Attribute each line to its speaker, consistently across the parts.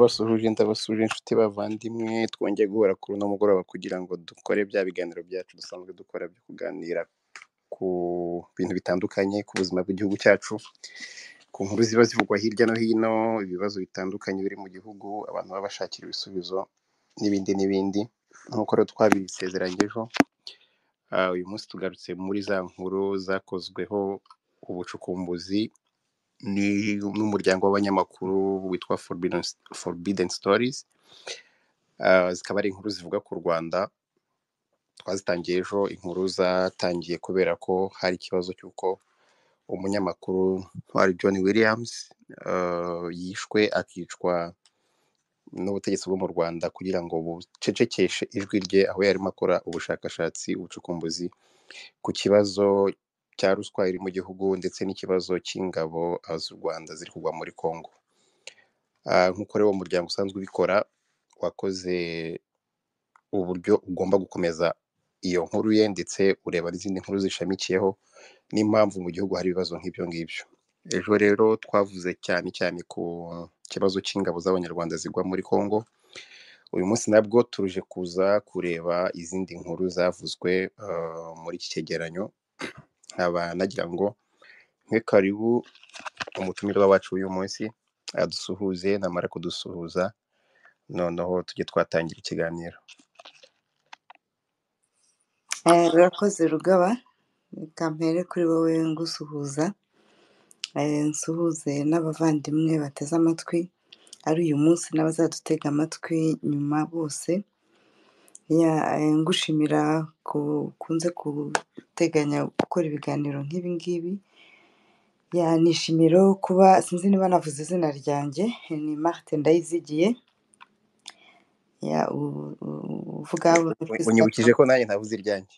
Speaker 1: ndabasuhuje inshuti bavandimwe, twongeye guhura kuri uno mugoroba kugira ngo dukore bya biganiro byacu dusanzwe dukora byo kuganira ku bintu bitandukanye, ku buzima bw'igihugu cyacu, ku nkuru ziba zivugwa hirya no hino, ibibazo bitandukanye biri mu gihugu, abantu baba bashakira ibisubizo n'ibindi n'ibindi. Nk'uko rero twabisezeranye ejo, uyu munsi tugarutse muri za nkuru zakozweho ubucukumbuzi n'umuryango w'abanyamakuru witwa Forbidden Stories. Zikaba ari inkuru zivuga ku Rwanda. Twazitangiye ejo, inkuru zatangiye kubera ko hari ikibazo cy'uko umunyamakuru wari John Williams yishwe akicwa n'ubutegetsi bwo mu Rwanda kugira ngo bucecekeshe ijwi rye, aho yarimo akora ubushakashatsi, ubucukumbuzi ku kibazo cya ruswa iri mu gihugu ndetse n'ikibazo cy'ingabo z'u Rwanda ziri kugwa muri Congo. Nk'uko rero uwo muryango usanzwe ubikora, wakoze uburyo ugomba gukomeza iyo nkuru ye ndetse ureba n'izindi nkuru zishamikiyeho n'impamvu mu gihugu hari ibibazo nk'ibyo ngibyo. Ejo rero twavuze cyane cyane ku kibazo cy'ingabo z'abanyarwanda zigwa muri Congo. Uyu munsi nabwo turuje kuza kureba izindi nkuru zavuzwe muri iki cyegeranyo. Nkaba nagira ngo mwe karibu umutumirwa wacu w'uyu munsi adusuhuze, namara kudusuhuza noneho tujye twatangira ikiganiro.
Speaker 2: Urakoze Rugaba, reka mpere kuri wowe ngusuhuza, nsuhuze n'abavandimwe bateze amatwi ari uyu munsi n'abazadutega amatwi nyuma bose. Ngushimira kunze guteganya gukora ibiganiro nk'ibi ngibi. Nishimira kuba, sinzi niba navuze izina ryanjye, ni Marthe Ndayizigiye. Uvuga
Speaker 1: Unyibukije ko nanjye ntavuze iryanjye.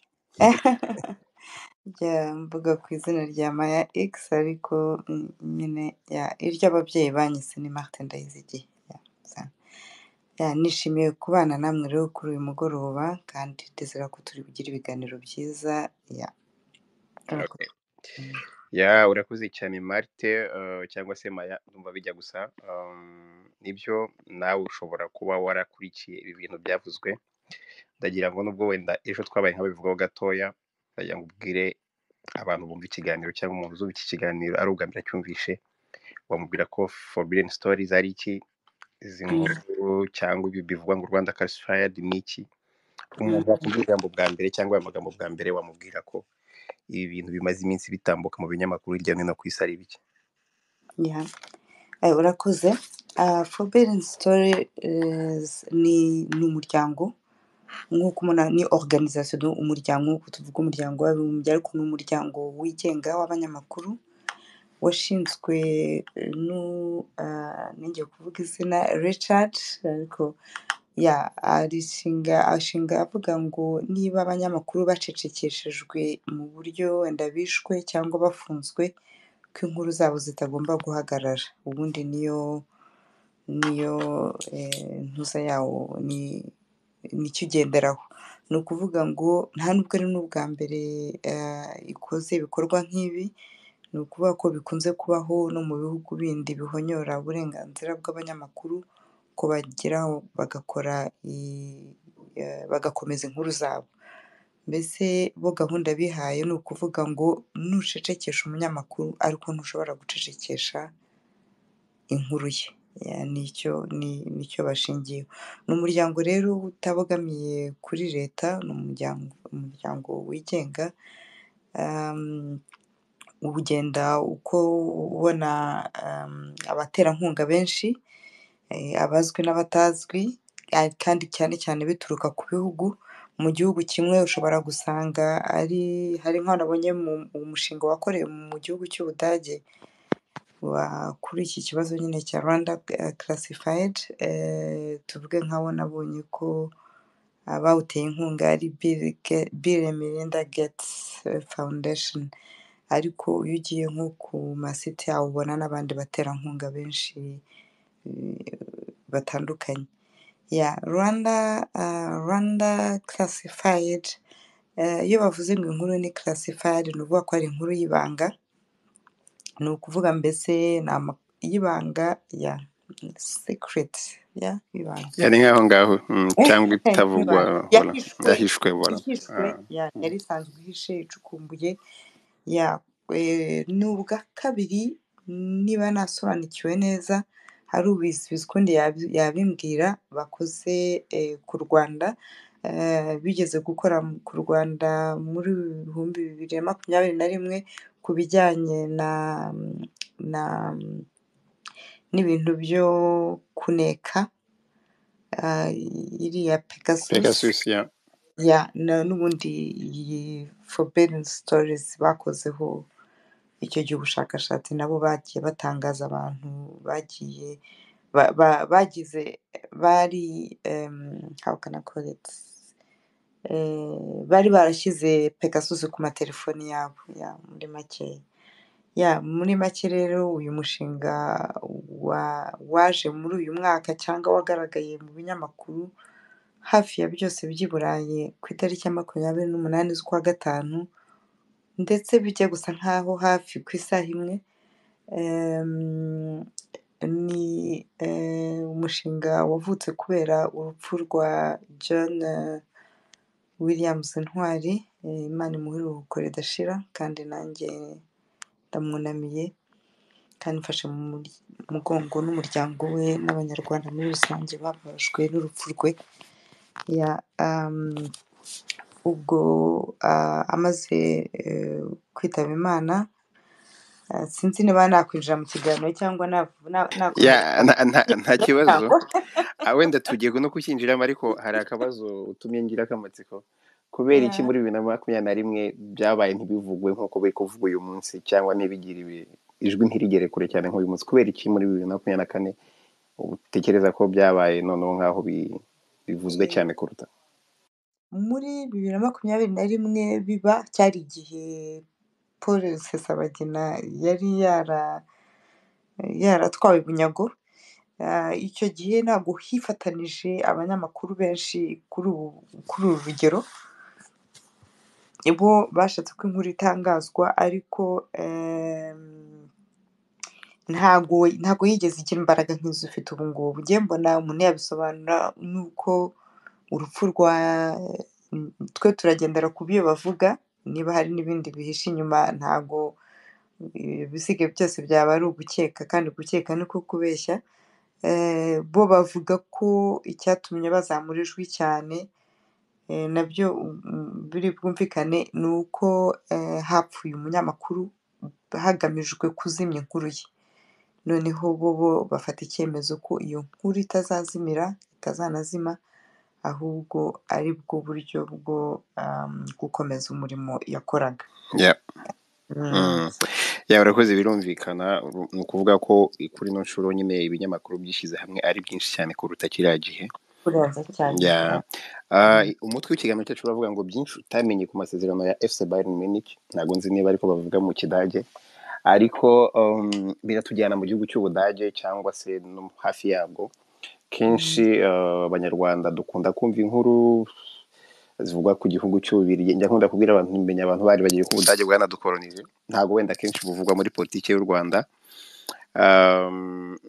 Speaker 2: mvuga ku izina rya Maya X, ariko nyine iry'ababyeyi banyise ni Marthe Ndayizigiye. Nishimiye kubana namwe rero kuri uyu mugoroba, kandi ndizera ko turi bugire ibiganiro byiza.
Speaker 1: Urakoze cyane Marthe, cyangwa se Maya, ndumva bijya gusa. Nibyo, nawe ushobora kuba warakurikiye ibi bintu byavuzwe. Ndagira ngo nubwo wenda ejo twabaye nk'ababivugaho gatoya, ndagira ngo ubwire abantu bumva ikiganiro cyangwa umuntu uzumva iki kiganiro ari ubwa mbere acyumvishe, wamubwira ko Forbidden Stories ari iki, izi nkuru cyangwa ibi bivugwa ngo Rwanda Classified ni iki. Umuntu wakubwira ijambo bwa mbere cyangwa aya magambo bwa mbere, wamubwira ko ibi bintu bimaze iminsi bitambuka mu binyamakuru hirya no hino ku isi ari bike.
Speaker 2: Urakoze. Forbidden Stories ni umuryango, nk'uko ni organisation, umuryango nk'uko tuvuga umuryango w'abibumbye, ariko ni umuryango wigenga w'abanyamakuru washinzwe ninjye kuvuga izina Richard, ariko ashinga avuga ngo niba abanyamakuru bacecekeshejwe mu buryo wenda bishwe cyangwa bafunzwe, ko inkuru zabo zitagomba guhagarara. Ubundi niyo ntuza yawo, nicyo ugenderaho. Ni ukuvuga ngo nta nubwo ari n'ubwa mbere ikoze ibikorwa nk'ibi. Ni ukuvuga ko bikunze kubaho no mu bihugu bindi bihonyora uburenganzira bw'abanyamakuru, ko bageraho bagakora bagakomeza inkuru zabo. Mbese bo gahunda bihaye ni ukuvuga ngo nucecekesha umunyamakuru, ariko ntushobora gucecekesha inkuru ye. Nicyo bashingiyeho. Ni umuryango rero utabogamiye kuri leta, ni umuryango wigenga. Ugenda uko ubona abaterankunga benshi, abazwi n'abatazwi, kandi cyane cyane bituruka ku bihugu. Mu gihugu kimwe ushobora gusanga hari nk'aho nabonye mu mushinga wakorewe mu gihugu cy'Ubudage kuri iki kibazo nyine cya Rwanda Classified. Tuvuge nk'abo nabonye ko bawuteye inkunga ari Bill and Melinda Gates Foundation, ariko iyo ugiye nko ku masite yawo ubona n'abandi baterankunga benshi batandukanye. Rwanda Classified, iyo bavuze ngo inkuru ni classified, ni ukuvuga ko ari inkuru y'ibanga. Ni ukuvuga mbese y'ibanga, secret ibanga
Speaker 1: yari nk'aho ngaho cyangwa itavugwa
Speaker 2: nk'ibanga
Speaker 1: voilà
Speaker 2: yahishwe
Speaker 1: yahishwe voilà
Speaker 2: ihishwe yari isanzwe ihishe icukumbuye ya ni ubwa kabiri niba nasobanukiwe neza hari ubizi ukundi yabimbwira bakoze ku Rwanda bigeze gukora ku Rwanda muri 2021 ku bijyanye na n'ibintu byo kuneka iriya
Speaker 1: Pegasus
Speaker 2: n'ubundi forbidden stories bakozeho icyo gihe ubushakashatsi nabo bagiye batangaza abantu bagiye bagize bari how can I call it bari barashyize Pegasus ku matelefoni yabo muri make rero uyu mushinga waje muri uyu mwaka cyangwa wagaragaye mu binyamakuru hafi ya byose by'i Burayi ku itariki ya 28 z'ukwa gatanu ndetse bijya gusa nkaho hafi ku isaha imwe ni umushinga wavutse kubera urupfu rwa John Williams Ntwari Imana imuhe iruhuko ridashira kandi nanjye ndamwunamiye kandi mfashe mu mugongo n'umuryango we n'abanyarwanda muri rusange bababajwe n'urupfu rwe ubwo amaze kwitaba Imana sinzi niba nakwinjira mu kiganiro cyangwa
Speaker 1: nta kibazo wenda tugiye no kucyinjiramo ariko hari akabazo utumye ngira akamatsiko kubera iki muri 2021 byabaye ntibivugwe nk'uko bari kuvuga uyu munsi cyangwa ntibigira ijwi ntirigere kure cyane nk'uyu munsi kubera iki muri 2024 utekereza ko byabaye noneho nk'aho bivuzwe cyane kuruta
Speaker 2: muri 2021 biba cyari igihe Paul Rusesabagina yari yaratwawe bunyago icyo gihe ntabwo hifatanije abanyamakuru benshi kuri uru rugero bo bashatse ko inkuru itangazwa ariko ntago yigeze igira imbaraga nk'izo ufite ubu ngubu ngiye mbona umuntu yabisobanura nuko urupfu rwa twe turagendera ku byo bavuga niba hari n'ibindi bihishe inyuma ntago ibisigaye byose byaba ari ugukeka kandi gukeka niko kubeshya bo bavuga ko icyatumye bazamura ijwi cyane nabyo biri bwumvikane ni uko hapfuye umunyamakuru hagamijwe kuzimya inkuru ye noneho bo bafata icyemezo ko iyo nkuru itazanazima ahubwo ari bwo buryo bwo gukomeza umurimo yakoraga
Speaker 1: urakoze birumvikana ni ukuvuga ko kuri ino nshuro nyine ibinyamakuru byishyize hamwe ari byinshi cyane kuruta kiriya gihe umutwe w'ikiganiro cyacu uravuga ngo byinshi utamenye ku masezerano ya FC Bayern Munich ntabwo nzi niba ariko bavuga mu Kidage ariko biratujyana mu gihugu cy'Ubudage cyangwa se no hafi yabwo kenshi abanyarwanda dukunda kumva inkuru zivugwa ku gihugu cy'Ububirigi njya nkunda kubwira abantu menya abantu bari bagiye ku Budage bwanadukolonije ntabwo wenda kenshi buvugwa muri politiki y'u Rwanda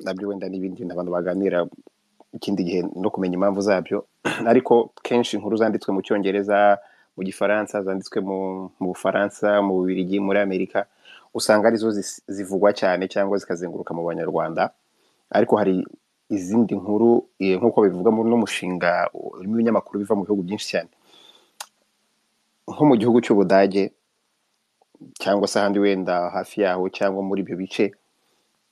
Speaker 1: nabyo wenda n'ibindi abantu baganira ikindi gihe no kumenya impamvu zabyo ariko kenshi inkuru zanditswe mu Cyongereza mu Gifaransa zanditswe mu Bufaransa mu Bubiligi muri Amerika usanga arizo zivugwa cyane cyangwa zikazenguruka mu banyarwanda ariko hari izindi nkuru nk'uko bivuga muri n'umushinga urimo ibinyamakuru biva mu bihugu byinshi cyane nko mu gihugu cy'Ubudage cyangwa se ahandi wenda hafi yaho cyangwa muri ibyo bice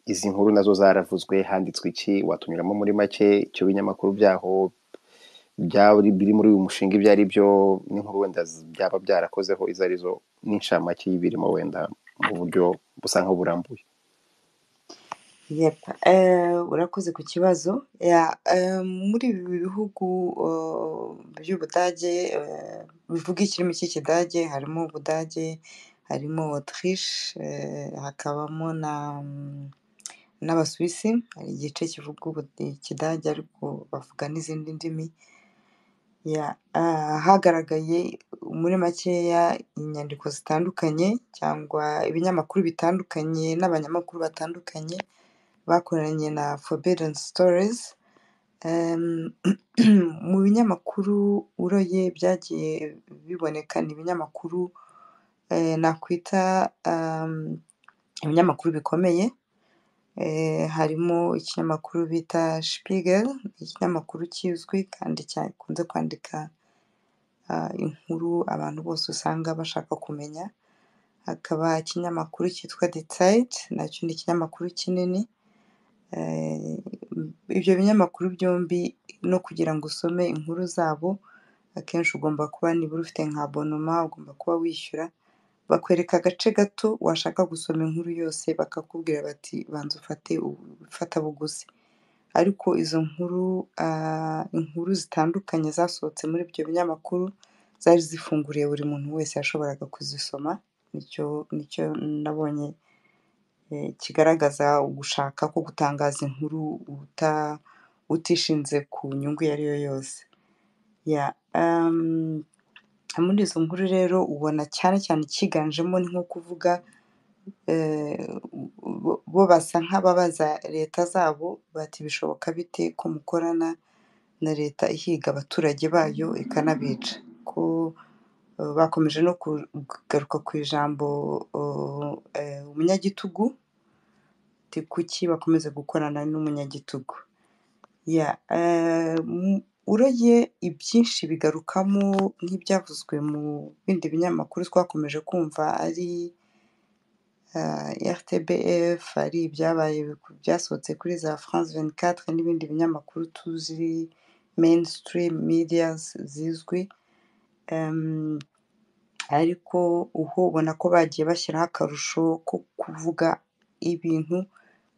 Speaker 1: izi nkuru nazo zaravuzwe handitswe iki watunyuramo muri make icyo binyamakuru byaho biri muri uyu mushinga ibyo ari byo n'inkuru wenda byaba byarakozeho izo arizo n'inshamake y'ibirimo wenda mu buryo busa nkaho burambuye
Speaker 2: urakoze ku kibazo muri ibi bihugu by'Ubudage bivuga ikirimi cy'Ikidage harimo Ubudage harimo Autriche hakabamo n'Abasuwisi hari igice kivuga Ikidage ariko bavuga n'izindi ndimi hagaragaye muri makeya inyandiko zitandukanye cyangwa ibinyamakuru bitandukanye n'abanyamakuru batandukanye bakoranye na Forbidden Stories. Mu binyamakuru uroye byagiye biboneka ni ibinyamakuru nakwita ibinyamakuru bikomeye. Harimo ikinyamakuru bita Spiegel, ikinyamakuru kizwi kandi cyakunze kwandika inkuru abantu bose usanga bashaka kumenya. Hakaba ikinyamakuru cyitwa The Zeit, nacyo ni ikinyamakuru kinini. Ibyo binyamakuru byombi no kugira ngo usome inkuru zabo akenshi ugomba kuba nibura ufite nka abonoma, ugomba kuba wishyura. Bakwereka agace gato washaka gusoma inkuru yose bakakubwira bati banza ufate ifatabuguzi. Ariko izo nkuru inkuru zitandukanye zasohotse muri ibyo binyamakuru zari zifunguriye buri muntu wese yashoboraga kuzisoma. Nicyo nabonye kigaragaza ugushaka ko gutangaza inkuru utishinze ku nyungu iyo ari yo yose. Muri izo nkuru rero ubona cyane cyane ikiganjemo ni nko kuvuga bo basa nk'ababaza leta zabo bati bishoboka bite ko mukorana na leta ihiga abaturage bayo ikanabica. Ko bakomeje no kugaruka ku ijambo umunyagitugu, kuki bakomeza gukorana n'umunyagitugu. Uroye ibyinshi bigarukamo nk'ibyavuzwe mu bindi binyamakuru twakomeje kumva ari RTBF, ari ibyabaye byasohotse kuri za France 24 n'ibindi binyamakuru tuzi mainstream medias zizwi. Ariko ubona ko bagiye bashyiraho akarusho ko kuvuga ibintu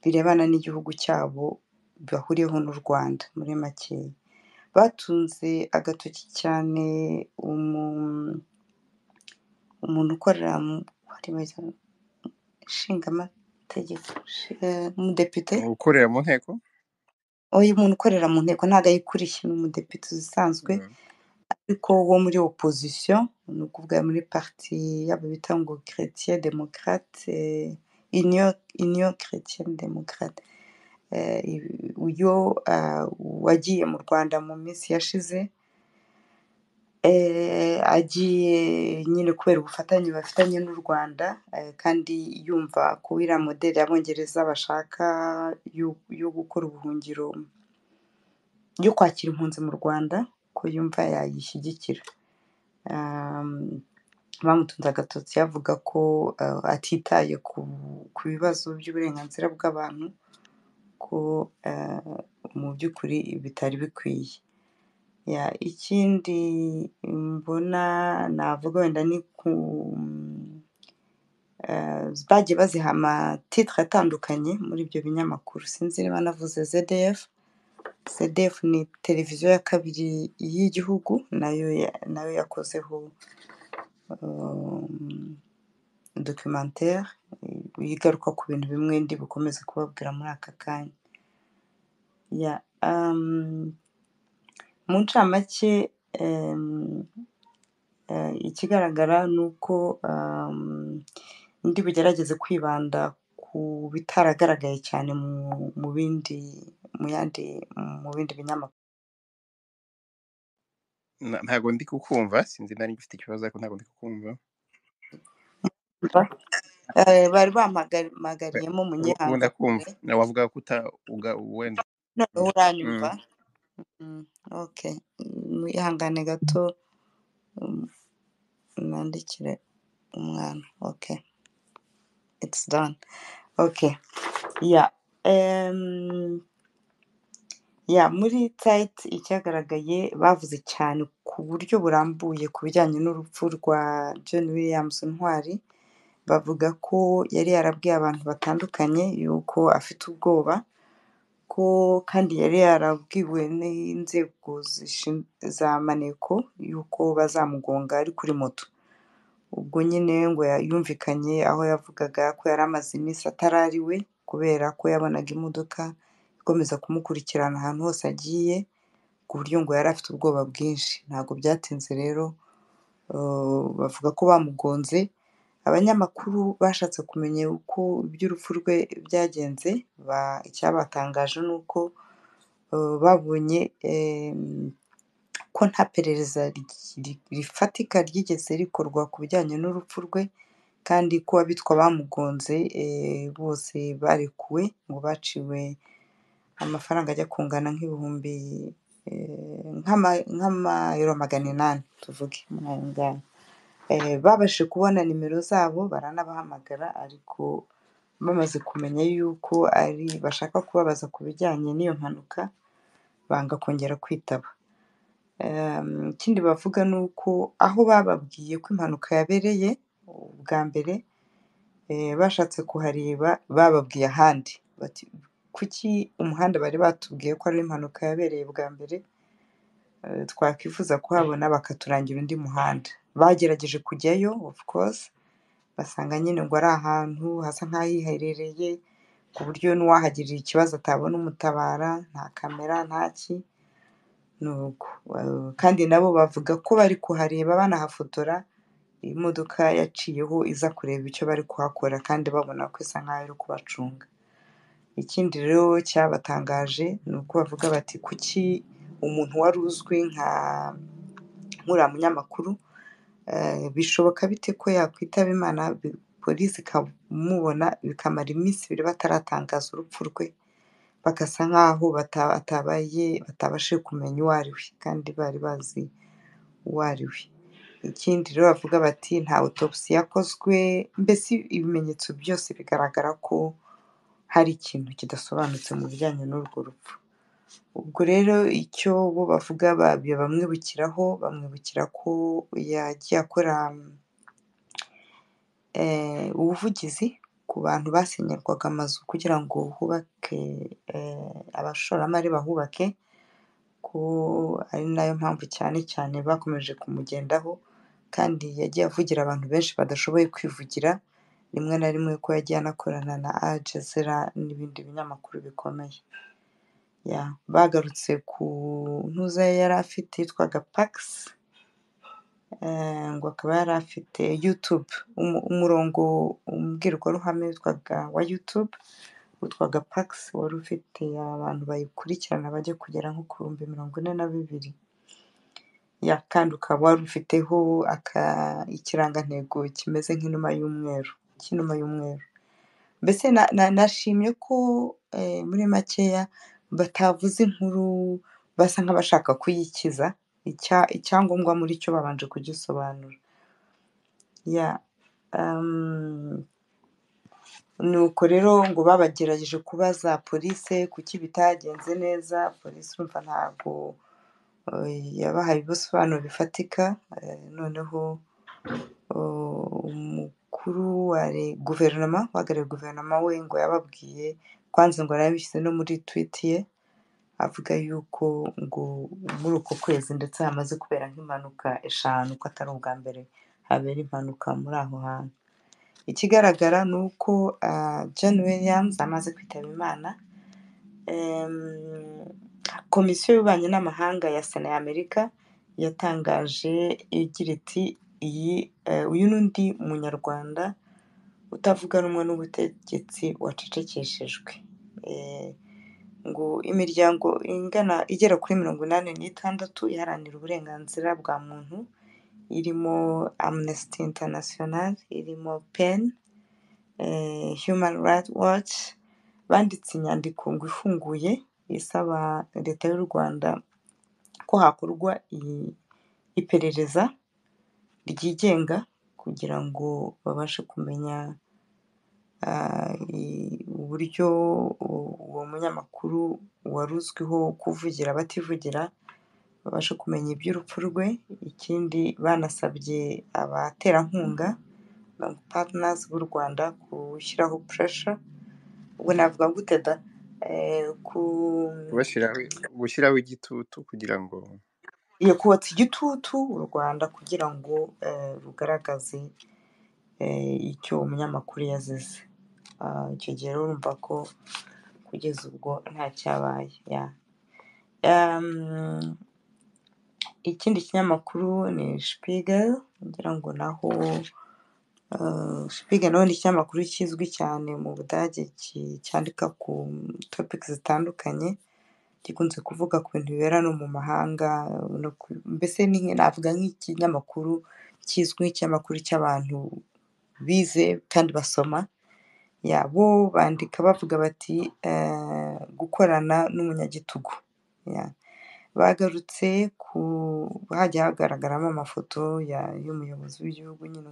Speaker 2: birebana n'igihugu cyabo bahuriyeho n'u Rwanda muri makeya. Batunze agatoki cyane umuntu ukorera nshingamategeko, umudepite
Speaker 1: ukorera mu nteko.
Speaker 2: uyu muntu ukorera mu nteko ntabwo ayikuriye, ni umudepite usanzwe ariko wo muri opposition, ni ukuvuga muri parti yabo bita ngo Chrétien Démocrate, Union Chrétienne Démocrate. Uyu wagiye mu Rwanda mu minsi yashize, agiye nyine kubera ubufatanye bafitanye n'u Rwanda, kandi yumva ko iriya modeli y'Abongereza bashaka yo gukora ubuhungiro, yo kwakira impunzi mu Rwanda, ko yumva yayishyigikira. Bamutunze agatoki avuga ko atitaye ku bibazo by'uburenganzira bw'abantu, ko mu by'ukuri bitari bikwiye. Ikindi mbona navuga wenda ni bagiye baziha amatitre atandukanye muri ibyo binyamakuru. Sinzi niba navuze ZDF. ZDF ni televiziyo ya kabiri y'igihugu, nayo yakozeho documentaire igaruka ku bintu bimwe ndi bukomeze kubabwira muri aka kanya. Mu ncamake ikigaragara ni uko ndi bugerageze kwibanda ku bitaragaragaye cyane mu bindi binyamakuru.
Speaker 1: Ntabwo ndi kukumva, sinzi nari ngifite ikibazo ariko ntabwo ndi kukumva.
Speaker 2: Bari bampamagariyemo Munyehanga.
Speaker 1: Ndakumva, wavuga ko wenda
Speaker 2: noneho uranyumva. Okay, mwihangane gato nandikire umwana. Okay, it's done. Okay, muri Zeit icyagaragaye bavuze cyane ku buryo burambuye ku bijyanye n'urupfu rwa John Williams Ntwari. Bavuga ko yari yarabwiye abantu batandukanye yuko afite ubwoba, ko kandi yari yarabwiwe n'inzego za maneko yuko bazamugonga ari kuri moto. Ubwo nyine ngo yumvikanye aho yavugaga ko yari amaze iminsi atarariwe kubera ko yabonaga imodoka ikomeza kumukurikirana ahantu hose agiye, ku buryo ngo yari afite ubwoba bwinshi. Ntabwo byatinze rero bavuga ko bamugonze, abanyamakuru bashatse kumenya uko iby'urupfu rwe byagenze, icyabatangaje ni uko babonye ko nta perereza rifatika ryigeze rikorwa ku bijyanye n'urupfu rwe, kandi ko abitwa bamugonze bose barekuwe, ngo baciwe amafaranga ajya kungana nk'ibihumbi nk'amayero 800 tuvuge muri ayo ngayo. Babashije kubona nimero zabo baranabahamagara, ariko bamaze kumenya yuko bashaka kubabaza ku bijyanye n'iyo mpanuka, banga kongera kwitaba. Ikindi bavuga ni uko aho bababwiye ko impanuka yabereye bwa mbere, bashatse kuhareba bababwiye ahandi, bati kuki umuhanda bari batubwiye ko ari impanuka yabereye bwa mbere twakwifuza kuhabona bakaturangira undi muhanda. Bagerageje kujyayo of course, basanga nyine ngo ari ahantu hasa nk'ahiherereye ku buryo n'uwahagirira ikibazo atabona umutabara, nta kamera ntaki nuko. Kandi nabo bavuga ko bari kuhareba banahafotora, imodoka yaciyeho iza kureba icyo bari kuhakora, kandi babona ko isa nk'aho iri kubacunga. Ikindi rero cyabatangaje ni uko bavuga bati kuki umuntu wari uzwi nk'uriya munyamakuru bishoboka bite ko yakwitaba Imana polisi ikamubona bikamara iminsi 2 bataratangaza urupfu rwe, bagasa nk'aho batabashije kumenya uwo ari we, kandi bari bazi uwo ari we. Ikindi rero bavuga bati nta autopsy yakozwe, mbese ibimenyetso byose bigaragara ko hari ikintu kidasobanutse mu bijyanye n'urwo rupfu. Ubwo rero icyo bo bavuga bamwibukira ko yagiye akora ubuvugizi ku bantu basenyerwaga amazu kugira ngo abashoramari bahubake, ko ari nayo mpamvu cyane cyane bakomeje kumugendaho, kandi yagiye avugira abantu benshi badashoboye kwivugira, rimwe na rimwe ko yagiye anakorana na Al Jazeera n'ibindi binyamakuru bikomeye. Bagarutse ku ntuza yari afite yitwaga Pax, ngo akaba yari afite YouTube, umurongo mbwirwaruhame wa YouTube witwaga Pax, wari ufite abantu bayikurikirana bajya kugera nko ku 42,000. Kandi ukaba wari ufiteho ikirangantego kimeze nk'inuma y'umweru. Mbese nashimye ko muri makeya batavuze inkuru basa nk'abashaka kuyikiza, icyangombwa muri cyo babanje kugisobanura. Nuko rero ngo babagerageje kubaza polisi kuki bitagenze neza, polisi urumva ntabwo yabahaye ibisobanuro bifatika. Noneho umukuru wa guverinoma, uhagarariye guverinoma we, ngo yababwiye, kwanza ngo yarabishyize no muri tweet ye, avuga yuko ngo muri uko kwezi ndetse hamaze kubera nk'impanuka 5, ko atari ubwa mbere habera impanuka muri aho hantu. Ikigaragara ni uko John Williams amaze kwitaba Imana. Komisiyo y'ububanyi n'amahanga ya Sena y'Amerika yatangaje igira iti uyu n'undi munyarwanda utavuga rumwe n'ubutegetsi wacecekeshejwe. Ngo imiryango igera kuri 86 iharanira uburenganzira bwa muntu, irimo Amnesty International, irimo PEN, Human Rights Watch, banditse inyandiko ngo ifunguye isaba leta y'u Rwanda ko hakorwa iperereza ryigenga kugira ngo babashe kumenya uburyo uwo munyamakuru wari uzwiho kuvugira abativugira babashe kumenya iby'urupfu rwe. Ikindi banasabye abaterankunga partners b'u Rwanda gushyiraho pressure, ubwo navuga gute da,
Speaker 1: gushyiraho igitutu kugira ngo
Speaker 2: kotsa igitutu u Rwanda kugira ngo rugaragaze icyo umunyamakuru yazize. Icyo gihe rero urumva ko kugeza ubwo nta cyabaye. Ikindi kinyamakuru ni Spiegel, ngira ngo naho Spiegel naho ni ikinyamakuru kizwi cyane mu Budage cyandika ku topics zitandukanye, gikunze kuvuga ku bintu bibera no mu mahanga mbese navuga nk'ikinyamakuru kizwi nk'ikinyamakuru cy'abantu bize kandi basoma, bo bandika bavuga bati gukorana n'umunyagitugu. Bagarutse hajya hagaragaramo amafoto y'umuyobozi w'igihugu nyine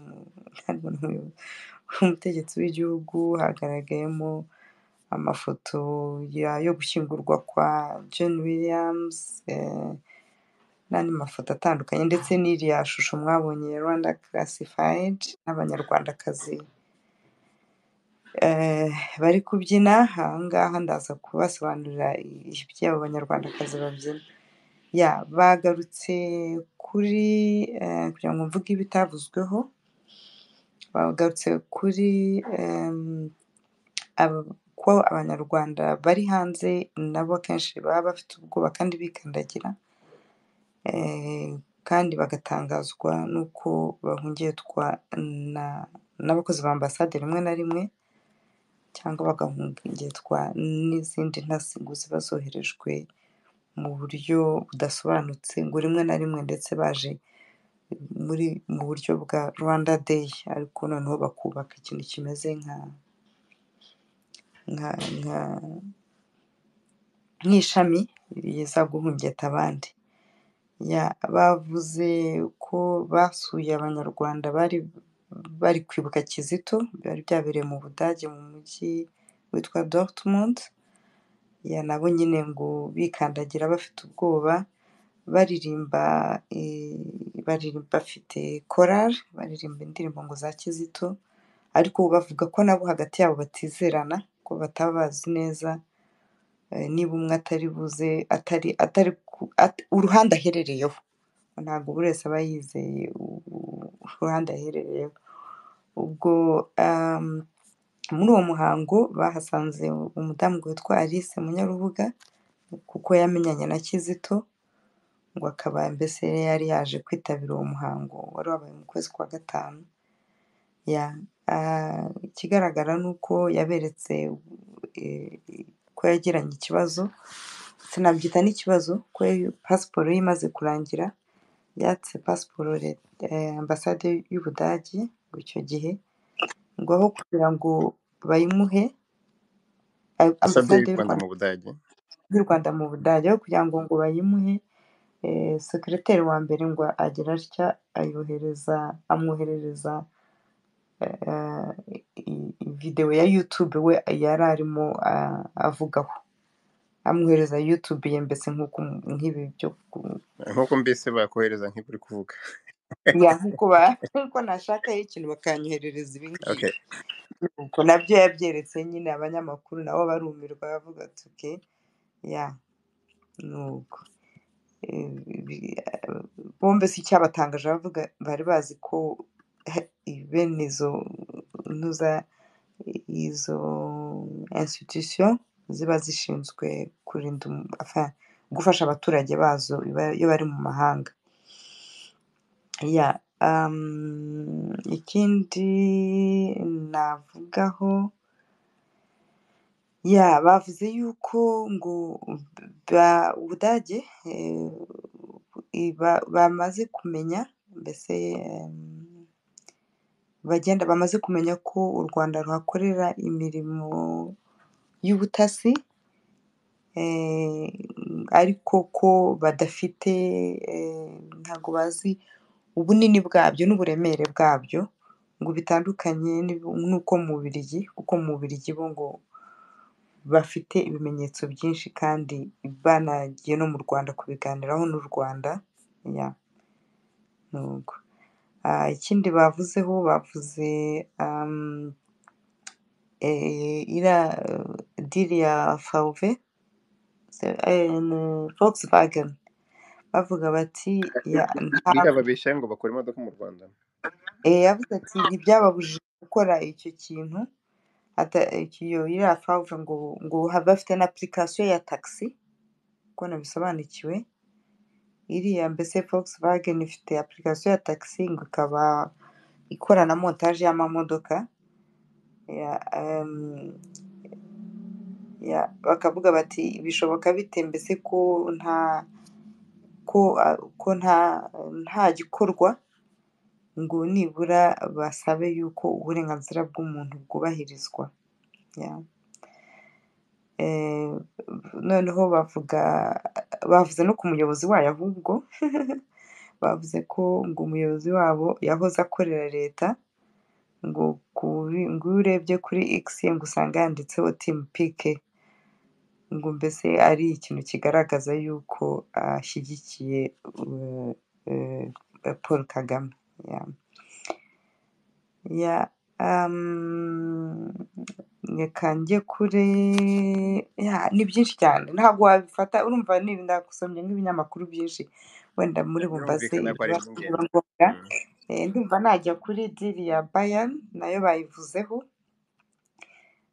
Speaker 2: umutegetsi w'igihugu, hagaragayemo amafoto yo gushyingurwa kwa John Williams, n'andi mafoto atandukanye ndetse n'iriya shusho mwabonye ya Rwanda Classified n'abanyarwandakazi bari kubyina. Aha ngaha ndaza kubasobanurira iby'abo banyarwandakazi babyina. Bagarutse kuri kugira ngo mvuge ibitavuzweho, bagarutse kuri ko abanyarwanda bari hanze nabo akenshi baba bafite ubwoba kandi bikandagira, kandi bagatangazwa n'uko bahungitwa n'abakozi ba ambasade rimwe na rimwe, cyangwa bagahungitwa n'izindi ntasi ngo ziba zoherejwe mu buryo budasobanutse, ngo rimwe na rimwe ndetse baje mu buryo bwa Rwanda Day, ariko noneho bakubaka ikintu kimeze nk'ishami riza guhungeta abandi. Bavuze ko basuye abanyarwanda bari kwibuka Kizito, byari byabereye mu Budage mu mujyi witwa Dortmund. Nabo nyine ngo bikandagira bafite ubwoba, baririmba bafite korali, baririmba indirimbo ngo za Kizito, ariko bavuga ko nabo hagati yabo batizerana, ko bataba bazi neza niba umwe atari buze atari uruhande aherereyeho, ntabwo buri wese aba yizeye uruhande aherereyeho. Ubwo muri uwo muhango bahasanze umudamu witwa Alice Munyarubuga, kuko yamenyanye na Kizito, ngo akaba mbese yari yaje kwitabira uwo muhango wari wabaye mu kwezi kwa gatanu. Ikigaragara ni uko yaberetse ko yagiranye ikibazo, sinabyita n'ikibazo, ko pasiporo ye imaze kurangira, yatse pasiporo ambasade y'Ubudage ngo icyo gihe, ngo aho kugira ngo bayimuhe ambasade y'u Rwanda mu Budage, aho kugira ngo bayimuhe, sekereteri wa mbere ngo agira atya amwoherereza videwo ya YouTube we yari arimo avugaho, amwohereza YouTube ye mbese nk'ibi byo
Speaker 1: nk'uko mbese bakohereza nk'ibi uri kuvuga.
Speaker 2: nk'uko nashakaho ikintu bakanyoherereza ibi ngibi. Ubwo nabyo yabyeretse nyine abanyamakuru, nabo barumirwa bavuga ati "Okay, nuko bombe si icyabatangaje, bavuga bari bazi ko bene izo institution ziba zishinzwe kurinda gufasha abaturage bazo iyo bari mu mahanga. Ikindi navugaho, bavuze yuko ngo Ubudage bamaze kumenya mbese bamaze kumenya ko u Rwanda ruhakorera imirimo y'ubutasi, ariko ko badafite ntabwo bazi ubunini bwabyo n'uburemere bwabyo, ngo bitandukanye n'uko mu Bubiligi, kuko mu Bubiligi bo ngo bafite ibimenyetso byinshi kandi banagiye no mu Rwanda kubiganiraho n'u Rwanda. Nuko ikindi bavuzeho, bavuze diri ya VW Volkswagen, bavuga bati
Speaker 1: babeshya ngo bakora imodoka mu Rwanda.
Speaker 2: Yavuze ati ntibyababujije gukora icyo kintu, iriya VW ngo bafite na application ya taxi, uko nabisobanukiwe. Iriya mbese Volkswagen ifite application ya taxi, ngo ikaba ikora na montage y'amamodoka. Ya, bakavuga bati bishoboka bite mbese ko nta gikorwa ngo nibura basabe yuko uburenganzira bw'umuntu bwubahirizwa. Ya. Noneho bavuze no ku muyobozi wayo ahubwo bavuze ko ngo umuyobozi wabo yahoze akorera leta, ngo iyo urebye kuri X ngo usanga yanditseho Team PK, ngo mbese ari ikintu kigaragaza yuko ashyigikiye Paul Kagame. Reka njye ni byinshi cyane ntabwo wabifata, urumva ndagusomye nk'ibinyamakuru byinshi, wenda muri bumbaze
Speaker 1: birumvikana ko ari
Speaker 2: ibibazo
Speaker 1: iby'ingenzi.
Speaker 2: biba ngombwa. Ndumva najya kuri diri ya Bayern nayo bayivuzeho,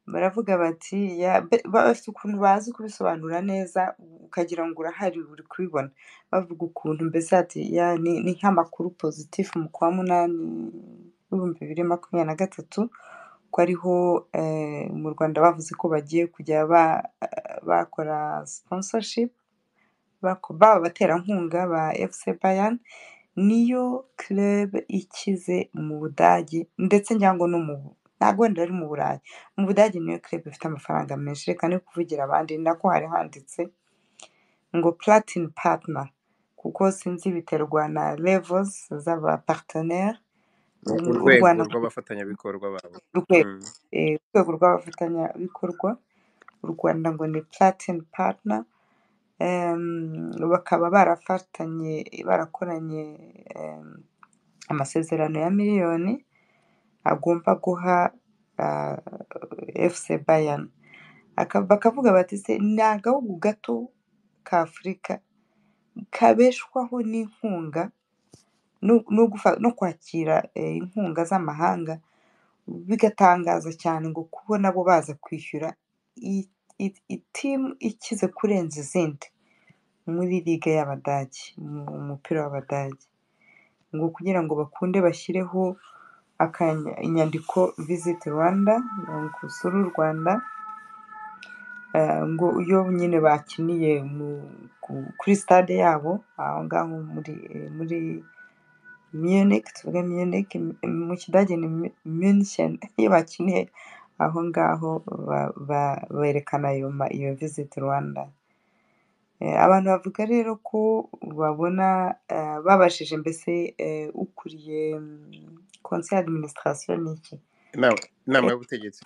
Speaker 2: baravuga bati bafite ukuntu bazi kubisobanura neza ukagira ngo urahari uri kubibona, bavuga ukuntu mbese ati ni nk'amakuru pozitifu mu kwa munani 2023, ko ariho mu Rwanda bavuze ko bagiye kujya bakora sponsorship, baba abaterankunga ba FC Bayern, niyo club ikize mu Budage ndetse ngira ngo ntabwo wenda ari mu Burayi, mu Budage niyo club ifite amafaranga menshi. Reka ne kuvugira abandi, nako hari handitse ngo Platinum Partner, kuko sinzi biterwa na levels z'aba partenaire.
Speaker 1: urwego rw'abafatanyabikorwa babo.
Speaker 2: Urwego rw'abafatanyabikorwa, u Rwanda ngo ni Platinum Partner. Bakaba barakoranye amasezerano ya miliyoni agomba guha FC Bayern. Bakavuga bati se ni agahugu gato ka Afurika kabeshwaho n'inkunga no kwakira inkunga z'amahanga, bigatangaza cyane ngo kubona bo baza kwishyura itimu ikize kurenza izindi muri ligue y'Abadage, mu mupira w'Abadage, ngo kugira ngo bakunde bashyireho inyandiko Visit Rwanda, ngo usure u Rwanda, ngo iyo nyine bakiniye kuri stade yabo aho ngaho muri Munich, tuvuge Munich, mu Kidage ni München, iyo bakiniye aho ngaho berekana iyo Visit Rwanda. Abantu bavuga rero ko babona babashije mbese ukuriye conseil d'administration n'iki
Speaker 1: inama y'ubutegetsi,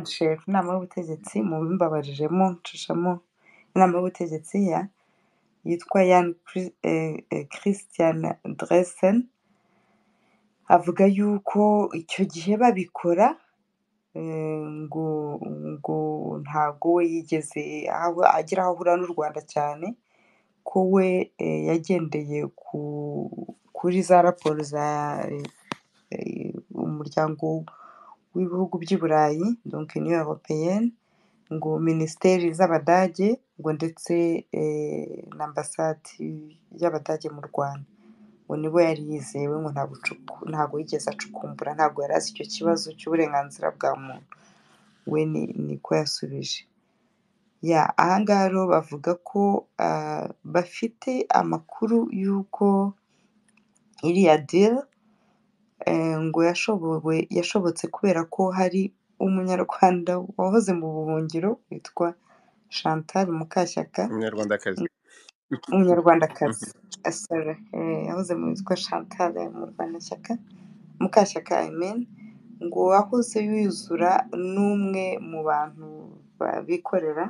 Speaker 2: chef inama y'ubutegetsi, mu bimbabarijemo nshishamo inama y'ubutegetsi yitwa Jan Christian Dressen, avuga yuko icyo gihe babikora ngo ntago we yigeze agira aho ahura n'u Rwanda cyane, ko we yagendeye kuri za raporo za umuryango w'ibihugu by'i Burayi, donc Union Européenne, ngo minisiteri z'Abadage, ngo ndetse na ambasade y'Abadage mu Rwanda, ngo nibo yari yizewe, ngo ntabwo yigeze acukumbura, ntabwo yari azi icyo kibazo cy'uburenganzira bwa muntu. We niko yasubije. Aha ngaha rero bavuga ko bafite amakuru y'uko iriya deal ngo yashobotse kubera ko hari umunyarwanda wahoze mu buhungiro witwa Chantal Mukashyaka, umunyarwandakazi yahoze witwa Chantal Mukashyaka, ngo wahoze yuzura n'umwe mu bantu bikorera,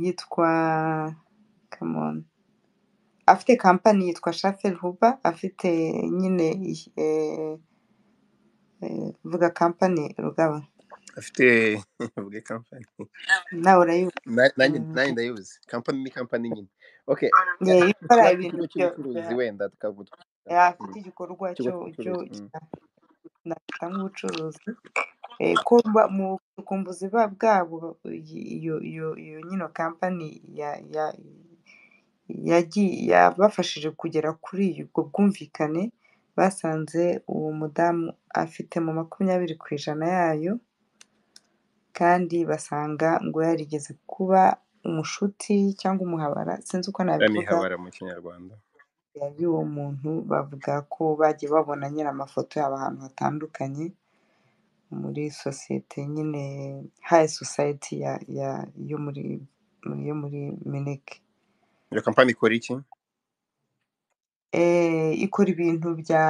Speaker 2: yitwa afite kampani yitwa Shafel Huber, afite nyine vuga kampani Rugaba,
Speaker 1: afite vuga kampani
Speaker 2: nawe urayuzi.
Speaker 1: nanjye ndayibuze, kampani ni kampani nyine. Okay,
Speaker 2: ikora ibintu
Speaker 1: ikigo cy'ubucuruzi wenda tukavuga,
Speaker 2: afite igikorwa cyo nafata nk'ubucuruzi, ko mu bukumbuzi bwabo iyo nyine kampani yabafashije kugera kuri ubwo bwumvikane, basanze uwo mudamu afitemo 20% yayo, kandi basanga ngo yarigeze kuba umushuti cyangwa umuhabara, sinzi uko nabivuga,
Speaker 1: nihabara mu kinyarwanda.
Speaker 2: y'uwo muntu. Bavuga ko bagiye babona nyine amafoto yabo ahantu hatandukanye muri sosiyete nyine high society yo muri Munich.
Speaker 1: Iyo kampani ikora iki?
Speaker 2: Ikora ibintu bya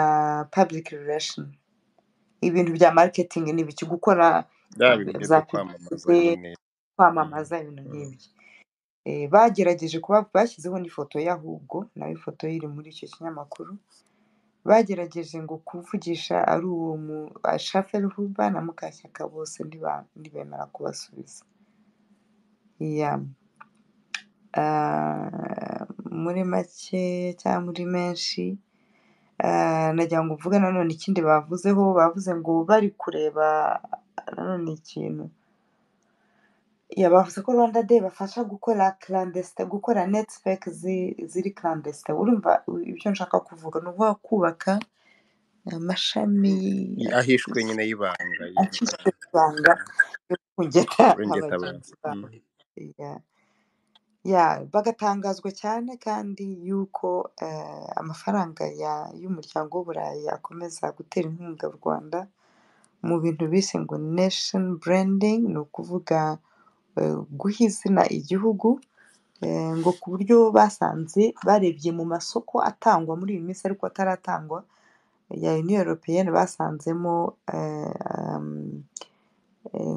Speaker 2: public relation, ibintu bya marketing n'ibiki, gukora
Speaker 1: Bya bintu
Speaker 2: za
Speaker 1: byo kwamamaza
Speaker 2: publicité,
Speaker 1: nyine.
Speaker 2: kwamamaza ibintu nk'ibyo. Bagerageje kuba bashyizeho n'ifoto ye, ahubwo nawe ifoto ye iri muri icyo kinyamakuru. Bagerageje ngo kuvugisha ari uwo Shafel Huba na Mukashyaka, bose ntibemera kubasubiza. Muri make cyangwa muri menshi, nagira ngo mvuge nanone ikindi bavuzeho. Bavuze ngo bari kureba nanone ikintu, bavuze ko Rwanda Day bafasha gukora clandestin, gukora network ziri clandestin. Urumva ibyo nshaka kuvuga ni ukuvuga kubaka amashami
Speaker 1: ahishwe nyine y'ibanga
Speaker 2: acishwe ibanga yo kungeta
Speaker 1: Wengeta
Speaker 2: abagenzi babo. Bagatangazwa cyane kandi yuko amafaranga y'umuryango w'Uburayi akomeza gutera inkunga u Rwanda mu bintu bise ngo nation branding, ni ukuvuga guha izina igihugu, ngo ku buryo basanze barebye mu masoko atangwa muri iyi minsi ariko ataratangwa ya Union Européenne, basanzemo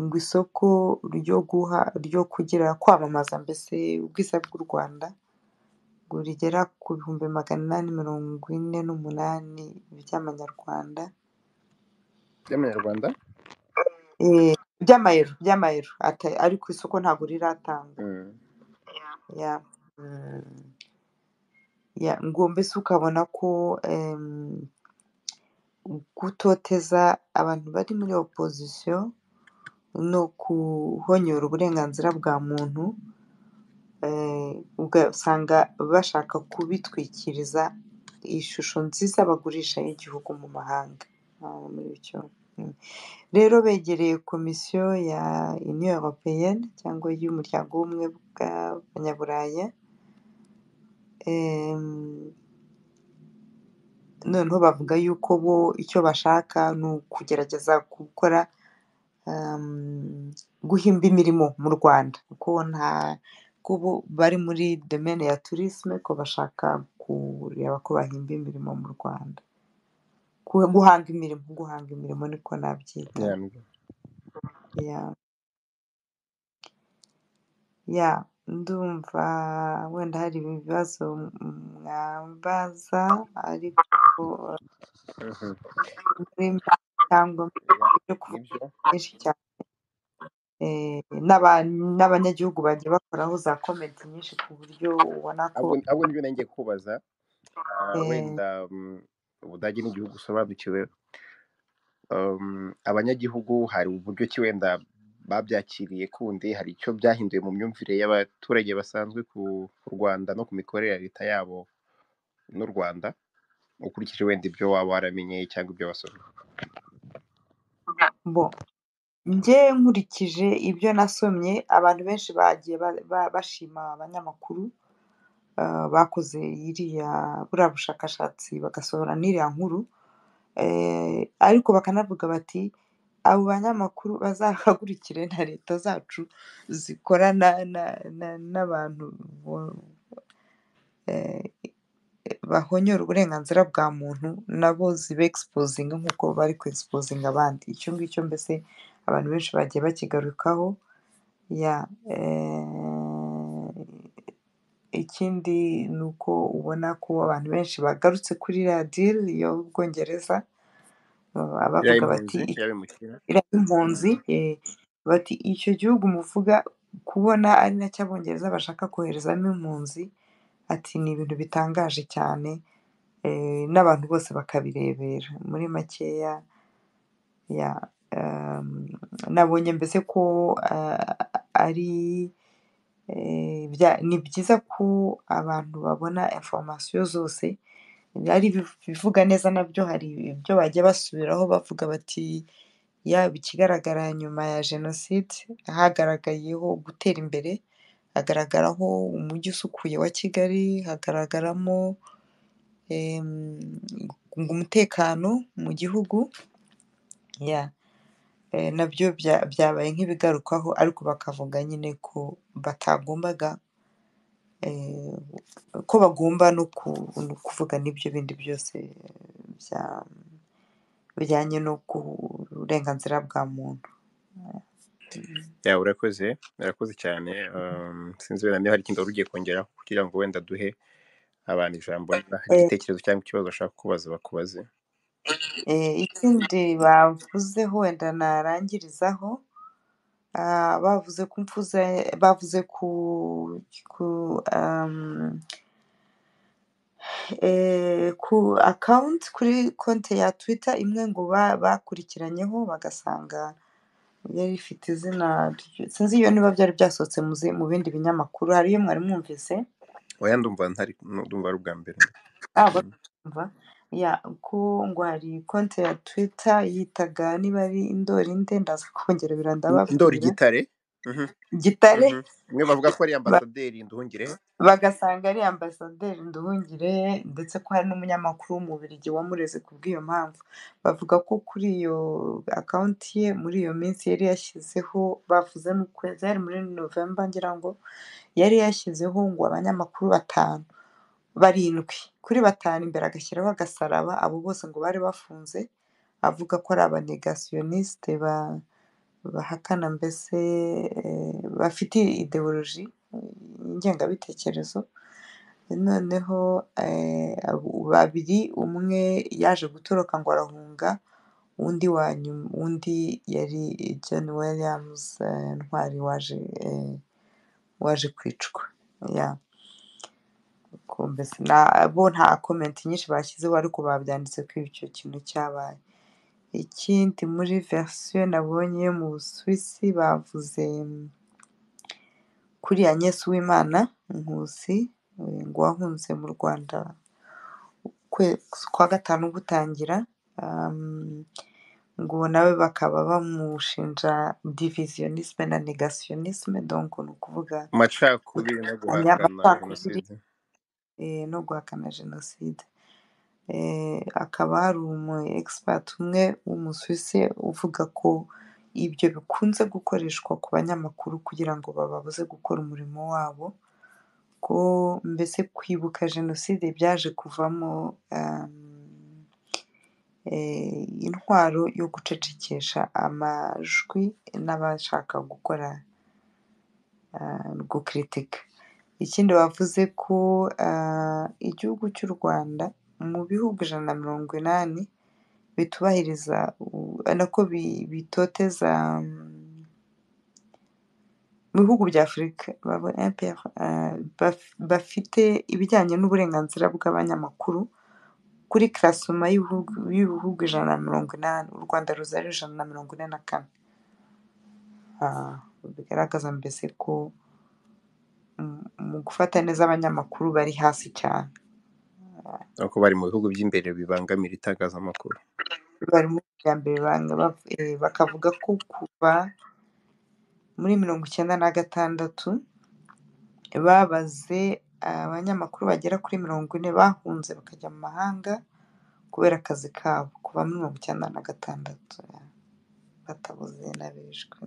Speaker 2: ngo isoko ryo kugira kwamamaza mbese ubwiza bw'u Rwanda ngo rigera ku 848 by'amanyarwanda, by'amayero, ari ku isoko ntabwo riratangwa. Ngo mbese ukabona ko gutoteza abantu bari muri opposition no guhonyora uburenganzira bwa muntu, ugasanga bashaka kubitwikiriza ishusho nziza bagurisha y'igihugu mu mahanga. Rero begereye komisiyo ya Union Européenne cyangwa y'umuryango w'ubumwe bw'abanyaburaya, noneho bavuga yuko bo icyo bashaka ni ukugerageza gukora guhimba imirimo mu Rwanda, kuko ubu bari muri domaine ya tourisme, ko bashaka kureba ko bahimba imirimo mu Rwanda, guhanga imirimo niko nabyita. Ndumva wenda hari ibibazo mwambaza, ariko cyangwa byo kuvuga byinshi cyane, n'abanyagihugu bagiye bakoraho za comment nyinshi ku buryo ubona ko
Speaker 1: abo nibyo nanjye kubaza. Wenda Ubudage ni igihugu usobanukiwe, abanyagihugu hari uburyo ki wenda babyakiriye kundi, hari icyo byahinduye mu myumvire y'abaturage basanzwe ku Rwanda no ku mikorere ya leta yabo n'u Rwanda, ukurikije wenda ibyo waba waramenye cyangwa ibyo wasomye?
Speaker 2: njye nkurikije ibyo nasomye, abantu benshi bagiye bashima abanyamakuru bakoze buriya bushakashatsi bagasohora n'iriya nkuru, ariko bakanavuga bati abo banyamakuru bazahagurukire na leta zacu zikorana n'abantu bahonyora uburenganzira bwa muntu, nabo zibe exposinga nk'uko bari ku exposinga abandi. Icyo ngicyo mbese abantu benshi bagiye bakigarukaho. Ikindi ni uko ubona ko abantu benshi bagarutse kuri deal y'Ubwongereza, bavuga bati impunzi, bati icyo gihugu muvuga kubona ari nacyo Abongereza bashaka koherezamo impunzi, ati ni ibintu bitangaje cyane, n'abantu bose bakabirebera. Muri makeya nabonye mbese ko ari ni byiza ko abantu babona information zose, ari ibivuga neza nabyo hari ibyo bajya basubiraho bavuga bati yaba ikigaragara nyuma ya Jenoside hagaragayeho gutera imbere, hagaragaraho umujyi usukuye wa Kigali, hagaragaramo umutekano mu gihugu, yeah. Nabyo byabaye nk'ibigarukwaho ariko bakavuga nyine ko batagombaga ko bagomba no kuvuga n'ibyo bindi byose bijyanye no ku burenganzira bwa muntu.
Speaker 1: urakoze cyane. Sinzi wenda niba hari ikindi wari ugiye kongeraho kugira ngo wenda duhe abantu ijambo, niba hari igitekerezo cyangwa ikibazo bashaka kubaza bakubaze.
Speaker 2: Ikindi bavuzeho wenda narangirizaho, bavuze ku akawunti, kuri konti ya Twitter imwe ngo bakurikiranyeho bagasanga yari ifite izina, sinzi iyo niba byari byasohotse mu bindi binyamakuru, hari iyo mwari mwumvise?
Speaker 1: Oya, ndumva ari ubwa mbere.
Speaker 2: Bakumva ko ngo hari konti ya Twitter yitaga niba ari Ndorinde, ndaza kongera birandababwira.
Speaker 1: Ndori Gitare.
Speaker 2: Gitare.
Speaker 1: Mwe bavuga ko ari ambasaderi Nduhungire,
Speaker 2: bagasanga ari ambasaderi Nduhungire, ndetse ko hari n'umunyamakuru w'Umubiligi wamureze kubw'iyo mpamvu. Bavuga ko kuri iyo akawunti ye muri iyo minsi yari yashyizeho, bavuze n'ukwezi, yari muri November ngira ngo, yari yashyizeho ngo abanyamakuru 7 kuri 5 imbere agashyiraho agasaraba, abo bose ngo bari bafunze, avuga ko ari abanegasiyoniste bahakana, mbese bafite ideoloji ingengabitekerezo. Noneho 2, umwe yaje gutoroka ngo arahunga, undi yari John Williams, Ntwari waje kwicwa. Mbese bo nta comment nyinshi bashyizeho ariko babyanditse ko icyo kintu cyabaye. Ikindi muri version nabonye yo mu Busuwisi bavuze kuri Agnes Uwimana Nkusi, ngo wahunze mu Rwanda kwa 5 gutangira, ngo nawe bakaba bamushinja divisionisme na negationisme, donc ni ukuvuga
Speaker 1: amacakubiri no guhakana jenoside.
Speaker 2: No guhakana jenoside. Akaba hari umu expert umwe w'Umusuwisi uvuga ko ibyo bikunze gukoreshwa ku banyamakuru kugira ngo bababuze gukora umurimo wabo, ko mbese kwibuka jenoside byaje kuvamo intwaro yo gucecekesha amajwi n'abashaka gukora gukritika. Ikindi bavuze ko igihugu cy'u Rwanda mu bihugu 180 bitubahiriza nako bitoteza mu bihugu bya Afurika bafite ibijyanye n'uburenganzira bw'abanyamakuru, kuri classement y'ibihugu 180 u Rwanda ruza ari 144. Bigaragaza mbese ko mu gufata neza abanyamakuru bari hasi cyane,
Speaker 1: ko bari mu bihugu by'imbere bibangamira itangazamakuru.
Speaker 2: bari mu bya mbere bakavuga ko kuva muri 1996 babaze abanyamakuru bagera kuri 40 bahunze bakajya mu mahanga kubera akazi kabo, kuva muri 1996 batabuze n'abishwe.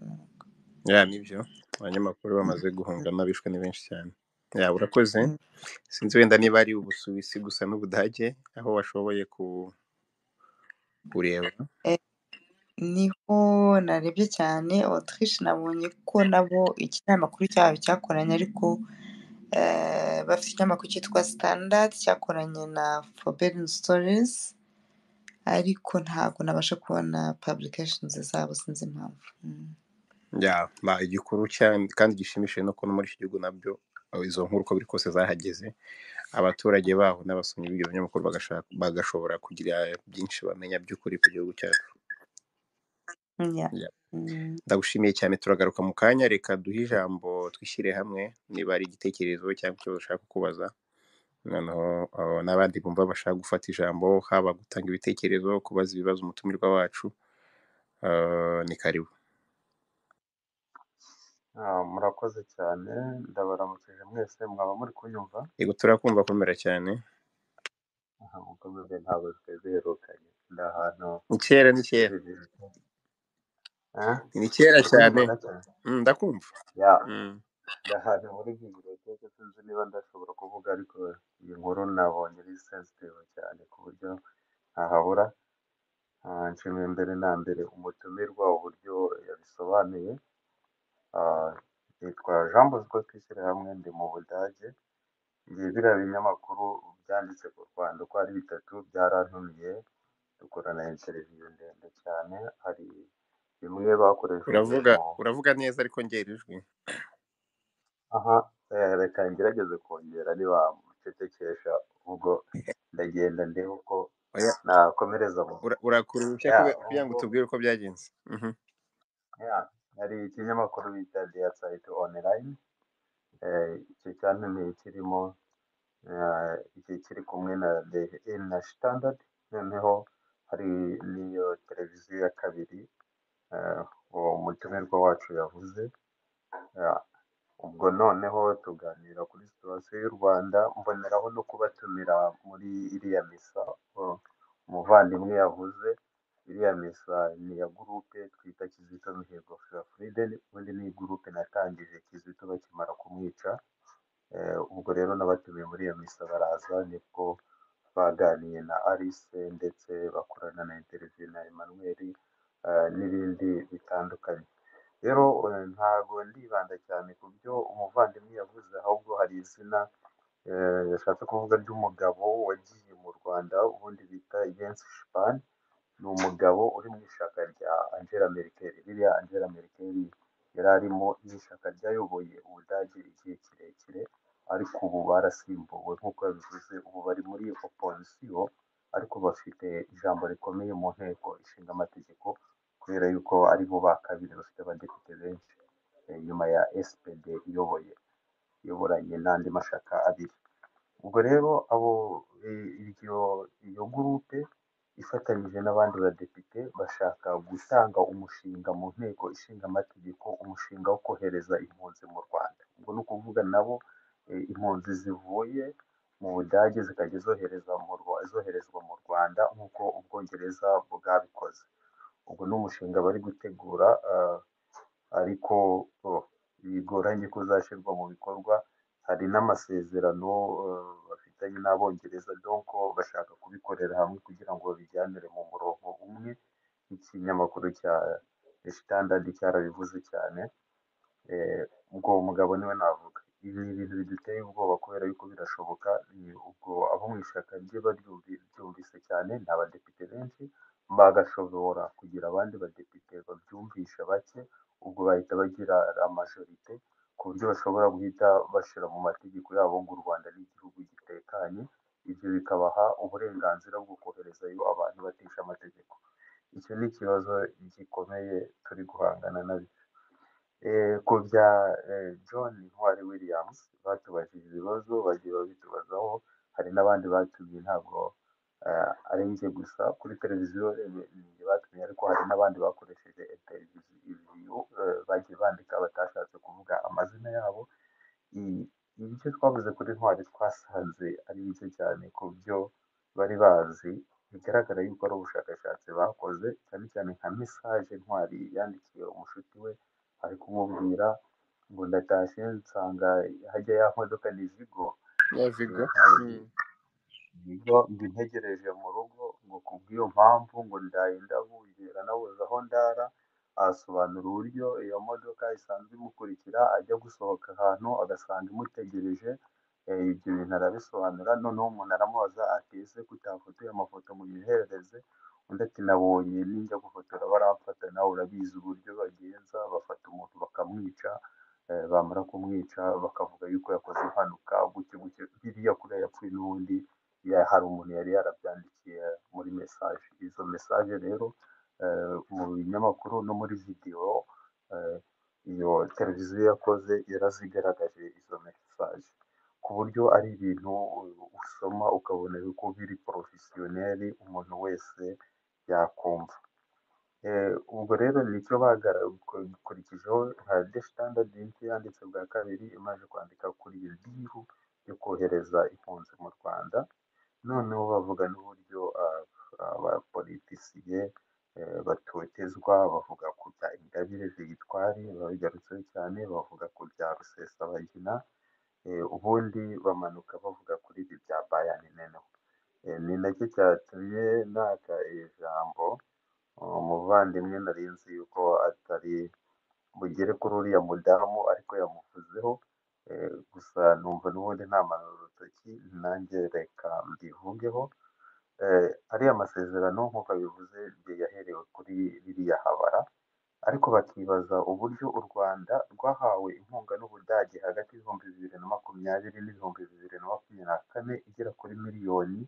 Speaker 1: Nibyo, abanyamakuru bamaze guhunga n'abishwe ni benshi cyane. Urakoze. Sinzi wenda niba ari Ubusuwisi gusa n'Ubudage aho washoboye kureba.
Speaker 2: Niho narebye cyane. Autriche nabonye ko nabo ikinyamakuru cyabo cyakoranye, ariko bafite ikinyamakuru cyitwa Standard cyakoranye na Forbidden Stories, ariko ntabwo nabasha kubona publications zabo, sinzi impamvu.
Speaker 1: Igikuru kandi gishimishije no kubona muri iki gihugu nabyo izo nkuru uko biri kose zahageze, abaturage baho n'abasomyi b'ibyo binyamakuru bagashobora kugira byinshi bamenya by'ukuri ku gihugu cyacu.
Speaker 2: Mm.
Speaker 1: Ndagushimiye cyane, turagaruka mu kanya, reka duhe ijambo twishyire hamwe niba ari igitekerezo cyangwa ikibazo ushaka kubaza, noneho n'abandi bumva bashaka gufata ijambo, haba gutanga ibitekerezo, kubaza ibibazo umutumirwa wacu, ni karibu.
Speaker 3: Murakoze cyane, ndabaramukije mwese, mwaba muri kunyumva?
Speaker 1: Yego turakumva, komera cyane.
Speaker 3: Mukomeze, ntabwo twari duherukanye, ndi ahantu
Speaker 1: Ni kera ni
Speaker 3: muri
Speaker 1: kera
Speaker 3: Village.
Speaker 1: ni kera
Speaker 3: Uri
Speaker 1: cyane.
Speaker 3: kunyumva cyane?
Speaker 1: Ndakumva.
Speaker 3: Ya,
Speaker 1: Mm.
Speaker 3: ndi ahantu muri bibliothèque, sinzi niba ndashobora kuvuga, ariko iyi nkuru nabonye ari sensitive cyane ku buryo ntahabura. Nshimiye mbere na mbere umutumirwa uburyo yabisobanuye. Nitwa Jean Bosco Twishyirahamwe, ndi mu Budage. Ngiye biriya binyamakuru byanditse ku Rwanda uko ari bitatu byarantumiye, dukorana interview ndende cyane. Hari bimwe bakoresheje
Speaker 1: uravuga neza ariko ngera ijwi.
Speaker 3: aha, reka ngerageze kongera niba mucecekesha, ubwo ndagenda ndebe uko
Speaker 1: Oya,
Speaker 3: nakomereza mu
Speaker 1: urakura uruhushya
Speaker 3: ya
Speaker 1: kugira ngo
Speaker 3: ubwo
Speaker 1: tubwire uko byagenze.
Speaker 3: ya hari ikinyamakuru bita Der Zeit Online. Icyo cyantumiye kirimo iki kiri kumwe na na Standard. Noneho hari n'iyo televiziyo ya kabiri uwo mutumirwa wacu yavuze. Ubwo noneho tuganira kuri situwasiyo y'u Rwanda, mboneraho no kubatumira muri iriya misa umuvandimwe yavuze. Iriya misa ni iya gurupe twita Kizito Mihigo Freedom, ubundi ni gurupe natangije Kizito bakimara kumwica. Ubwo rero nabatumiye muri iyo misa baraza, nibwo baganiye na Alice ndetse bakorana na interview na Emmanuel n'ibindi bitandukanye. Rero ntabwo ndibanda cyane ku byo umuvandimwe yavuze, ahubwo hari izina yashatse kuvuga ry'umugabo wagiye mu Rwanda ubundi bita Jens Spahn. Ni umugabo uri mu ishyaka rya Angela Merkel. Ririya Angela Merkel yari arimo n'ishyaka ryayoboye Ubudage igihe kirekire, ariko ubu barasimbuwe nk'uko yabivuze, ubu bari muri opozisiyo, ariko bafite ijambo rikomeye mu nteko ishinga amategeko, kubera yuko ari bo ba kabiri bafite abadepite benshi nyuma ya SPD iyoboranye n'andi mashyaka abiri. Ubwo rero iyo gurupe ifatanyije n'abandi badepite bashaka gutanga umushinga mu nteko ishinga amategeko, umushinga wo kohereza impunzi mu Rwanda. Ubwo ni ukuvuga nabo impunzi zivuye mu Budage zikajya zoherezwa mu Rwanda nk'uko Ubwongereza bwabikoze. Ubwo ni umushinga bari gutegura, ariko bigoranye kuzashyirwa mu bikorwa. Hari n'amasezerano bafitanye n'Abongereza, donc bashaka kubikorera hamwe kugira ngo babijyanire mu murongo umwe. Ikinyamakuru cya Standard cyarabivuze cyane. Ubwo umugabo niwe navuga. Ibi ni ibintu biduteye ubwoba kubera yuko birashoboka. Ubwo abo mu ishyaka rye babyumvise cyane, ni abadepite benshi, bagashobora kugira abandi badepite babyumvisha bake, ubwo bahita bagira amajorite ku buryo bashobora guhita bashyira mu mategeko yabo ngo u Rwanda ni igihugu gitekanye. Ibyo bikabaha uburenganzira bwo koherezayo abantu batisha amategeko. Icyo ni ikibazo gikomeye turi guhangana nabyo. Ku bya John Ntwari Williams batubajije ibibazo bagiye babitubazaho, hari n'abandi batumiye, ntabwo ari njye gusa kuri televiziyo ni batumiye, ariko hari n'abandi bakoresheje interview bagiye bandika batashatse kuvuga amazina yabo. Ibice twavuze kuri Ntwari twasanze ari bike cyane ku byo bari bazi, bigaragara yuko ari ubushakashatsi bakoze, cyane cyane nka message Ntwari yandikiye umushuti we, ari kumubwira ngo ndatashye nsanga hajya ya modoka ni Vigo. Vigo ngo integereje mu rugo, ngo kubw'iyo mpamvu ngo ndaye ndabungera nabuze aho ndara. Asobanura uburyo iyo modoka isanzwe imukurikira, ajya gusohoka ahantu agasanga imutegereje. Ibyo bintu arabisobanura. Noneho umuntu aramubaza ati ese kutafotoye amafoto munyoherereze? Undi ati nabonye ninjya gufotora baramfata, nawe urabizi uburyo bagenza, bafata umuntu bakamwica, bamara kumwica bakavuga yuko yakoze impanuka gutyo gutyo. Biriya kuriya yapfuye n'ubundi hari umuntu yari yarabyandikiye muri message. Izo message rero mu binyamakuru no muri videwo eh, iyo televiziyo yakoze yarazigaragaje izo mesaje ku buryo ari ibintu usoma ukabona yuko biri porofesiyoneri umuntu wese yakumva. Ubwo rero nicyo bakurikijeho nka The Standard nicyo yanditse bwa kabiri imaze kwandika kuri iyo diru yo kohereza impunzi mu Rwanda, noneho bavuga n'uburyo abapolitisiye batotezwa, bavuga ku bya Ingabire Victoire babigarutseho cyane, bavuga ku bya Rusesabagina, ubundi bamanuka bavuga kuri ibi bya Bayani noneho. Ni nacyo cyatumye naka ijambo umuvandimwe nari nzi yuko atari bugere kuri uriya mudamu ariko yamuvuzeho, gusa numva n'ubundi ntamanura urutoki nanjye reka mbivugeho. Ariya masezerano nk'uko bivuze yaherewe kuri ririya habara, ariko bakibaza uburyo u Rwanda rwahawe inkunga n'Ubudage hagati y'ibihumbi 2020 n'ibihumbi 2024 igera kuri miliyoni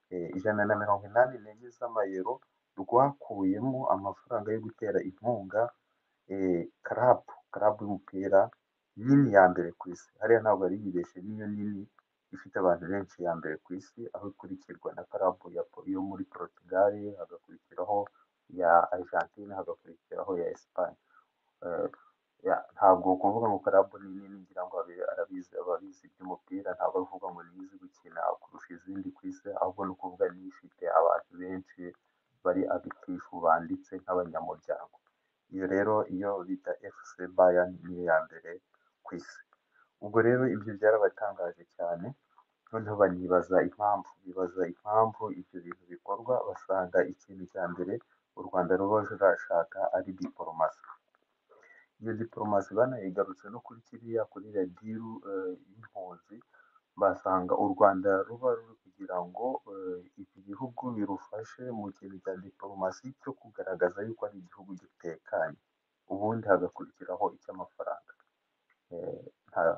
Speaker 3: 184 z'amayero, rwakuyemo amafaranga yo gutera inkunga karabu y'umupira nini ya mbere ku isi. Hariya ntabwo ari yibeshye, niyo nini ifite abantu benshi ya mbere ku isi, aho ikurikirwa na karabu yo muri Portugal, hagakurikiraho ya Argentine, hagakurikiraho ya Espagne. Ntabwo kuvuga ngo karabu ni nini ngira ngo ababizi iby'umupira ntabwo ari ukuvuga ngo niyo izi gukina kurusha izindi ku isi, ahubwo ni ukuvuga niyo ifite abantu benshi bari agitifu banditse nk'abanyamuryango. Iyo rero iyo bita FC Bayern niyo ya mbere ku isi. Ubwo rero ibyo byarabatangaje cyane, noneho bibaza impamvu ibyo bintu bikorwa, basanga ikintu cya mbere u Rwanda ruba rurashaka ari diporomasi. Iyo diporomasi banayigarutse no kuri kuri radiyo y'impunzi, basanga u Rwanda ruba ruri kugira ngo iki gihugu birufashe mu kintu cya diporomasi cyo kugaragaza yuko ari igihugu gitekanye, ubundi hagakurikiraho icy'amafaranga.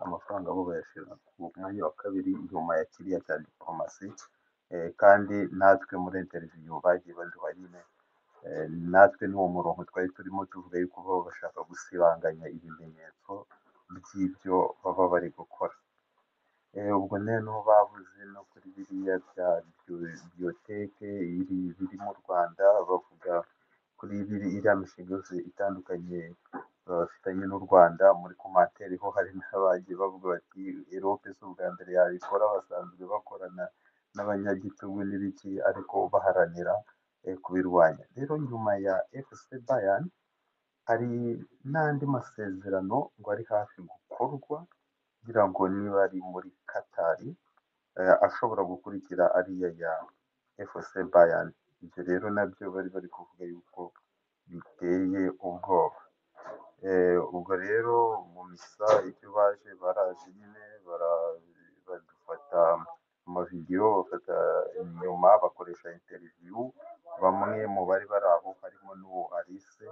Speaker 3: Amafaranga bo bayashyira ku mwanya wa kabiri nyuma ya kiriya cya diporomasi, kandi natwe muri interiviyu bagiye baduha nyine, natwe n'uwo murongo twari turimo tuvuga yuko baba bashaka gusibanganya ibimenyetso by'ibyo baba bari gukora. Ubwo noneho bavuze no kuri biriya bya biyoteke biri mu Rwanda, bavuga kuri iriya mishinga yose itandukanye bafitanye n'u Rwanda. Muri komantere ho hari n'abagiye bavuga bati Erope si ubwa mbere yabikora, basanzwe bakorana n'abanyagitugu n'ibiki ariko baharanira kubirwanya. Rero nyuma ya FC Bayern hari n'andi masezerano ngo ari hafi gukorwa, kugira ngo niba ari muri Katari ashobora gukurikira ariya ya FC Bayern. Ibyo rero nabyo bari kuvuga yuko biteye ubwoba. Ubwo rero mu misa icyo baraje nyine badufata amavidewo, bafata inyuma, bakoresha interiviyu bamwe mu bari bari aho, harimo n'uwo Alice,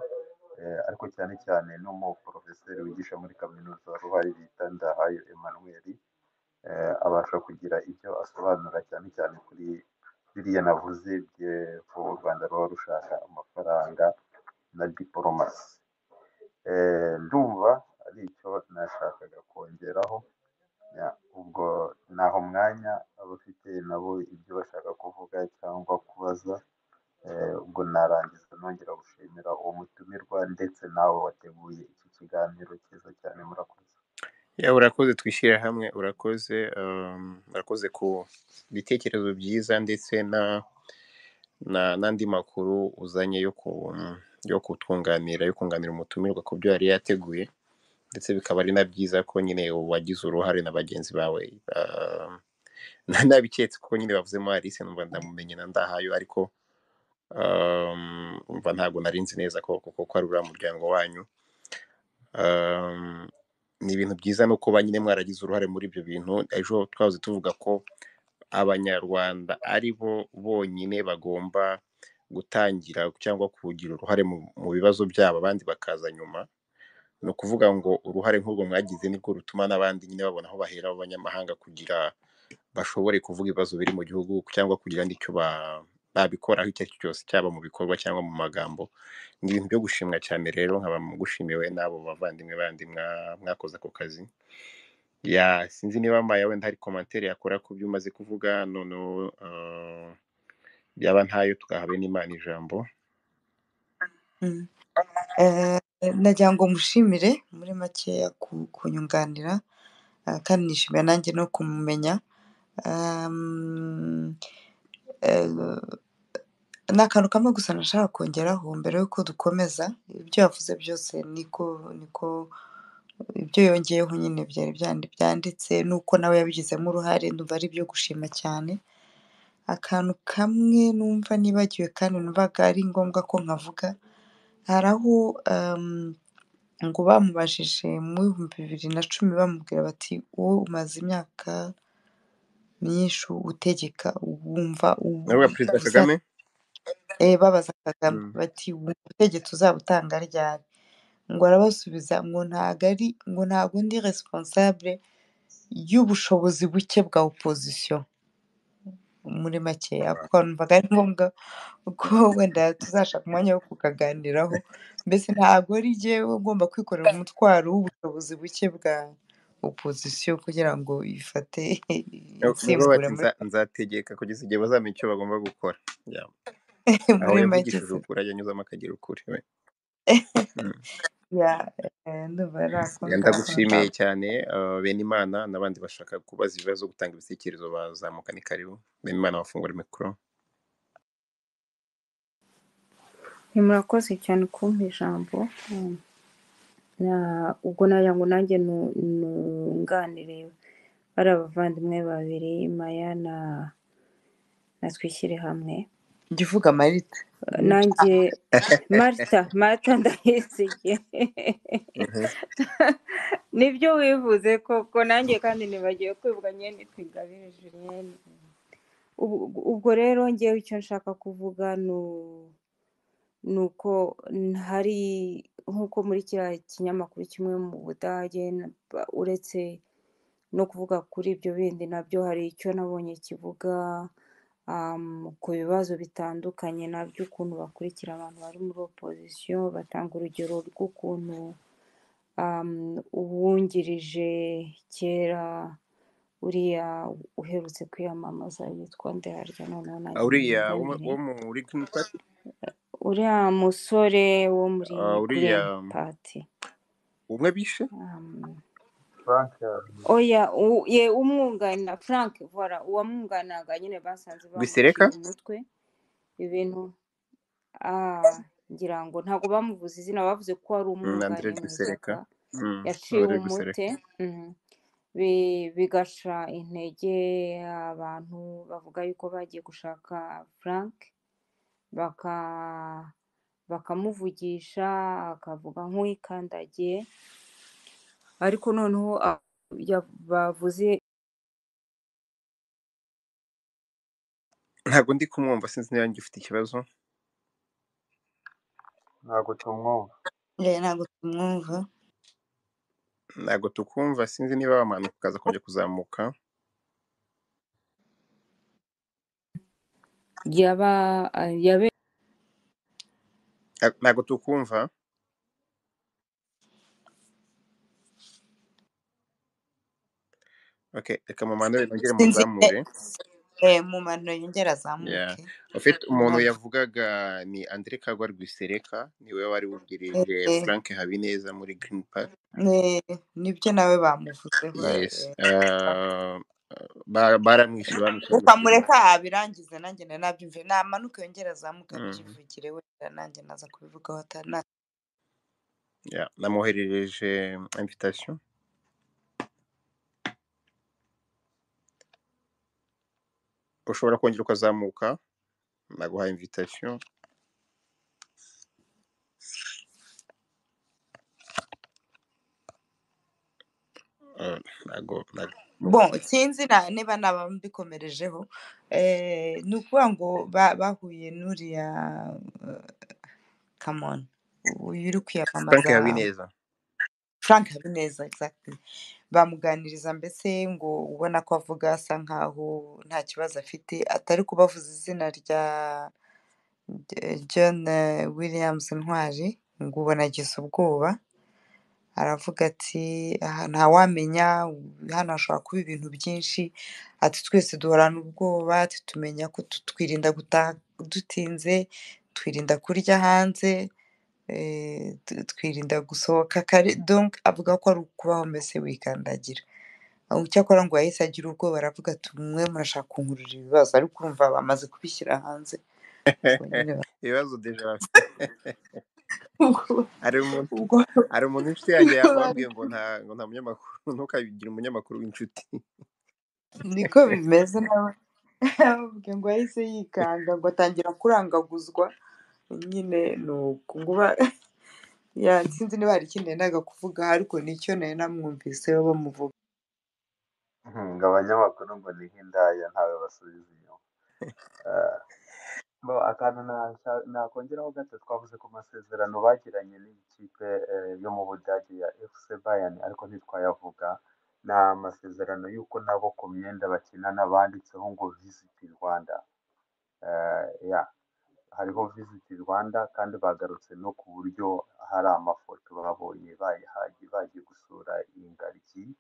Speaker 3: ariko cyane cyane n'umuporofeseri wigisha muri kaminuza wari uhari bita Ndahayo Emmanuel, abasha kugira ibyo asobanura cyane cyane kuri biriya navuze ko u Rwanda ruba rushaka amafaranga na diporomasi. Ndumva ari icyo nashakaga kongeraho. Ubwo naho mwanya abafite nabo ibyo bashaka kuvuga cyangwa kubaza, ubwo narangiza nongera gushimira uwo mutumirwa ndetse nawe wateguye iki kiganiro cyiza cyane. Murakoze.
Speaker 1: Urakoze, twishyira hamwe. Urakoze ku bitekerezo byiza ndetse n'andi makuru uzanye yo kunganira umutumirwa ku byo yari yateguye, ndetse bikaba ari na byiza ko nyine wagize uruhare na bagenzi bawe. Nabiketse kuko nyine bavuzemo Alice, numva ndamumenye na Ndahayo, ariko umva ntabwo nari nzi neza ko ari uriya muryango wanyu. Ni ibintu byiza no kuba nyine mwaragize uruhare muri ibyo bintu. Ejo twahoze tuvuga ko abanyarwanda ari bo bonyine bagomba gutangira cyangwa kugira uruhare mu bibazo byabo, abandi bakaza nyuma. Ni ukuvuga ngo uruhare nk'urwo mwagize nibwo rutuma n'abandi nyine babona aho bahera b'abanyamahanga, kugira bashobore kuvuga ibibazo biri mu gihugu cyangwa kugira n'icyo babikoraho icyo ari cyo cyose cyaba mu bikorwa cyangwa mu magambo. Ni ibintu byo gushimwa cyane rero, nkaba mugushimiwe n'abo bavandimwe bandi mwakoze ako kazi. Sinzi niba Maya wenda hari komantere yakora ku byo umaze kuvuga, noneho byaba ntayo tugaha Benimana ijambo.
Speaker 2: Mm. Nagira ngo mushimire muri makeya kunyunganira, kandi nishimiye nanjye no kumumenya. Um, eh, ni akantu kamwe gusa nashaka kongeraho mbere y'uko dukomeza. Ibyo yavuze byose niko ibyo yongeyeho nyine byari byanditse, nuko nawe yabigizemo uruhare, ndumva ari ibyo gushima cyane. Akantu kamwe numva nibagiwe kandi numvaga ari ngombwa ko nkavuga, hari aho ngo bamubajije mu 2010 bamubwira bati wowe umaze imyaka myinshi utegeka, wumva
Speaker 1: nawe Perezida Kagame
Speaker 2: babaza Kagame bati wumva ubutegetsi uzabutanga ryari? Ngo arabasubiza ngo ntago ndi responsable y'ubushobozi buke bwa opposition, muri makeya, kuko numvaga ari ngombwa ko wenda tuzashaka umwanya wo kukaganiraho. Mbese ntabwo ari jyewe ugomba kwikorera umutwaro w'ubushobozi buke bwa opposition kugira ngo ifate
Speaker 1: nabo
Speaker 2: insimbure
Speaker 1: bati
Speaker 2: muri
Speaker 1: nzategeka kugeza igihe bazamenya icyo bagomba gukora. Aho
Speaker 2: muri make
Speaker 1: yavugishije
Speaker 2: se.
Speaker 1: ukuri, ajya anyuzamo akagira ukuri we.
Speaker 2: Ndumva ari ako ngako
Speaker 1: Ndagushimiye
Speaker 2: nashaka.
Speaker 1: cyane Benimana, n'abandi bashaka kubaza ibibazo, gutanga ibitekerezo bazamuka, ni karibu. Benimana, wafungura mikoro.
Speaker 4: Murakoze cyane kumpa ijambo. Ubwo nagira ngo nanjye nunganire bari abavandimwe babiri, Maya na Twishyire hamwe.
Speaker 2: Jya uvuga Marita.
Speaker 4: Nanjye Marta ndahisiye. Nibyo wivuze koko, nanjye kandi nibagiwe kwivuga nyene Twigabire Julienne. Ubwo rero ngewe icyo nshaka kuvuga nuko hari nk'uko muri kiriya kinyamakuru kimwe mu Budage, uretse no kuvuga kuri ibyo bindi, nabyo hari icyo nabonye kivuga ku bibazo bitandukanye nabyo, ukuntu bakurikira abantu bari muri opposition. Batanga urugero rw'ukuntu uwungirije kera uriya uherutse kwiyamamaza yitwa nde harya, noneho nanjye
Speaker 1: uriya wo muri Green Party,
Speaker 4: uriya musore wo muri Green Party,
Speaker 1: umwe bishe
Speaker 3: Frank
Speaker 4: oya umwunganira Frank, voilà, uwamwunganiraga nyine basanze
Speaker 1: Rwisereka
Speaker 4: bamuciye umutwe ibintu. Ngira ngo ntabwo bamuvuze izina, bavuze ko ari umwunganiye mu ishyaka, yaciwe umute. Bigaca intege abantu bavuga yuko bagiye gushaka Frank bakamuvugisha, akavuga nk'uwikandagiye, ariko noneho bavuze.
Speaker 1: ntabwo ndi kumwumva, sinzi niba ngifite ikibazo.
Speaker 3: ntabwo tumwumva.
Speaker 2: Ntabwo tumwumva.
Speaker 1: Ntabwo tukumva, sinzi niba wamanuka ukaza kongera kuzamuka. Ntabwo tukumva. Okay, reka mumanure nongere muzamure.
Speaker 2: Mumanure yongera azamuke.
Speaker 1: Ufite umuntu yavugaga ni Andre Kagwa Rwisereka, niwe wari wungirije Frank Habineza muri Green Party.
Speaker 2: Nibyo nawe bamuvuzeho.
Speaker 1: Baramwishe.
Speaker 2: Reka mureka abirangize, nanjye nabyumve. Namanuke yongera azamuka byivugire, wenda nanjye naza kubivugaho atari.
Speaker 1: Namwoherereje invitation. Ushobora kongera ukazamuka, naguha invitation.
Speaker 2: Bon, sinzi niba naba mbikomerejeho. Ni ukuvuga ngo bahuye n'uriya come on, uyu uri kwiyamamaza
Speaker 1: Frank Habineza.
Speaker 2: Frank Habineza exactly bamuganiriza mbese ngo ubona ko avuga asa nkaho nta kibazo afite atari kubavuza izina rya John Williams Ntwari ngo ubona agize ubwoba aravuga ati aha ntawamenya hano hashobora kuba ibintu byinshi ati twese duhorana ubwoba ati tumenya ko twirinda gutaha dutinze twirinda kurya hanze twirinda gusohoka kare donc avuga ko ari ukubaho mbese wikandagira cyakora ngo yahise agira ubwoba aravuga ati mwe murashaka kunkurura ibibazo ariko urumva bamaze kubishyira hanze ubwo nyine
Speaker 1: ibibazo deja bafite.
Speaker 2: ubwo
Speaker 1: hari umuntu
Speaker 2: ubwo
Speaker 1: hari umuntu inshuti yanjye
Speaker 2: ubwo
Speaker 1: wambwiye ngo nta munyamakuru ntukabigire umunyamakuru w'inshuti.
Speaker 2: niko bimeze nawe avuga ngo yahise yikanga ngo atangira kurangaguzwa nyine ni uku ngo sinzi niba hari ikindi yendaga kuvuga ariko nicyo nari namwumviseho bamuvuga
Speaker 3: ngo abanyamakuru ngo ni nk'indaya ntawe basubiza inyuma. Akantu nakongeraho gato twavuze ku masezerano bagiranye n'ikipe yo mu Budage ya FC Bayern ariko ntitwayavuga. Ni amasezerano y'uko nabo ku myenda bakinana banditseho ngo Visit Rwanda. Hariho Visit Rwanda kandi bagarutse no ku buryo hari amafoto babonye bagiye gusura ingagi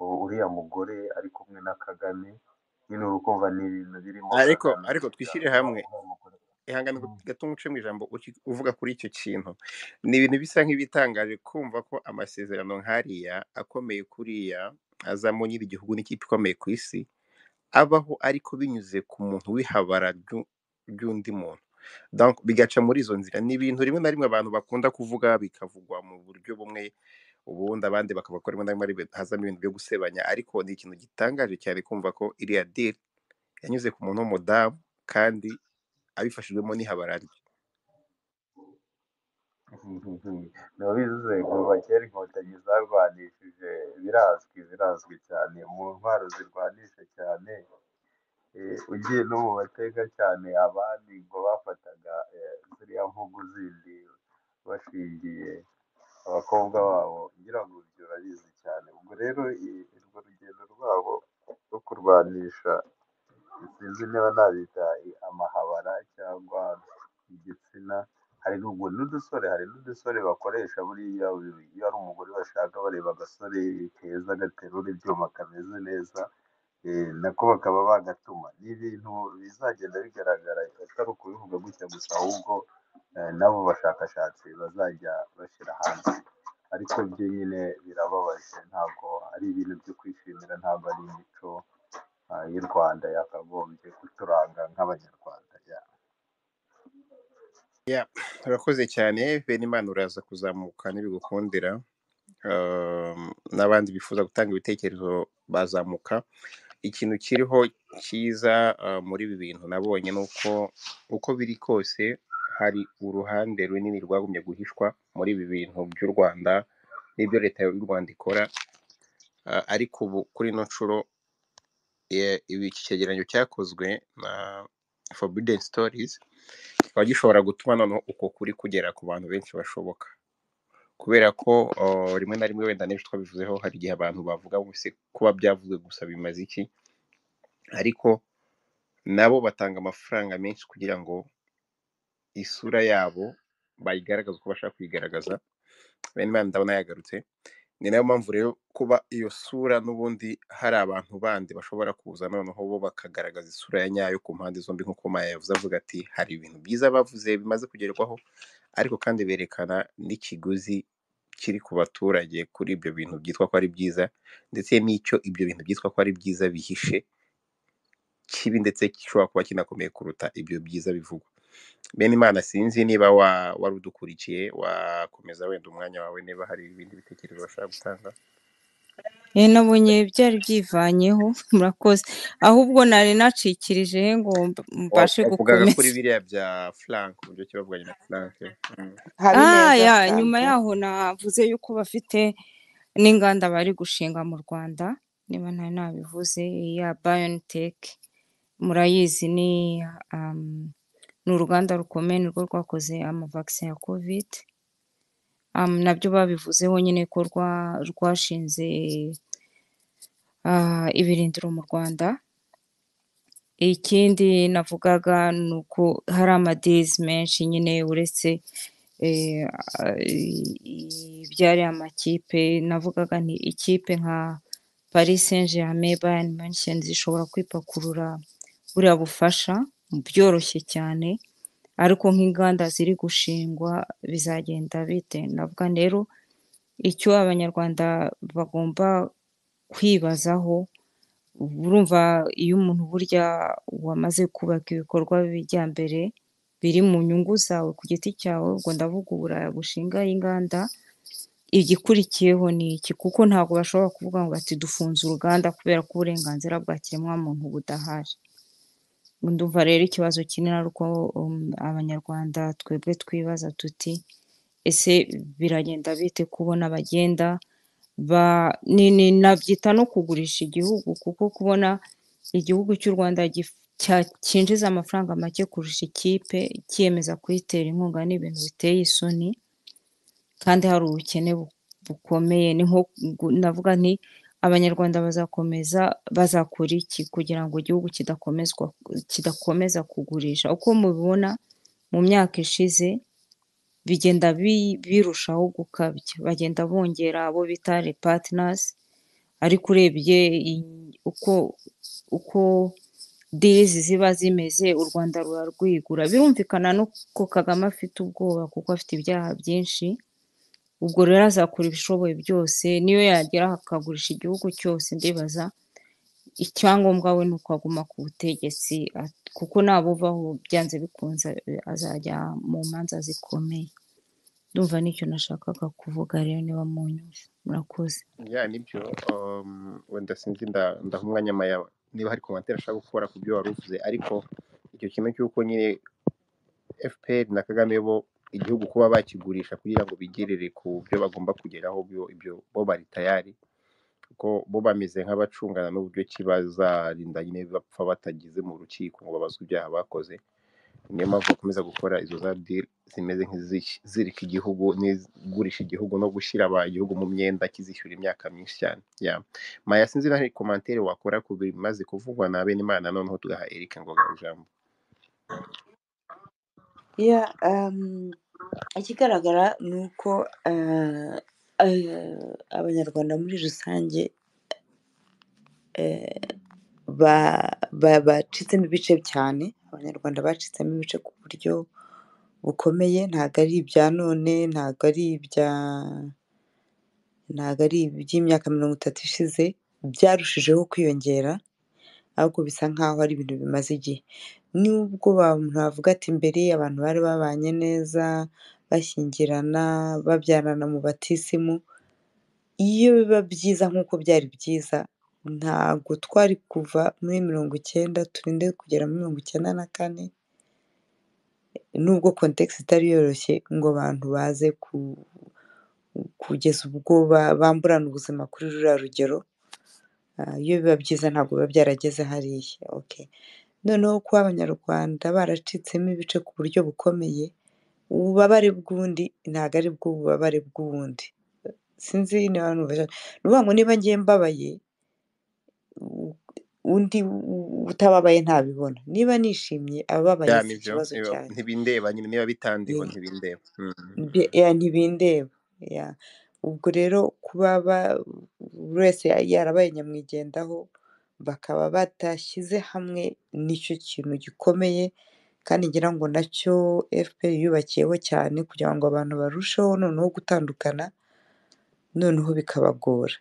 Speaker 3: uriya mugore ari kumwe na Kagame nyine urukumva ni ibintu birimo
Speaker 1: ariko twishyire hamwe ihangane gato nguce mu ijambo uvuga kuri icyo kintu ni ibintu bisa nk'ibitangaje kumva ko amasezerano nk'ariya akomeye kuriya azamo nyiri igihugu n'ikipe ikomeye ku isi abaho ariko binyuze ku muntu w'ihabara ry'undi muntu bigaca muri izo nzira. Ni ibintu rimwe na rimwe abantu bakunda kuvuga bikavugwa mu buryo bumwe ubundi abandi bakavuga ko rimwe na rimwe hazamo ibintu byo gusebanya ariko ni ikintu gitangaje cyane kumva ko iriya deal yanyuze ku muntu w'umudamu kandi abifashijwemo n'ihabara rye.
Speaker 3: ntibabivuze ngo kera inkotanyi zarwanishije birazwi cyane mu ntwaro zirwanisha cyane. Ugiye no mu mateka cyane abandi ngo bafataga ziriya mpugu zindi bashingiye abakobwa babo ngira ngo ibyo urabizi cyane. Ubwo rero urwo rugendo rwabo rwo kurwanisha sinzi niba nabita amahabara cyangwa igitsina hari n'udusore bakoresha buriya iyo ari umugore bashaka bareba agasore keza gaterura ibyuma kameze neza nako bakaba bagatuma. Ni ibintu bizagenda bigaragara atari ukubivuga gutya gusa ahubwo n'abo bashakashatsi bazajya bashyira hanze ariko byo nyine birababaje ntabwo ari ibintu byo kwishimira ntabwo ari imico y'u Rwanda yakagombye kuturanga nk'abanyarwanda.
Speaker 1: urakoze cyane bene imana uraza kuzamuka n'ibigukundira n'abandi bifuza gutanga ibitekerezo bazamuka. Ikintu kiriho cyiza muri ibi bintu nabonye ni uko biri kose hari uruhande runini rwagumye guhishwa muri ibi bintu by'u Rwanda n'ibyo leta y'u Rwanda ikora ariko ubu kuri ino nshuro iki cyegeranyo cyakozwe na Forbidden Stories kikaba gishobora gutuma noneho uko kuri kugera ku bantu benshi bashoboka kubera ko rimwe na rimwe wenda n'ejo twabivuzeho hari igihe abantu bavuga ngo se kuba byavuzwe gusa bimaze iki ariko nabo batanga amafaranga menshi kugira ngo isura yabo bayigaragaze uko bashaka kuyigaragaza. bene imana ndabona yagarutse. Ni nayo mpamvu rero kuba iyo sura n'ubundi hari abantu bandi bashobora kuza noneho bo bakagaragaza isura ya nyayo ku mpande zombi nk'uko Maya yavuze avuga ati hari ibintu byiza bavuze bimaze kugerwaho ariko kandi berekana n'ikiguzi kiri ku baturage kuri ibyo bintu byitwa ko ari byiza ndetse n'icyo ibyo bintu byitwa ko ari byiza bihishe kibi ndetse gishobora kuba kinakomeye kuruta ibyo byiza bivugwa. bene imana sinzi niba wari udukurikiye wakomeza wenda umwanya wawe niba hari ibindi bitekerezo bashaka gutanga.
Speaker 4: nabonye byari byivanyeho murakoze ahubwo nari nacikirije ngo mbashe
Speaker 1: wavugaga kuri
Speaker 4: gukomeza
Speaker 1: biriya bya Frank uburyo kibavuganye na Frank.
Speaker 2: Habineza
Speaker 4: nyuma
Speaker 2: Frank
Speaker 4: yaho navuze yuko bafite n'inganda bari gushinga mu Rwanda niba ntari nabivuze ya BioNTech murayizi ni uruganda rukomeye nirwo rwakoze amavakisi ya covid nabyo babivuzeho nyine ko rwashinze ibirindiro mu Rwanda. Ikindi navugaga ni uko hari amadezi menshi nyine uretse iby'ariya makipe, navugaga nti ikipe nka Paris Saint-Germain, Bayern Munchen zishobora kwipakurura buriya bufasha byoroshye cyane, ariko nk'inganda ziri gushingwa bizagenda bite? Navuga rero icyo Abanyarwanda bagomba kwibazaho, urumva iyo umuntu burya wamaze kubaka ibikorwa bijyambere biri mu nyungu zawe ku giti cyawe, ubwo ndavuga uburaya bushingaho inganda, igikurikiyeho ni iki? Kuko ntabwo bashobora kuvuga ngo bati dufunze uruganda kubera ko uburenganzira bwa kiremwamuntu budahari. Ndumva rero ikibazo kinini ari uko Abanyarwanda twebwe twibaza tuti ese biragenda bite kubona bagenda nabyita no kugurisha igihugu, kuko kubona igihugu cy'u Rwanda cyinjiza amafaranga make kurusha ikipe cyiyemeza kuyitera inkunga ni ibintu biteye isoni, kandi hari ubukene bukomeye. Ni nko navuga nti Abanyarwanda bazakora iki kugira ngo igihugu kidakomeza kugurisha? Uko mubibona mu myaka ishize bigenda birushaho gukabya, bagenda bongera abo bita repartners, ariko urebye uko deals ziba zimeze u Rwanda rurarwigura. Birumvikana nuko Kagame afite ubwoba kuko afite ibyaha byinshi, ubwo rero azakora ibishoboye byose, niyo yagera akagurisha igihugu cyose, ndibaza icyangombwa we ni uko aguma ku butegetsi, kuko nabuvaho byanze bikunze azajya mu manza zikomeye. Ndumva nicyo nashakaga kuvuga rero, niba munyumva. Murakoze.
Speaker 1: nibyo. Wenda sinzi ndaha umwanya Maya niba hari komantere ashaka gukora ku byo wari uvuze, ariko icyo kimwe cy'uko nyine FPR na Kagame bo igihugu kuba bakigurisha kugira ngo bigerere ku byo bagomba kugeraho, ibyo bo bari tayari, kuko bo bameze nk'abacungana n'uburyo ki bazarinda nyine bapfa batagize mu rukiko ngo babazwe ibyaha bakoze. Niyo mpamvu bakomeza gukora izo za deal zimeze nk'izirika igihugu n'igurisha igihugu no gushyira igihugu mu myenda kizishyura imyaka myinshi cyane. Maya, sinzi na hari komantere wakora ku bimaze kuvugwa na Benimana, noneho tugaha Eric ngo ijambo.
Speaker 2: Ikigaragara ni uko Abanyarwanda muri rusange bacitsemo ibice cyane. Abanyarwanda bacitsemo ibice ku buryo bukomeye, ntabwo ari ibya none, ntabwo ari iby'imyaka 30 ishize, byarushijeho kwiyongera, ahubwo bisa nkaho ari ibintu bimaze igihe. Nubwo umuntu avuga ati mbere abantu bari babanye neza, bashyingirana, babyarana mu batisimu, iyo biba byiza nk'uko byari byiza, ntabwo twari kuva muri 90 turinde kugera muri 94, nubwo context itari yoroshye ngo abantu baze kugeza ubwo bamburana ubuzima kuri ruriya rugero. Iyo biba byiza ntabwo biba byarageze hariya. Noneho kuba Abanyarwanda baracitsemo ibice ku buryo bukomeye, ububabare bw'undi ntabwo ari bwo bubabare bw'uwundi. Sinzi niba numva, ni ukuvuga ngo niba ngiye mbabaye, undi utababaye ntabibona. Niba nishimye ababaye si ikibazo cyanjye.
Speaker 1: Ntibindeba nyine, niba bitandiho ntibindeba.
Speaker 2: Ntibindeba. Ubwo rero kuba buri wese yarabaye nyamwigendaho, bakaba batashyize hamwe, nicyo kintu gikomeye, kandi ngira ngo nacyo FPR yubakiyeho cyane, kugira ngo abantu barusheho noneho gutandukana, noneho bikabagora.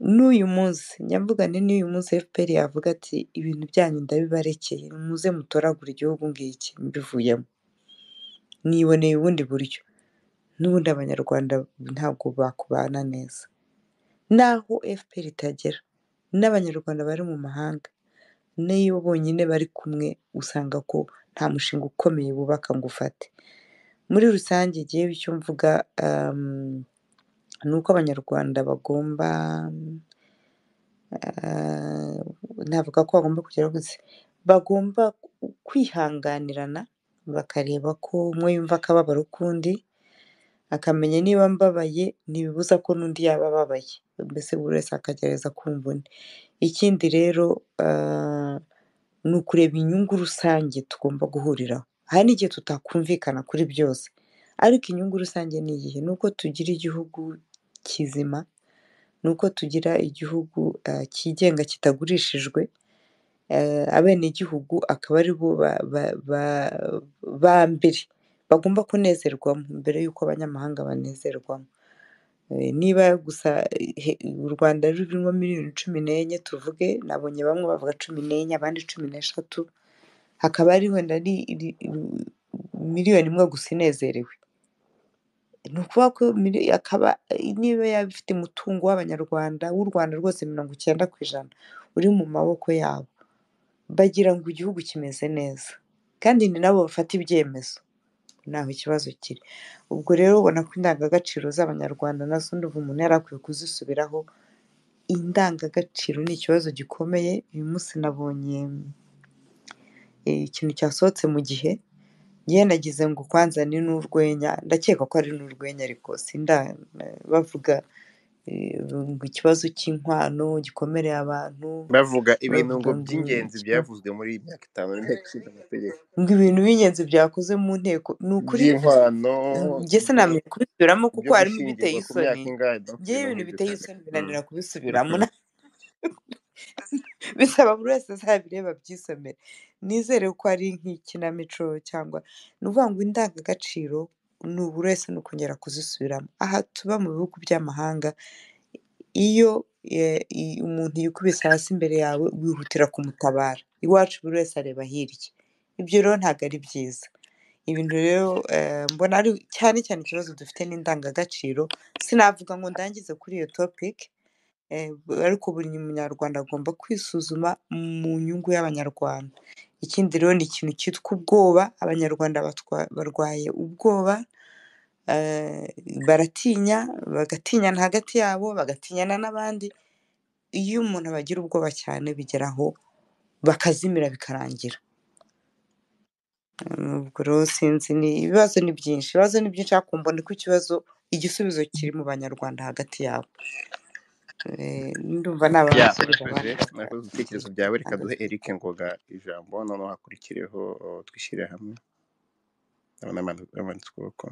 Speaker 2: N'uyu munsi nyamvuga n'uyu munsi FPR yavuga ati ibintu byanyu ndabibarekeye, muze mutoragura igihugu ngiki mbivuyemo, niboneye ubundi buryo. N'ubundi Abanyarwanda ntabwo bakubana neza, naho FPR itagera, n'Abanyarwanda bari mu mahanga n'iyo bonyine bari kumwe usanga ko nta mushinga ukomeye bubaka ngo ufate. Muri rusange igihe icyo mvuga ni uko Abanyarwanda bagomba, navuga ko bagomba kugera gusa, bagomba kwihanganirana, bakareba ko umwe yumva akababaro k'undi, akamenya niba mbabaye ntibibuza ko n'undi yaba ababaye, mbese buri wese akagerageza kumva undi. Ikindi rero ni ukureba inyungu rusange tugomba guhuriraho. Hari n'igihe tutakumvikana kuri byose, ariko inyungu rusange ni iyihe? Ni uko tugira igihugu kizima, ni uko tugira igihugu cyigenga kitagurishijwe, abenegihugu akaba ari bo ba mbere bagomba kunezerwamo mbere y'uko abanyamahanga banezerwamo. Niba gusa u Rwanda rurimo miliyoni 14 tuvuge, nabonye bamwe bavuga 14 abandi 16, hakaba ari wenda ari miliyoni imwe gusa inezerewe. Ni ukuvuga ko akaba niba yaba ifite umutungo w'abanyarwanda w'u Rwanda rwose 90% uri mu maboko yabo, bagira ngo igihugu kimeze neza, kandi ni nabo bafata ibyemezo, ntaho ikibazo kiri. Ubwo rero ubona ko indangagaciro z'abanyarwanda nazo ndumva umuntu yari akwiye kuzisubiraho. Indangagaciro ni ikibazo gikomeye. Uyu munsi nabonye ikintu cyasohotse mu Gihe, njyewe nagize ngo kwanza ni n'urwenya, ndakeka ko ari n'urwenya ariko bavuga ngo ikibazo cy'inkwano gikomereye abantu,
Speaker 1: bavuga ibintu ngo
Speaker 2: bavuga ngo
Speaker 1: by'ingenzi byavuzwe muri iyi myaka 5 n'inteko ishinga amategeko
Speaker 2: ngo ibintu by'ingenzi byakoze mu nteko. Ni ukuri
Speaker 1: by'inkwano,
Speaker 2: njye sinamenya kubisubiramo kuko
Speaker 1: byo
Speaker 2: harimo ibiteye
Speaker 1: gushingirwa ku myaka
Speaker 2: isoni.
Speaker 1: ingahe, donc
Speaker 2: Njyewe
Speaker 1: ibintu
Speaker 2: ibintu
Speaker 1: nk'ibyo
Speaker 2: biteye
Speaker 1: cyane.
Speaker 2: isoni binanira kubisubiramo, bisaba buri wese azabireba abyisomere. Nizere ko ari nk'ikinamico cyangwa ni ukuvuga ngo indangagaciro ni buri wese ni ukongera kuzisubiramo. Aha tuba mu bihugu by'amahanga, iyo umuntu yikubise hasi imbere yawe wihutira kumutabara. Iwacu buri wese areba hirya. Ibyo rero ntabwo ari byiza. Ibintu rero mbona ari cyane cyane ikibazo dufite n'indangagaciro. Sinavuga ngo ndangize kuri iyo topic, ariko buri munyarwanda agomba kwisuzuma mu nyungu y'abanyarwanda. Ikindi rero ni ikintu cyitwa ubwoba. Abanyarwanda barwaye ubwoba, baratinya, bagatinyana hagati yabo, bagatinyana n'abandi. Iyo umuntu abagira ubwoba cyane bigeraho bakazimira bikarangira. Ubwo rero sinzi, ibibazo ni byinshi, ariko mbona ko igisubizo kiri mu banyarwanda hagati yabo. Ndumva nabasubiza
Speaker 1: murakoze ibitekerezo byawe. Reka duhe Eric Ngoga ijambo, noneho hakurikireho twishyire hamwe. Amanitse ukuboko.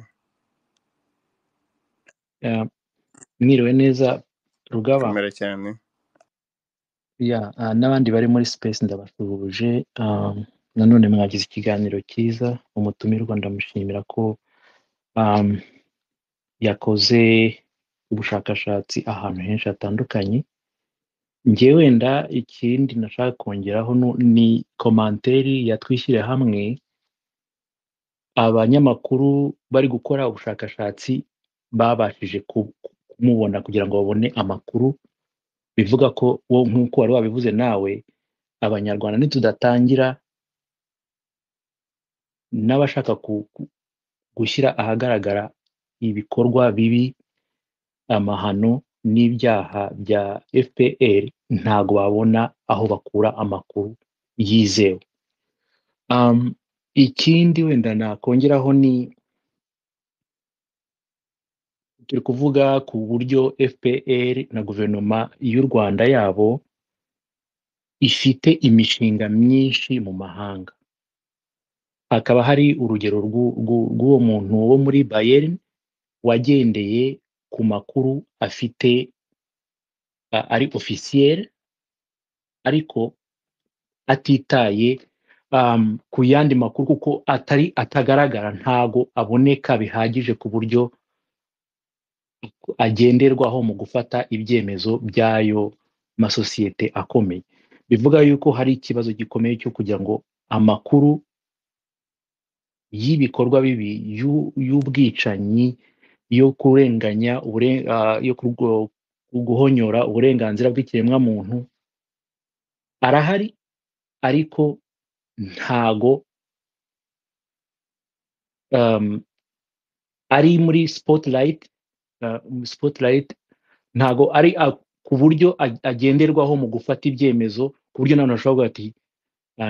Speaker 5: Mwiriwe neza Rugaba.
Speaker 1: Komera cyane.
Speaker 5: N'abandi bari muri space ndabasuhuje. Nanone mwagize ikiganiro cyiza. Umutumirwa ndamushimira ko yakoze ubushakashatsi ahantu henshi hatandukanye. Njye wenda ikindi nashaka kongeraho ni komanteri yatwishyire hamwe. Abanyamakuru bari gukora ubushakashatsi babashije kumubona kugira ngo babone amakuru. Bivuga ko nk'uko wari wabivuze nawe, abanyarwanda nitudatangira n'abashaka gushyira ahagaragara ibikorwa bibi, amahano n'ibyaha bya FPR, ntago babona aho bakura amakuru yizewe. Ikindi wenda nakongeraho ni turi kuvuga ku buryo FPR na guverinoma y'u Rwanda yabo ifite imishinga myinshi mu mahanga. Hakaba hari urugero rw'uwo muntu wo muri Bayern wagendeye ku makuru afite ari officiel, ariko atitaye ku yandi makuru kuko atagaragara, ntago aboneka bihagije ku buryo agenderwaho mu gufata ibyemezo by'ayo masosiyete akomeye. Bivuga yuko hari ikibazo gikomeye cyo kugira ngo amakuru y'ibikorwa bibi, y'ubwicanyi, yo kurenganya, yo guhonyora uburenganzira bw'ikiremwamuntu arahari, ariko ntago ari muri spotlight. Ntago ari ku buryo agenderwaho mu gufata ibyemezo, ku buryo nawe ashobora ati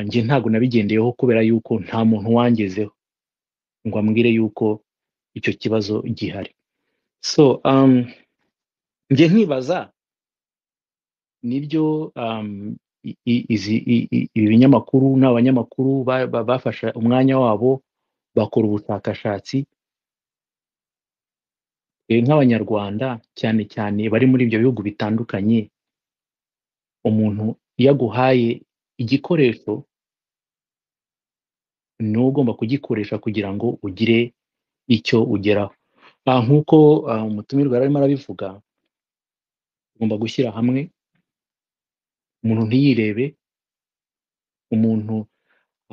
Speaker 5: njye ntago nabigendeyeho kubera yuko nta muntu wangezeho ngo ambwire yuko icyo kibazo gihari. so njye nkibaza nibyo ibi binyamakuru n'abanyamakuru bafashe umwanya wabo bakora ubushakashatsi nk'abanyarwanda cyane cyane bari muri ibyo bihugu bitandukanye. Umuntu iyo aguhaye igikoresho ni wowe ugomba kugikoresha kugira ngo ugire icyo ugeraho. Nk'uko umutumirwa yari arimo arabivuga, ugomba gushyira hamwe, umuntu ntiyirebe, umuntu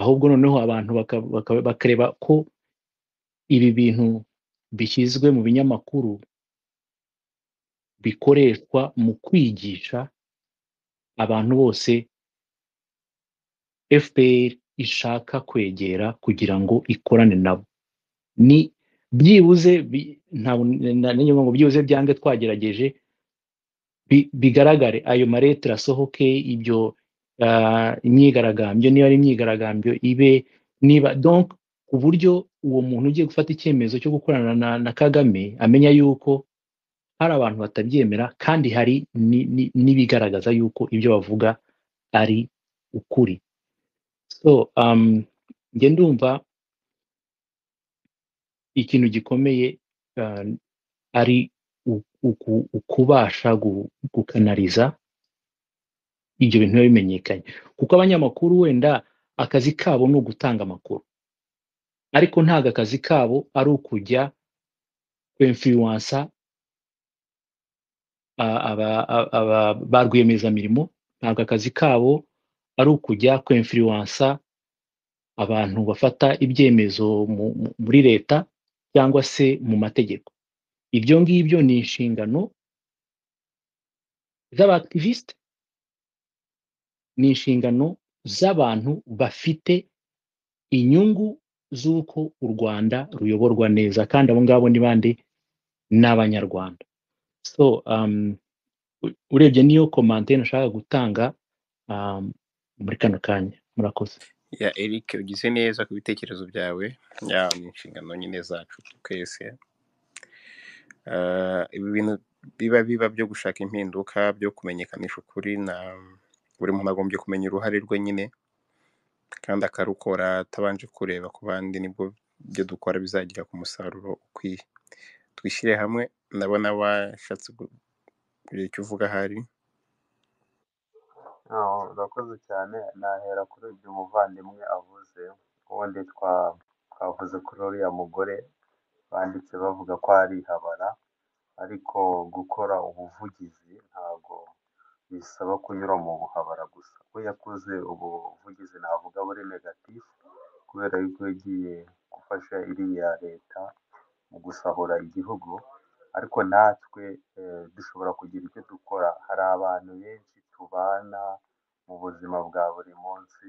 Speaker 5: ahubwo noneho abantu bakareba ko ibi bintu bishyizwe mu binyamakuru bikoreshwa mu kwigisha abantu bose FPR ishaka kwegera kugira ngo ikorane nabo. Ni byibuze ngo byibuze byange twagerageje bigaragare, ayo maletire asohoke, ibyo imyigaragambyo, niba ari imyigaragambyo ibe, niba donc ku buryo uwo muntu ugiye gufata icyemezo cyo gukorana na Kagame amenya yuko hari abantu batabyemera kandi hari n'ibigaragaza yuko ibyo bavuga ari ukuri. So njye ndumva ikintu gikomeye ari ukubasha gukanariza ibyo bintu biba bimenyekanye, kuko abanyamakuru wenda akazi kabo ni ugutanga amakuru, ariko ntabwo akazi kabo ari ukujya kwinfluensa ba rwiyemezamirimo, ntabwo akazi kabo ari ukujya kwinfluensa abantu bafata ibyemezo muri leta cyangwa se mu mategeko. Ibyo ngibyo ni inshingano z'abaaktivisite, ni inshingano z'abantu bafite inyungu z'uko u Rwanda ruyoborwa neza, kandi abo ngabo ni bande? Ni Abanyarwanda. So urebye niyo komante nashaka gutanga muri kano kanya. Murakoze.
Speaker 1: ya Eric, ugize neza ku bitekerezo byawe. Ni inshingano nyine zacu twese. Ibi bintu biba byo gushaka impinduka, byo kumenyekanisha ukuri, na buri muntu agombye kumenya uruhare rwe nyine kandi akarukora atabanje kureba ku bandi, nibwo ibyo dukora bizagira ku musaruro ukwiye. Twishyire hamwe. Ndabona washatse kugira icyo uvuga ahari.
Speaker 3: urakoze cyane. Nahera kuri ibyo umuvandimwe avuze, ubundi twavuze kuri uriya mugore banditse bavuga ko ari ihabara, ariko gukora ubuvugizi ntabwo bisaba kunyura mu buhabara gusa. We yakoze ubuvugizi navuga buri negatifu, kubera yuko yagiye gufasha iriya leta mu gusahura igihugu, ariko natwe dushobora kugira icyo dukora. Hari abantu benshi tubana mu buzima bwa buri munsi,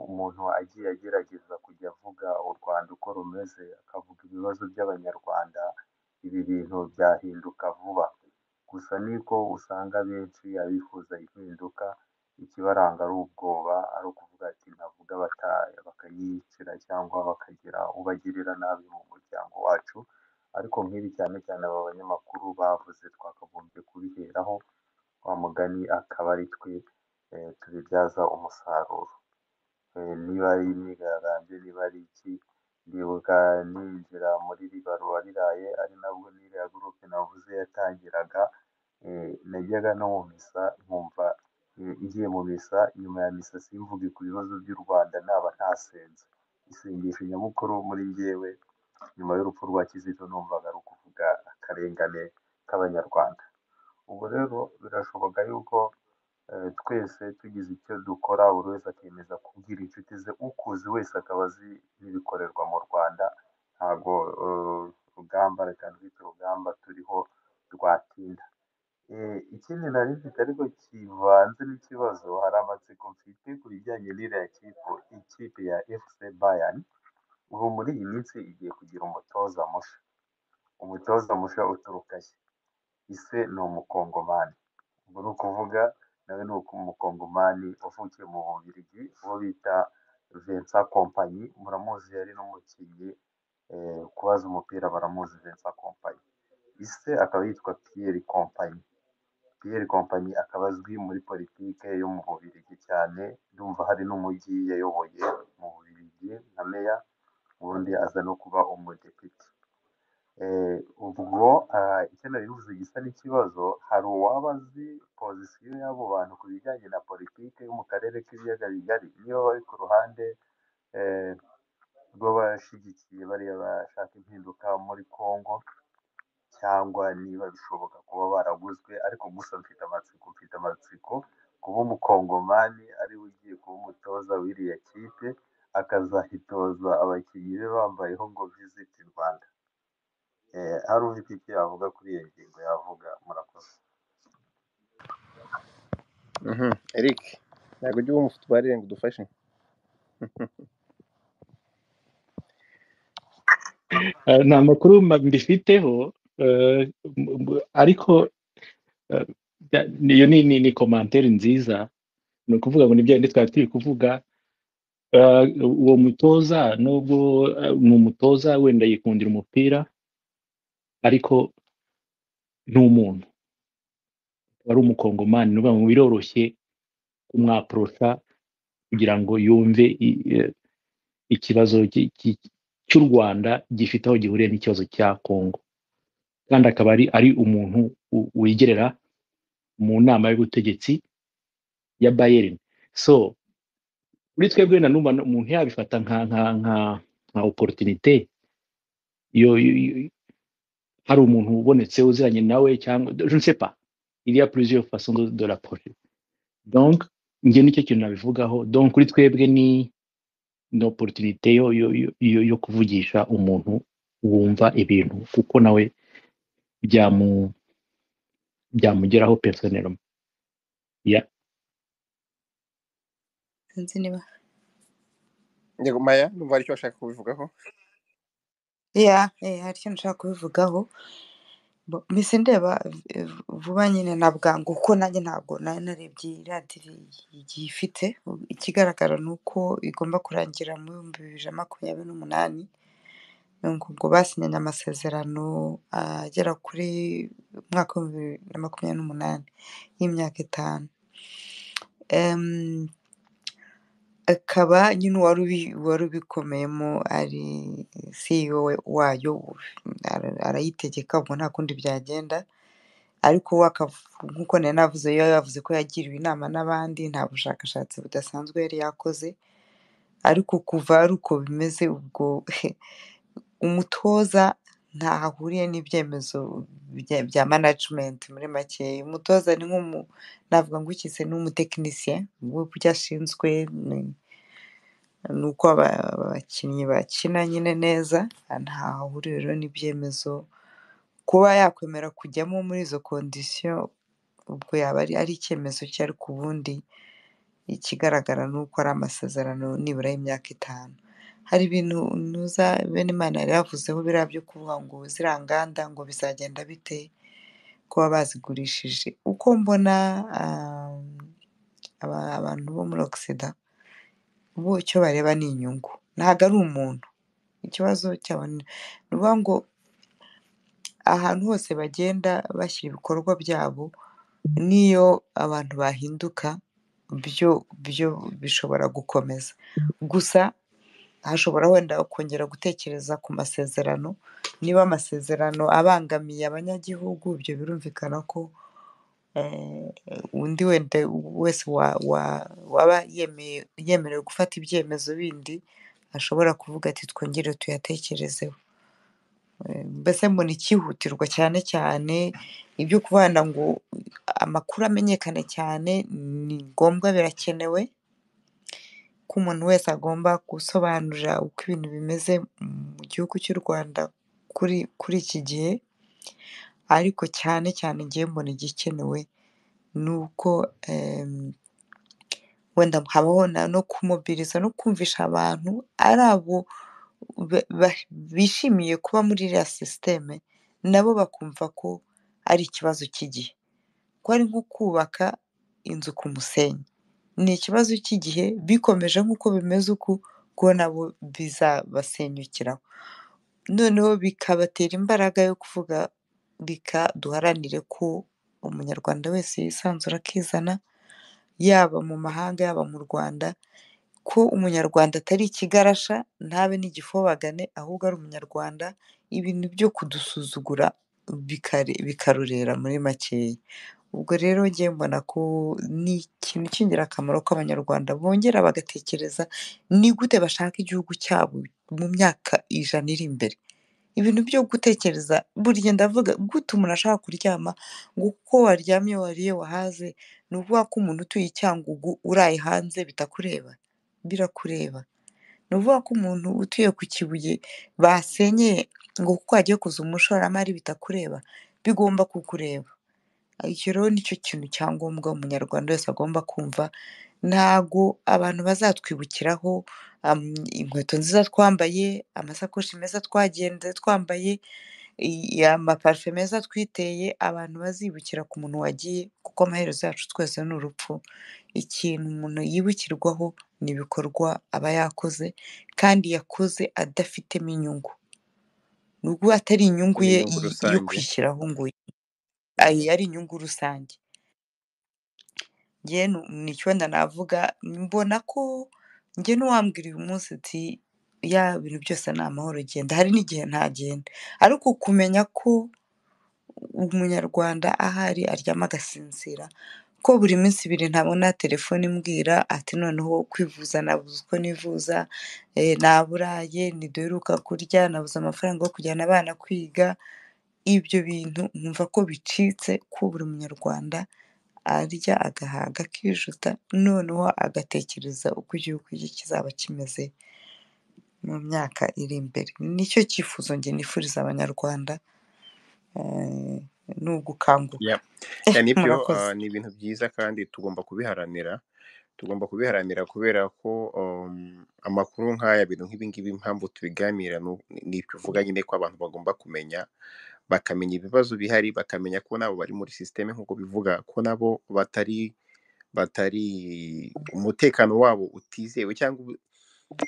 Speaker 3: umuntu agiye agerageza kujya avuga u Rwanda uko rumeze, akavuga ibibazo by'Abanyarwanda, ibi bintu byahinduka vuba. Gusa niko usanga benshi abifuza impinduka, ikibaranga ari ubwoba, ari ukuvuga ati ntavuga bakanyiyicira cyangwa bakagira ubagirira nabi mu muryango wacu. Ariko nk'ibi cyane cyane aba banyamakuru bavuze twakagombye kubiheraho, wa mugani akaba ari twe tubibyaza umusaruro. Niba ari imyigaragambyo, niba ari iki, ndibuka ninjira muri ribarura riraye, ari nabwo n'iriya gurupe navuze yatangiraga, najyaga no mu misa nkumva ngiye mu misa, nyuma ya misa simvuge ku bibazo by'u Rwanda naba ntasenze. Isengesho nyamukuru muri njyewe nyuma y'urupfu rwa Kizito numvaga ari ukuvuga akarengane k'Abanyarwanda. Ubu rero birashoboka yuko twese tugize icyo dukora, buri wese akemeza kubwira inshuti ze, ukuzi wese akaba azi n'ibikorerwa mu Rwanda, ntabwo urugamba, reka rwite urugamba turiho rwatinda. Ikindi nari mfite ariko kivanze n'ikibazo, hari amatsiko mfite ku bijyanye n'iriya ikipe ya FC Bayern. Ubu muri iyi minsi igiye kugira umutoza musha. Umutoza musha uturuka he? Ise ni umukongomani. Ubwo ni ukuvuga nawe ni umukongomani wavukiye mu Bubiligi, uwo bita Vincent Kompany. Muramuzi, yari n'umukinnyi kubaza umupira baramuzi Vincent Kompany. ise akaba yitwa Pierre Kompanyi. Pierre Kompanyi akaba azwi muri politike yo mu Bubiligi cyane, ndumva hari n'umujyi yayoboye mu Bubiligi nka meya, ubundi aza no kuba umudepite. Ubwo icyo nari bivuze gisa n'ikibazo, hari uwaba azi pozisiyo y'abo bantu ku bijyanye na politike yo mu karere k'ibiyaga bigari, niba bari ku ruhande eh, rw'abashyigikiye bariya bashaka impinduka muri Congo, cyangwa niba bishoboka kuba baraguzwe. Ariko gusa mfite amatsiko kuba umukongomani ari we ugiye kuba umutoza w'iriya kipe, akazahitoza abakinnyi be bambayeho ngo visit Rwanda. Hari ufite icyo yavuga kuri iyo ngingo yavuga? Murakoze.
Speaker 1: Eric, ntabwo ujya uba umufutbarire ngo udufashe.
Speaker 5: nta makuru mbifiteho ariko iyo ni komantere nziza. ni ukuvuga ngo nibyo twari turi kuvuga. uwo mutoza nubwo ni umutoza wenda yikundira umupira, ariko ni umuntu, ari umukongomani. ni ukuvuga ngo biroroshye kumwaporosha kugira ngo yumve ikibazo cy'u Rwanda gifite aho gihuriye n'ikibazo cya Congo, kandi akaba ari umuntu wigerera mu nama y'ubutegetsi ya Bayern. So kuri twebwe na numva umuntu yabifata nka opportunité hari umuntu ubonetse uziranye nawe, cyangwa je ne sais pas, il y a plusieurs façons de l'approcher. Donc njye nicyo kintu nabivugaho. Donc kuri twebwe ni opportunité yo kuvugisha umuntu wumva ibintu, kuko nawe byamugeraho personnellement.
Speaker 2: sinzi niba
Speaker 1: Yego Maya, numva aricyo bashaka kubivugaho.
Speaker 2: hari ikintu nshaka kubivugaho. Mbese ndeba vuba nyine na bwangu, kuko nanjye ntabwo nari narebye radiyo igihe ifite. Ikigaragara ni uko igomba kurangira mu 2028. Ubwo basinyanye amasezerano agera kuri mwaka wa 2028 y'imyaka 5. Akaba nyine wari ubikomeyemo ari CEO wayo, arayitegeka, ubwo nta kundi byagenda. Ariko we nk'uko nari navuze, yavuze ko yagiriwe inama n'abandi, nta bushakashatsi budasanzwe yari yakoze. Ariko kuva ari uko bimeze, ubwo umutoza ntaho ahuriye n'ibyemezo bya management. Muri make umutoza ni navuga ngo ukise n'umutekinisien, we ibyo ashinzwe ni uko abakinnyi bakina nyine neza. Ntaho ahuriye rero n'ibyemezo. Kuba yakwemera kujyamo muri izo condition, ubwo yaba ari icyemezo cye. Ariko ubundi ikigaragara ni uko ari amasezerano nibura y'imyaka 5. Hari ibintu Benimana yari yavuzeho biriya byo kuvuga ngo ziriya nganda ngo bizagenda bite kuba bazigurishije. Uko mbona abantu bo muri Occident bo icyo bareba ni inyungu, ntabwo ari umuntu. Ikibazo cyabo ni ukuvuga ngo ahantu hose bagenda bashyira ibikorwa byabo, niyo abantu bahinduka byo bishobora gukomeza. Gusa hashobora wenda kongera gutekereza ku masezerano. Niba amasezerano abangamiye abanyagihugu, ibyo birumvikana ko undi wenda wese waba yemerewe gufata ibyemezo bindi, ashobora kuvuga ati twongere tuyatekerezeho. Mbese mbona ikihutirwa cyane cyane ibyo kuvana ngo amakuru amenyekane cyane, ni ngombwa, birakenewe ko umuntu wese agomba gusobanurira uko ibintu bimeze mu gihugu cy'u Rwanda kuri iki gihe. Ariko cyane cyane ngiye mbona igikenewe ni uko wenda habaho no kumobiriza no kumvisha abantu ari abo bishimiye kuba muri iriya sisiteme, nabo bakumva ko ari ikibazo cy'igihe, ko ari nko kubaka inzu ku musenyi. Ni ikibazo cy'igihe, bikomeje nk'uko bimeze uku, ko nabo bizabasenyukiraho. Noneho bikabatera imbaraga yo kuvuga reka duharanire ko umunyarwanda wese yisanzura akizana, yaba mu mahanga yaba mu Rwanda, ko umunyarwanda atari ikigarasha ntabe n'igifobagane ahubwo ari umunyarwanda, ibintu byo kudusuzugura bikarurera muri makeya. Ubwo rero njye mbona ko ni ikintu cy'ingirakamaro ko abanyarwanda bongera bagatekereza ni gute bashaka igihugu cyabo mu myaka 100 iri imbere. Ibintu byo gutekereza burya ndavuga gute umuntu ashaka kuryama ngo kuko waryamye wariye wahaze, ni ukuvuga ko umuntu utuye i Cyangugu uraye hanze bitakureba? Birakureba. Ni ukuvuga ko umuntu utuye ku Kibuye basenyeye ngo kuko hagiye kuza umushoramari bitakureba? Bigomba kukureba. Icyo rero nicyo kintu cya ngombwa umunyarwanda wese agomba kumva, ntago abantu bazatwibukiraho inkweto nziza twambaye, amasakoshi meza twagenze twambaye, amaparufe meza twiteye, abantu bazibukira ku muntu wagiye kuko amaherezo yacu twese ni urupfu. Ikintu umuntu yibukirwaho ni ibikorwa aba yakoze kandi yakoze adafitemo inyungu. Nubwo atari inyungu ye
Speaker 1: n'inyungu
Speaker 2: yo
Speaker 1: rusange.
Speaker 2: kwishyiraho ngo ari inyungu rusange. Njye nicyo wenda navuga, mbona ko njye n'uwambwira uyu munsi ati ya bintu byose ni amahoro genda, hari n'igihe ntagenda, ariko kumenya ko umunyarwanda ahari aryama agasinzira, ko buri minsi 2 ntabona telefone imbwira ati noneho kwivuza nabuze uko nivuza, naburaye ntiduheruka kurya, nabuze amafaranga yo kujyana abana kwiga, ibyo bintu nkumva ko bicitse, ko buri munyarwanda arya agahaga akijuta, noneho agatekereza uko igihugu cye kizaba kimeze mu myaka iri imbere. Nicyo cyifuzo njye nifuriza abanyarwanda, ni ugukanguka.
Speaker 1: Yeah. Nibyo
Speaker 2: Murakoze.
Speaker 1: ni ibintu byiza kandi tugomba kubiharanira kubera ko amakuru nk'aya bintu nk'ibi ngibi impamvu tubiganira ni tuvuga nyine ko abantu bagomba kumenya, bakamenya ibibazo bihari, bakamenya ko nabo bari muri systeme nk'uko bivuga ko nabo batari umutekano wabo utizewe cyangwa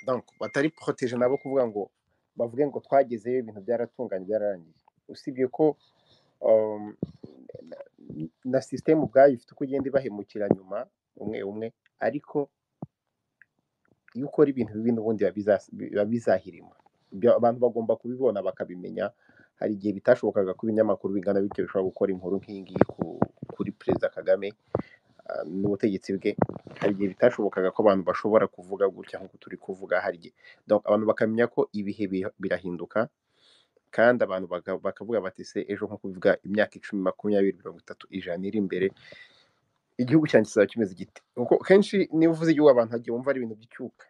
Speaker 1: donc batari protege nabo kuvuga ngo bavuge ngo twagezeyo ibintu byaratunganye byararangiye, usibye ko um, na systeme ubwayo ifite uko ugenda ibahemukira nyuma umwe ariko iyo ukora ibintu bibi n'ubundi biba bizahirima. Abantu bagomba kubibona bakabimenya. Hari igihe bitashobokaga ko ibinyamakuru bingana bityo bishobora gukora inkuru nk'iyi ngiyi kuri Perezida Kagame n'ubutegetsi bwe. Hari igihe bitashobokaga ko abantu bashobora kuvuga gutya nk'uko turi kuvuga. Hari igihe donc abantu bakamenya ko ibihe birahinduka kandi abantu bakavuga bati se ejo nko kuvuga imyaka 10, 20, 30, 100 iri imbere igihugu cyanjye kizaba kimeze gite. Kuko kenshi niba uvuze igihugu abantu hagiye bumva ari ibintu by'icyuka.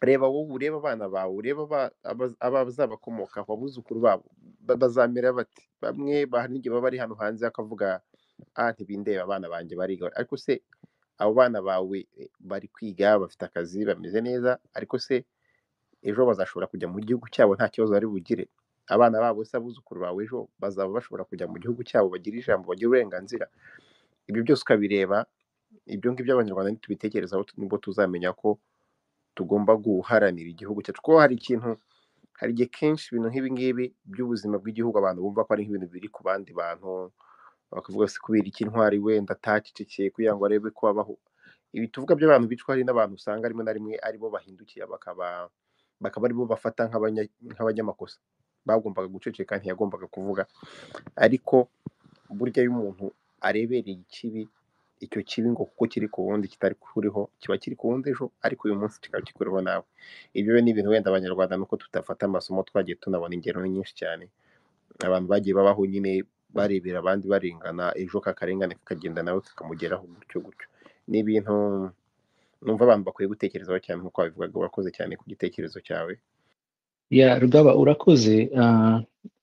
Speaker 1: Reba wowe, ureba abana bawe, ureba abazabakomokaho, abuzukuru babo bazamera bati. Bamwe hari n'igihe baba bari hano hanze akavuga ntibindeba abana banjye bariga, ariko se abo bana bawe bari kwiga bafite akazi bameze neza, ariko se ejo bazashobora kujya mu gihugu cyabo nta kibazo bari bugire? Abana babo se abuzukuru bawe ejo bazaba bashobora kujya mu gihugu cyabo bagira ijambo bagira uburenganzira? Ibyo byose ukabireba, ibyo ngibyo abanyarwanda nitubitekerezaho nibwo tuzamenya ko tugomba guharanira igihugu cyacu. Kuko hari igihe kenshi ibintu nk'ibi ngibi by'ubuzima bw'igihugu abantu bumva ko ari nk'ibintu biri ku bandi bantu, bakavuga se kubera iki intwari wenda atacecekeye kugira ngo arebe ko abaho. Ibi tuvuga by'abantu bicwa, hari n'abantu usanga rimwe na rimwe aribo bahindukira bakaba aribo bafata nk'abanyamakosa, bagombaga guceceka ntiyagombaga kuvuga. Ariko burya iyo umuntu arebereye ikibi, icyo kibi ngo kuko kiri ku wundi kitari kuriho kiba kiri ku wundi ejo, ariko uyu munsi kikaba kikuriho nawe. Ibyo ni ibintu wenda abanyarwanda nuko tutafata amasomo twagiye tunabona ingero nyinshi cyane, abantu bagiye babaho nyine barebera abandi barengana, ejo kakarengane kakagenda nawe kakamugeraho gutyo gutyo. Ni ibintu numva abantu bakwiye gutekerezaho cyane nk'uko wabivugaga. Urakoze cyane ku gitekerezo cyawe.
Speaker 5: Ya Rugaba urakoze,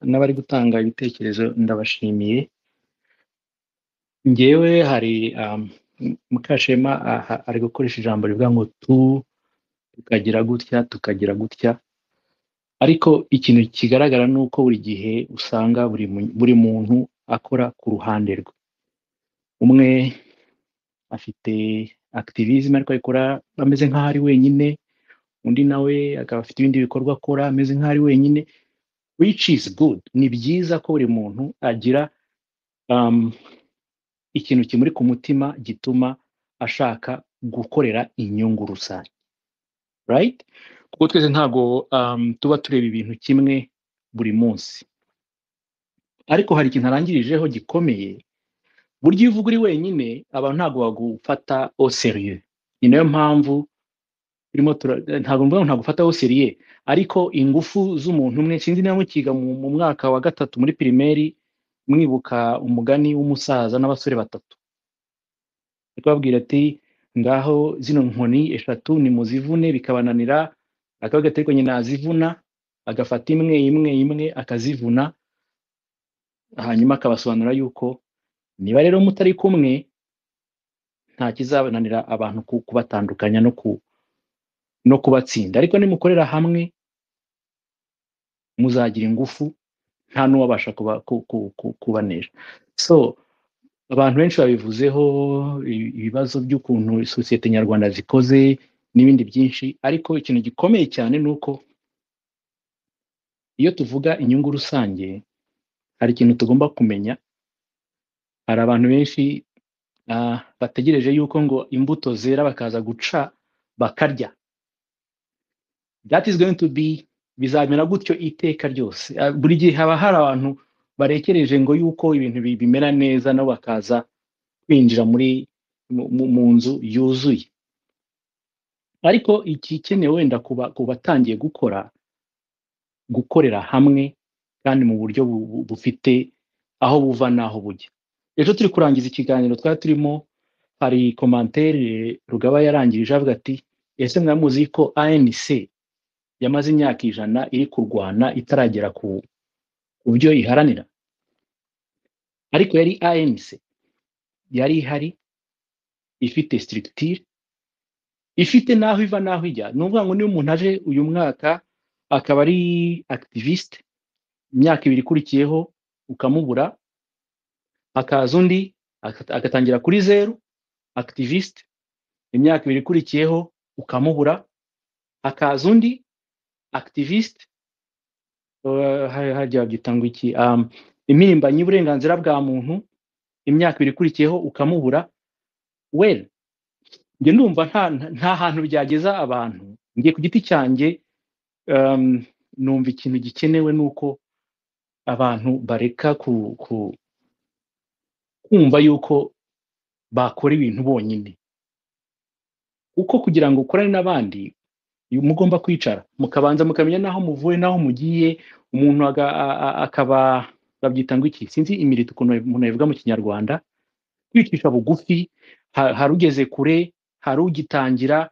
Speaker 5: n'abari gutanga ibitekerezo ndabashimiye. Njyewe hari Mukashema ari gukoresha ijambo rivuga ngo tukagira gutya tukagira gutya, ariko ikintu kigaragara ni uko buri gihe usanga buri muntu akora ku ruhande rwe. Umwe afite activism ariko ayikora ameze nk'aho ari wenyine, undi nawe akaba afite ibindi bikorwa akora ameze nk'aho ari wenyine. which is good. Ni byiza ko buri muntu agira um, ikintu kimuri ku mutima gituma ashaka gukorera inyungu rusange, right? Kuko twese ntago tuba tureba ibintu kimwe buri munsi, ariko hari ikintu arangirijeho gikomeye. Burya iyo uvuga uri wenyine abantu ntago bagufata au sérieux. Ni nayo mpamvu ntabwo mvuga ngo ntagufata au sérieux, ariko ingufu z'umuntu umwe, sinzi niba mukiga mu mwaka wa gatatu muri primaire, mwibuka umugani w'umusaza n'abasore batatu, akababwira ati ngaho zino nkoni eshatu nimuzivune, bikabananira, akavuga ati ariko nyine nazivuna, agafata imwe imwe imwe akazivuna, hanyuma akabasobanura yuko niba rero mutari kumwe nta kizabananira abantu kubatandukanya no kubatsinda, ariko nimukorera hamwe muzagira ingufu, nta n'uwabasha kubanesha. So abantu benshi babivuzeho ibibazo by'ukuntu sosiyete nyarwanda zikoze n'ibindi byinshi, ariko ikintu gikomeye cyane ni uko iyo tuvuga inyungu rusange hari ikintu tugomba kumenya. Hari abantu benshi bategereje yuko ngo imbuto zera bakaza guca bakarya. That is going to be, bizamera gutyo iteka ryose. Buri gihe haba hari abantu barekereje ngo yuko ibintu bimera neza nabo bakaza kwinjira mu nzu yuzuye. Ariko ikikenewe wenda kubatangiye gukorera hamwe kandi mu buryo bufite aho buva n'aho bujya. Ejo turi kurangiza ikiganiro twari turimo, hari commentaire Rugaba yarangirije avuga ati ese mwamuzi ko ANC yamaze imyaka 100 iri kurwana itaragera ku byo iharanira? Ariko yari ANC yari ihari, ifite structure, ifite naho iva naho ijya. Nuvuga ngo niyo umuntu aje uyu mwaka akaba ari activiste, imyaka 2 ikurikiyeho ukamubura, hakaza undi agatangira kuri zero activiste, imyaka 2 ikurikiyeho ukamubura, hakaza undi activiste, hajya gitangwa iki, impirimbanyi y'uburenganzira bwa muntu, imyaka 2 ikurikiyeho ukamubura. Well, nge ndumva nta hantu byageza abantu. Ngiye ku giti cyanjye numva ikintu gikenewe nuko abantu bareka kumva yuko bakora ibintu bonyine, uko kugira ngo ukorane n'abandi mugomba kwicara mukabanza mukamenya naho muvuye naho mugiye. Umuntu akaba babyita ngo iki, sinzi imirito ukuntu umuntu yavuga mu Kinyarwanda, kwicisha bugufi. Hari ugeze kure, hari ugitangira,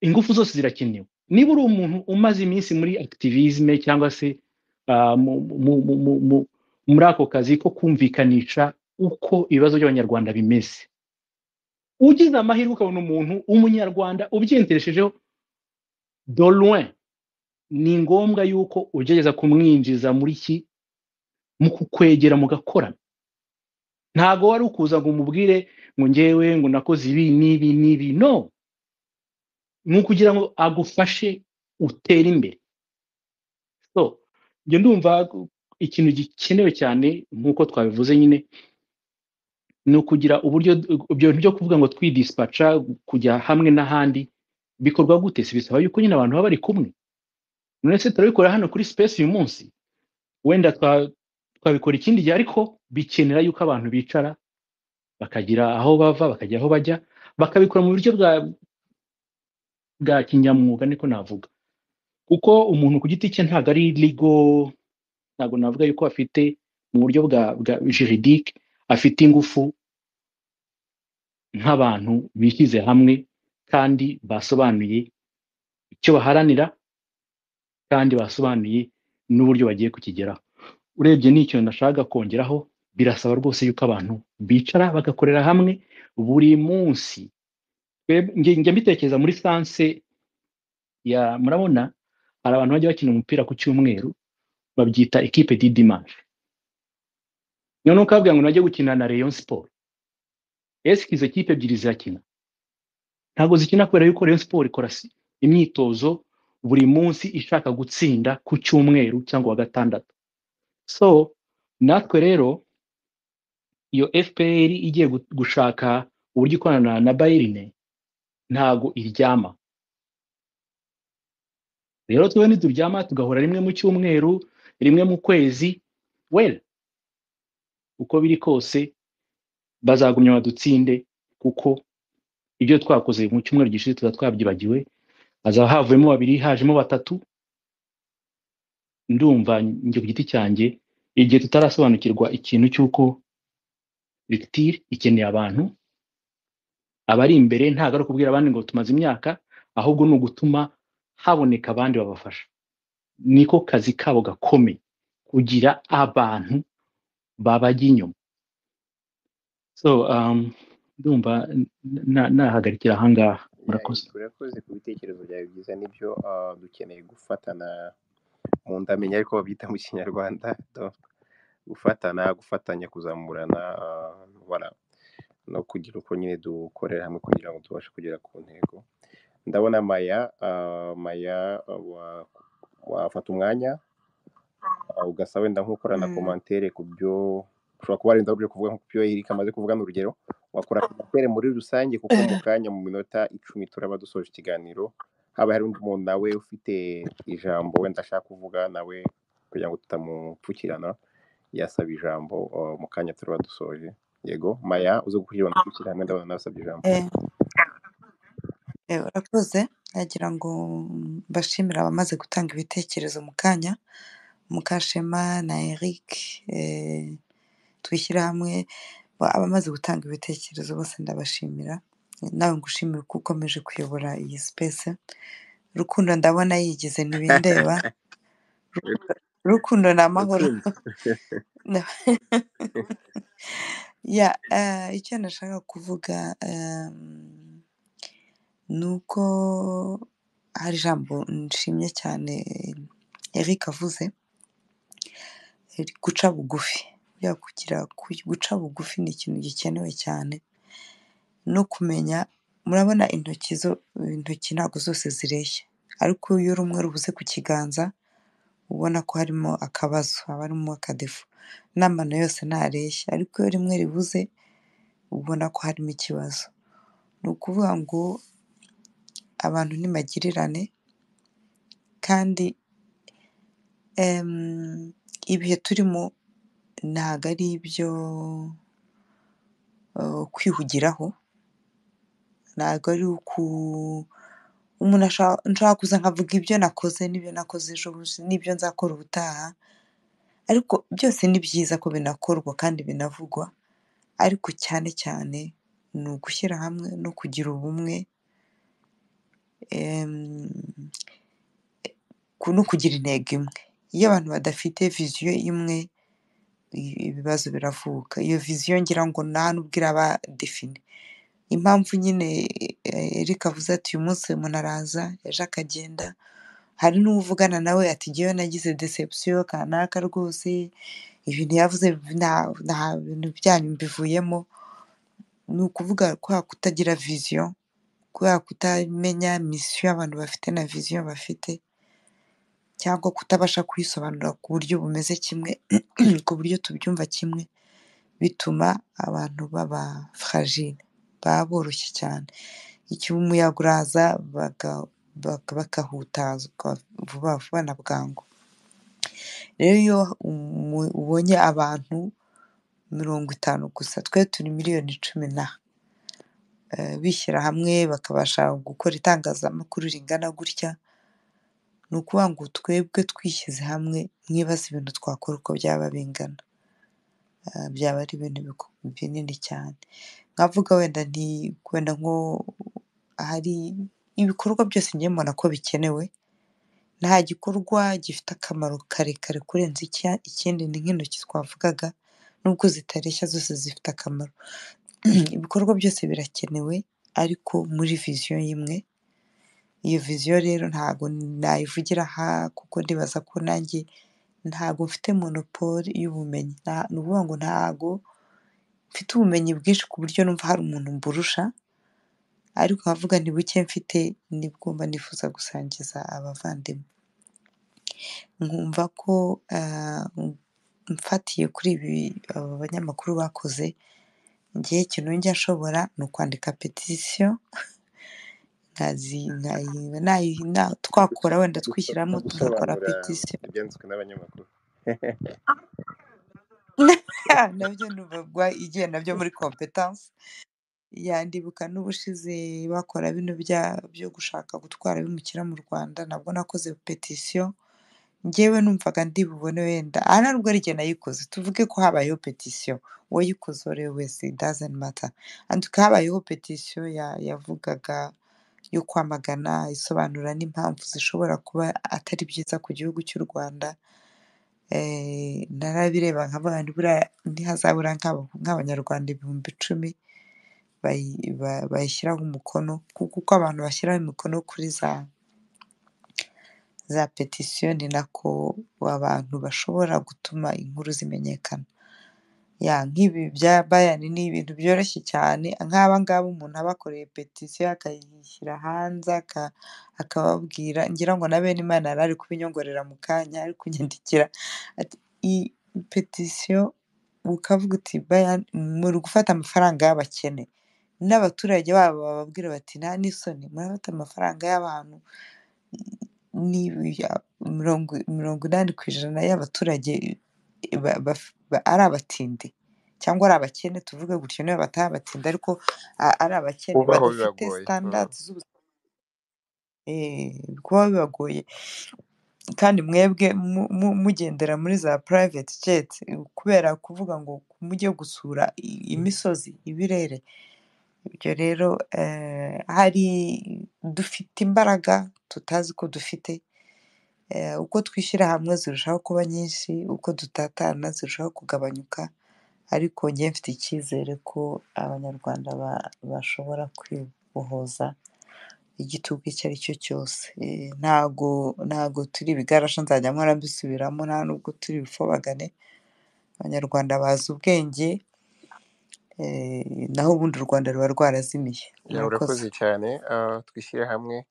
Speaker 5: ingufu zose zirakenewe. Niba uri umuntu umaze iminsi muri activisme cyangwa se muri ako kazi ko kumvikanisha uko ibibazo by'abanyarwanda bimeze, ugize amahirwe ukabona umuntu umunyarwanda ubyentereshejeho de loin, ni ngombwa yuko ugerageza kumwinjiza muri mu kukwegera mugakorana. Ntago wari ukuza ngo umubwire ngo ngewe ngo nakoze ibi n'ibi, no. Ni kugira ngo agufashe utere imbere. So nge ndumva ikintu gikenewe cyane nk'uko twabivuze nyine ni ukugira uburyo byo kuvuga ngo twidispatcha kujya hamwe n'ahandi. Bikorwa gute? Si bisaba yuko nyine abantu baba bari kumwe. None se turabikora hano kuri space uyu munsi, wenda twabikora ikindi gihe, ariko bikenera yuko abantu bicara bakagira aho bava bakajya aho bajya, bakabikora mu buryo bwa kinyamwuga, niko navuga. Kuko umuntu ku giti cye ntago ari legal, ntago navuga yuko afite mu buryo bwa juridique afite ingufu nk'abantu bishyize hamwe kandi basobanuye icyo baharanira kandi basobanuye n'uburyo bagiye kukigeraho. Urebye n'icyo nashaka kongeraho, birasaba rwose yuko abantu bicara bagakorera hamwe buri munsi. Nge mbitekereza muri sanse ya, murabona hari abantu bajya bakina umupira ku cyumweru babyita equipe du dimanche, none ukabwira ngo najye gukina na Rayon Sport. Ese izo equipe ebyiri zirakina? Ntago zikina kubera yuko Rayon Sport ikora imyitozo buri munsi ishaka gutsinda ku cyumweru cyangwa wa gatandatu. So natwe rero iyo FPR igiye gushaka uburyo ikorana na Bayirine ntago iryama. Rero twe ntituryama, tugahora rimwe mu cyumweru, rimwe mu kwezi. Well, uko biri kose bazagumya badutsinde, kuko ibyo twakoze mu cyumweru gishize tuza twabyibagiwe. Hazaba havuyemo babiri, hajemo batatu. Ndumva njye ku giti cyanjye igihe tutarasobanukirwa ikintu cy'uko rupture ikeneye abantu, abari imbere ntabwo ari ukubwira abandi ngo tumaze imyaka, ahubwo ni ugutuma haboneka abandi babafasha. Niko kazi kabo gakomeye, kugira abantu babajya inyuma. So ndumva nahagarikira ahangaha. Murakoze.
Speaker 1: urakoze ku bitekerezo byawe byiza. Nibyo, dukeneye gufatana mu ndamenya ariko babyita mu kinyarwanda, gufatanya, kuzamurana, voilà, no kugira uko nyine dukorera hamwe kugira ngo tubashe kugera ku ntego. Ndabona Maya, wafata umwanya ugasaba wenda nk'ukorana komantere ku byo ushobora kuba wenda byo kuvuga nko byo Eric amaze kuvuga n'urugero, wakora komantere muri rusange, kuko mu kanya mu minota 10 turaba dusoje ikiganiro, haba hari undi muntu nawe ufite ijambo wenda ashaka kuvuga nawe, kugira ngo tutamupfukirana, yasaba ijambo mu kanya turaba dusoje. Yego Maya, uzo gukurikirana dushyira hamwe, ndabona nasabye ijambo.
Speaker 2: urakoze. nagira ngo mbashimire abamaze gutanga ibitekerezo mu kanya, Mukashema na Eric, twishyira hamwe. Abamaze gutanga ibitekerezo bose ndabashimira, nawe ngushimira ko ukomeje kuyobora iyi space. Rukundo ndabona yigize ntibindeba. Rukundo ni amahoro. Ya, icyo nashaka kuvuga ni uko hari ijambo nshimye cyane Eric avuze, guca bugufi. Guca bugufi ni ikintu gikenewe cyane, no kumenya. Murabona intoki ntabwo zose zireshya, ariko iyo rumwe rubuze ku kiganza ubona ko harimo akabazo, haba harimo akadefu. N'amano yose ntareshya, ariko iyo rimwe ribuze ubona ko harimo ikibazo. Ni ukuvuga ngo abantu nibagirirane, kandi ibihe turimo ntabwo ari ibyo kwihugiraho, ntabwo ari umuntu nshobora kuza nkavuga ibyo nakoze n'ibyo nakoze ejo n'ibyo nzakora ubutaha, ariko byose ni byiza ko binakorwa kandi binavugwa, ariko cyane cyane ni ugushyira hamwe no kugira ubumwe, no kugira intego imwe. Iyo abantu badafite viziyo imwe, ibibazo biravuka. Iyo viziyo ngira ngo nta n'ubwo iraba defini. Impamvu nyine Eric avuze ati uyu munsi umuntu araza, ejo akagenda. Hari n'uvugana nawe ati ngewe nagize deception kanaka rwose, ibintu yavuze nta bintu byanyu mbivuyemo. Ni ukuvuga kwa kutagira viziyo, kwa kutamenya misiyo abantu bafite na viziyo bafite, cyangwa kutabasha kuyisobanura ku buryo bumeze kimwe, ku buryo tubyumva kimwe, bituma abantu baba fragile, baba boroshye cyane. Igihe umuyaga uraza bakahutazwa vuba vuba na bwangu. Rero iyo ubonye abantu 50 gusa, twe turi miliyoni 10 bishyira hamwe bakabasha gukora itangazamakuru ringana gutya, ni ukuvuga ngo twebwe twishyize hamwe, mwibaza ibintu twakora uko byaba bingana. Byaba ari ibintu binini cyane. Nkavuga wenda nko hari ibikorwa byose njye mbona ko bikenewe. Nta gikorwa gifite akamaro karekare kurenza ikindi. Ni nk'intoki twavugaga, nubwo zitareshya zose zifite akamaro. Ibikorwa byose birakenewe, ariko muri viziyo imwe. Iyo viziyo rero ntabwo nayivugira aha, kuko ndibaza ko nanjye ntabwo mfite monopole y'ubumenyi. Ni ukuvuga ngo ntabwo mfite ubumenyi bwinshi ku buryo numva hari umuntu mburusha, ariko nkavuga nti buke mfite nibwo mba nifuza gusangiza abavandimwe, nkumva ko mfatiye kuri ibi aba banyamakuru bakoze, njyewe ikintu njya nshobora ni ukwandika petisiyo twakora wenda twishyiramo tugakora
Speaker 1: gusobanura
Speaker 2: petisiyo
Speaker 1: ibyanditswe n'abanyamakuru.
Speaker 2: nabyo numva igiye nabyo muri kompetansi. Ndibuka n'ubushize bakora bino byo gushaka gutwara abimukira mu Rwanda, nabwo nakoze petisiyo, njyewe numvaga ndi bubone wenda aha nubwo ari jye nayikoze, tuvuge ko habayeho petisiyo, uwayikoze uwo ari we wese it doesn't matter, antuka habayeho petisiyo yavugaga yo kwamagana isobanura n'impamvu zishobora kuba atari byiza ku gihugu cy'u Rwanda. Narabireba nkavuga nti buriya ntihazabura nk'abanyarwanda 10,000 bayishyiraho umukono, kuko uko abantu bashyiraho imikono kuri za petisiyo ni nako abantu bashobora gutuma inkuru zimenyekana. Nk'ibi bya bayani ni ibintu byoroshye cyane, nk'aba ngaba umuntu abakoreye petisiyo akayishyira hanze akababwira, ngira ngo na Benimana yari ari kubinyongorera mu kanya, ari kunyandikira ati petisiyo, ukavuga uti bayani muri gufata amafaranga y'abakene, n'abaturage babo bababwira bati nta n'isoni murafata amafaranga y'abantu, ni 80% y'abaturage ari abatindi cyangwa ari abakene, tuvuge gutyo, niba batari abatindi ariko ari abakene
Speaker 1: Kubaho
Speaker 2: badafite
Speaker 1: biragoye.
Speaker 2: standards z'ubuzima, kuba bibagoye, kandi mwebwe mugendera muri za private jet kubera kuvuga ngo mujye gusura imisozi, ibirere. Ibyo rero dufite imbaraga tutazi ko dufite, uko twishyira hamwe zirushaho kuba nyinshi, uko dutatana zirushaho kugabanyuka, ariko njye mfite icyizere ko abanyarwanda bashobora kwibohoza igitugu icyo ari cyo cyose. Ntago turi ibigarasha, nzajya mpora mbisubiramo, nta nubwo turi ibifobagane, abanyarwanda bazi ubwenge, naho ubundi u Rwanda ruba rwarazimiye.
Speaker 1: urakoze
Speaker 2: Murakoze.
Speaker 1: cyane. Twishyire hamwe,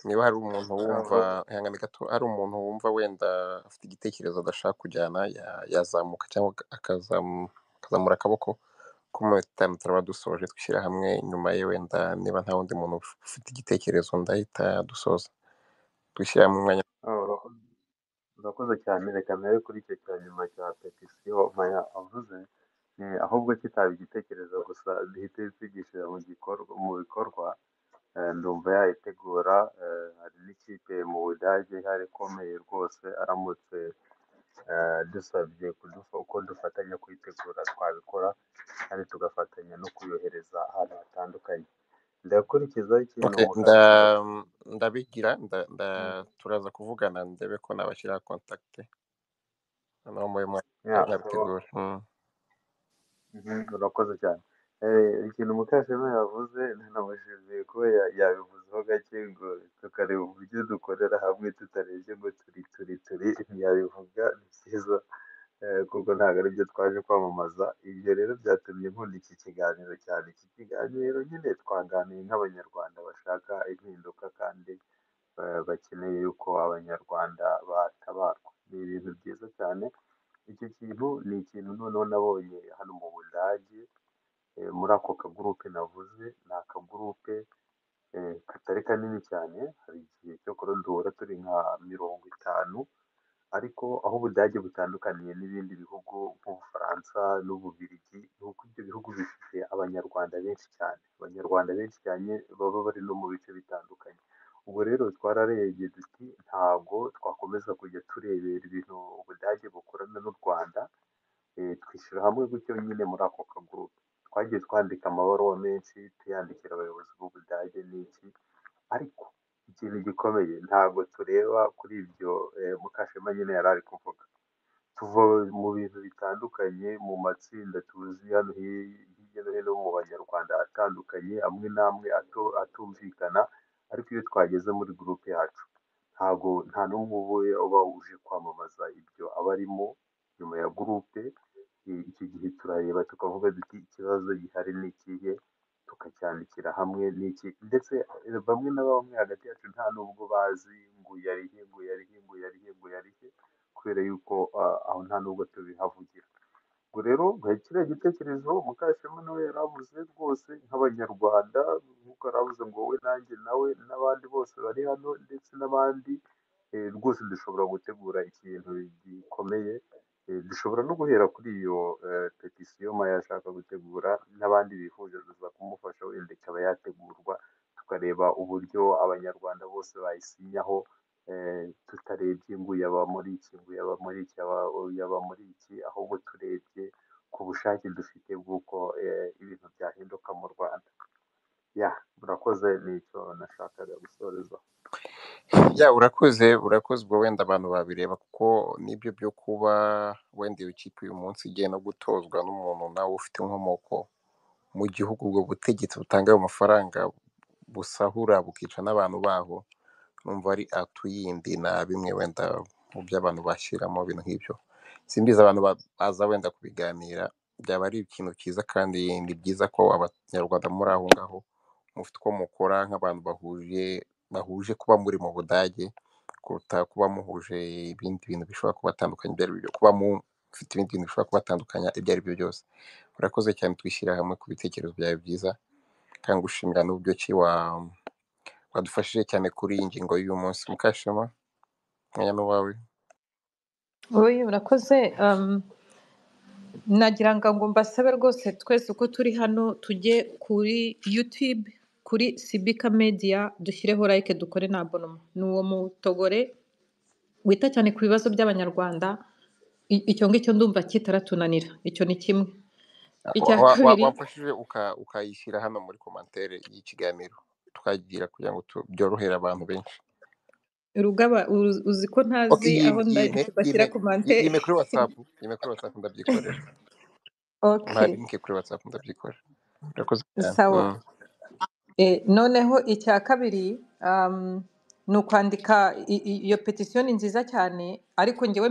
Speaker 1: niba hari umuntu wumva ihangane gato, hari umuntu wumva wenda afite igitekerezo adashaka kujyana, yazamuka cyangwa akazamura akaboko, ko mu minota 5 turaba dusoje. Twishyira hamwe nyuma ye, wenda niba nta wundi muntu ufite igitekerezo ndahita dusoza. Twishyira hamwe umwanya.
Speaker 3: urakoze cyane. Reka mbere kuri icyo cya nyuma cya petisiyo Maya avuze, ahubwo kitaba igitekerezo gusa, duhite twigishira mu bikorwa. Ndumva yayitegura. Hari n'ikipe mu Budage ihari ikomeye rwose, aramutse dusabye uko dufatanya kuyitegura twabikora, kandi tugafatanya no kuyohereza ahantu hatandukanye. Ndakurikiza ikintu
Speaker 1: Okay, ndabigira turaza kuvugana ndebe ko nabashyira contact noneho muri mwabitegura.
Speaker 3: urakoze cyane. Ikintu Mukashema yavuze nanabashije kuba yabivuzeho gake, ngo tukareba uburyo dukorera hamwe tutarebye ngo turi ntiyabivuga. Ni byiza, kuko ntabwo aribyo twaje kwamamaza. Ibyo rero byatumye nkunda iki kiganiro cyane. Iki kiganiro nyine twaganiye nk'abanyarwanda bashaka impinduka, kandi bakeneye yuko abanyarwanda batabarwa. Ni ibintu byiza cyane. Icyo kintu ni ikintu noneho nabonye hano mu Budage, muri ako kagurupe navuze. Ni akagurupe katari kanini cyane, hari igihe cyo duhura turi nka 50, ariko aho Ubudage butandukaniye n'ibindi bihugu nk'Ubufaransa n'Ububiligi, ni uko ibyo bihugu bifite abanyarwanda benshi cyane, abanyarwanda benshi cyane baba bari no mu bice bitandukanye. Ubwo rero twararebye duti ntabwo twakomeza kujya turebera ibintu Ubudage bukorana n'u Rwanda, twishyira hamwe gutyo nyine muri ako kagurupe. Twagiye twandika amabaruwa menshi tuyandikira abayobozi b'Ubudage n'iki, ariko ikintu gikomeye ntabwo tureba kuri ibyo Mukashema nyine yari ari kuvuga. Tuva mu bintu bitandukanye, mu matsinda tuzi hano hirya no hino mu banyarwanda atandukanye, amwe n'amwe atumvikana, ariko iyo twageze muri gurupe yacu, nta n'umwe uba uje kwamamaza ibyo aba arimo. Nyuma ya gurupe icyo gihe turareba tukavuga duti ikibazo gihari ni ikihe, tukacyandikira hamwe n'iki ndetse bamwe na bamwe hagati yacu nta n'ubwo bazi ngo yarihe ngo yarihe ngo yarihe ngo yarihe kubera yuko aho nta n'ubwo tubihavugira ubwo rero kiriya gitekerezo Mukashema nawe yari avuze rwose nk'abanyarwanda nk'uko yari avuze ngo wowe nanjye nawe n'abandi bose bari hano ndetse n'abandi rwose dushobora gutegura ikintu gikomeye dushobora no guhera kuri iyo petisiyo Maya ashaka gutegura n'abandi bifuje kuza kumufasha wenda ikaba yategurwa tukareba uburyo abanyarwanda bose bayisinyaho tutarebye ngo yaba muri iki ngo yaba muri iki yaba muri iki ahubwo turebye ku bushake dufite bw'uko ibintu byahinduka mu Rwanda ya murakoze nicyo nashakaga gusoreza
Speaker 1: ya urakoze ubwo wenda abantu babireba kuko nibyo byo kuba wenda iyo kipe uyu munsi igiye no gutozwa n'umuntu nawe ufite inkomoko mu gihugu ubwo butegetsi butanga ayo mafaranga busahura bukica n'abantu baho numva ari atu yindi na bimwe wenda mu byo abantu bashyiramo ibintu nk'ibyo simbizi abantu baza wenda kubiganira byaba ari ikintu cyiza kandi ni byiza ko abanyarwanda muri aho ngaho mufite uko mukora nk'abantu bahuje kuba muri mu Budage kuruta kuba muhuje ibindi bintu bishobora kubatandukanya ibyo ari byo kuba mufite ibindi bintu bishobora kubatandukanya ibyo ari byo byose urakoze cyane twishyira hamwe ku bitekerezo byawe byiza kandi gushimira n'uburyo ki wadufashije cyane kuri iyi ngingo y'uyu munsi Mukashema mwanya n'uwawe
Speaker 6: wowe urakoze nagira ngo mbasabe rwose twese uko turi hano tujye kuri YouTube kuri Sibika Media dushyireho like dukore na abonoma ni uwo mutogore wita cyane ku bibazo by'abanyarwanda icyo ngicyo ndumva kitaratunanira icyo ni kimwe icya kabiri
Speaker 1: wamfashije ukayishyira hano muri komantere y'ikiganiro tukagira kugira ngo byorohere abantu benshi
Speaker 6: Rugaba uzi ko ntazi aho bashyira komantere
Speaker 1: yime kuri WhatsApp ndabyikorera
Speaker 6: okay
Speaker 1: ntabwo kuri WhatsApp ndabyikorera urakoze cyane
Speaker 6: sawa noneho icya kabiri ni ukwandika iyo petisiyo ni nziza cyane ariko ngewe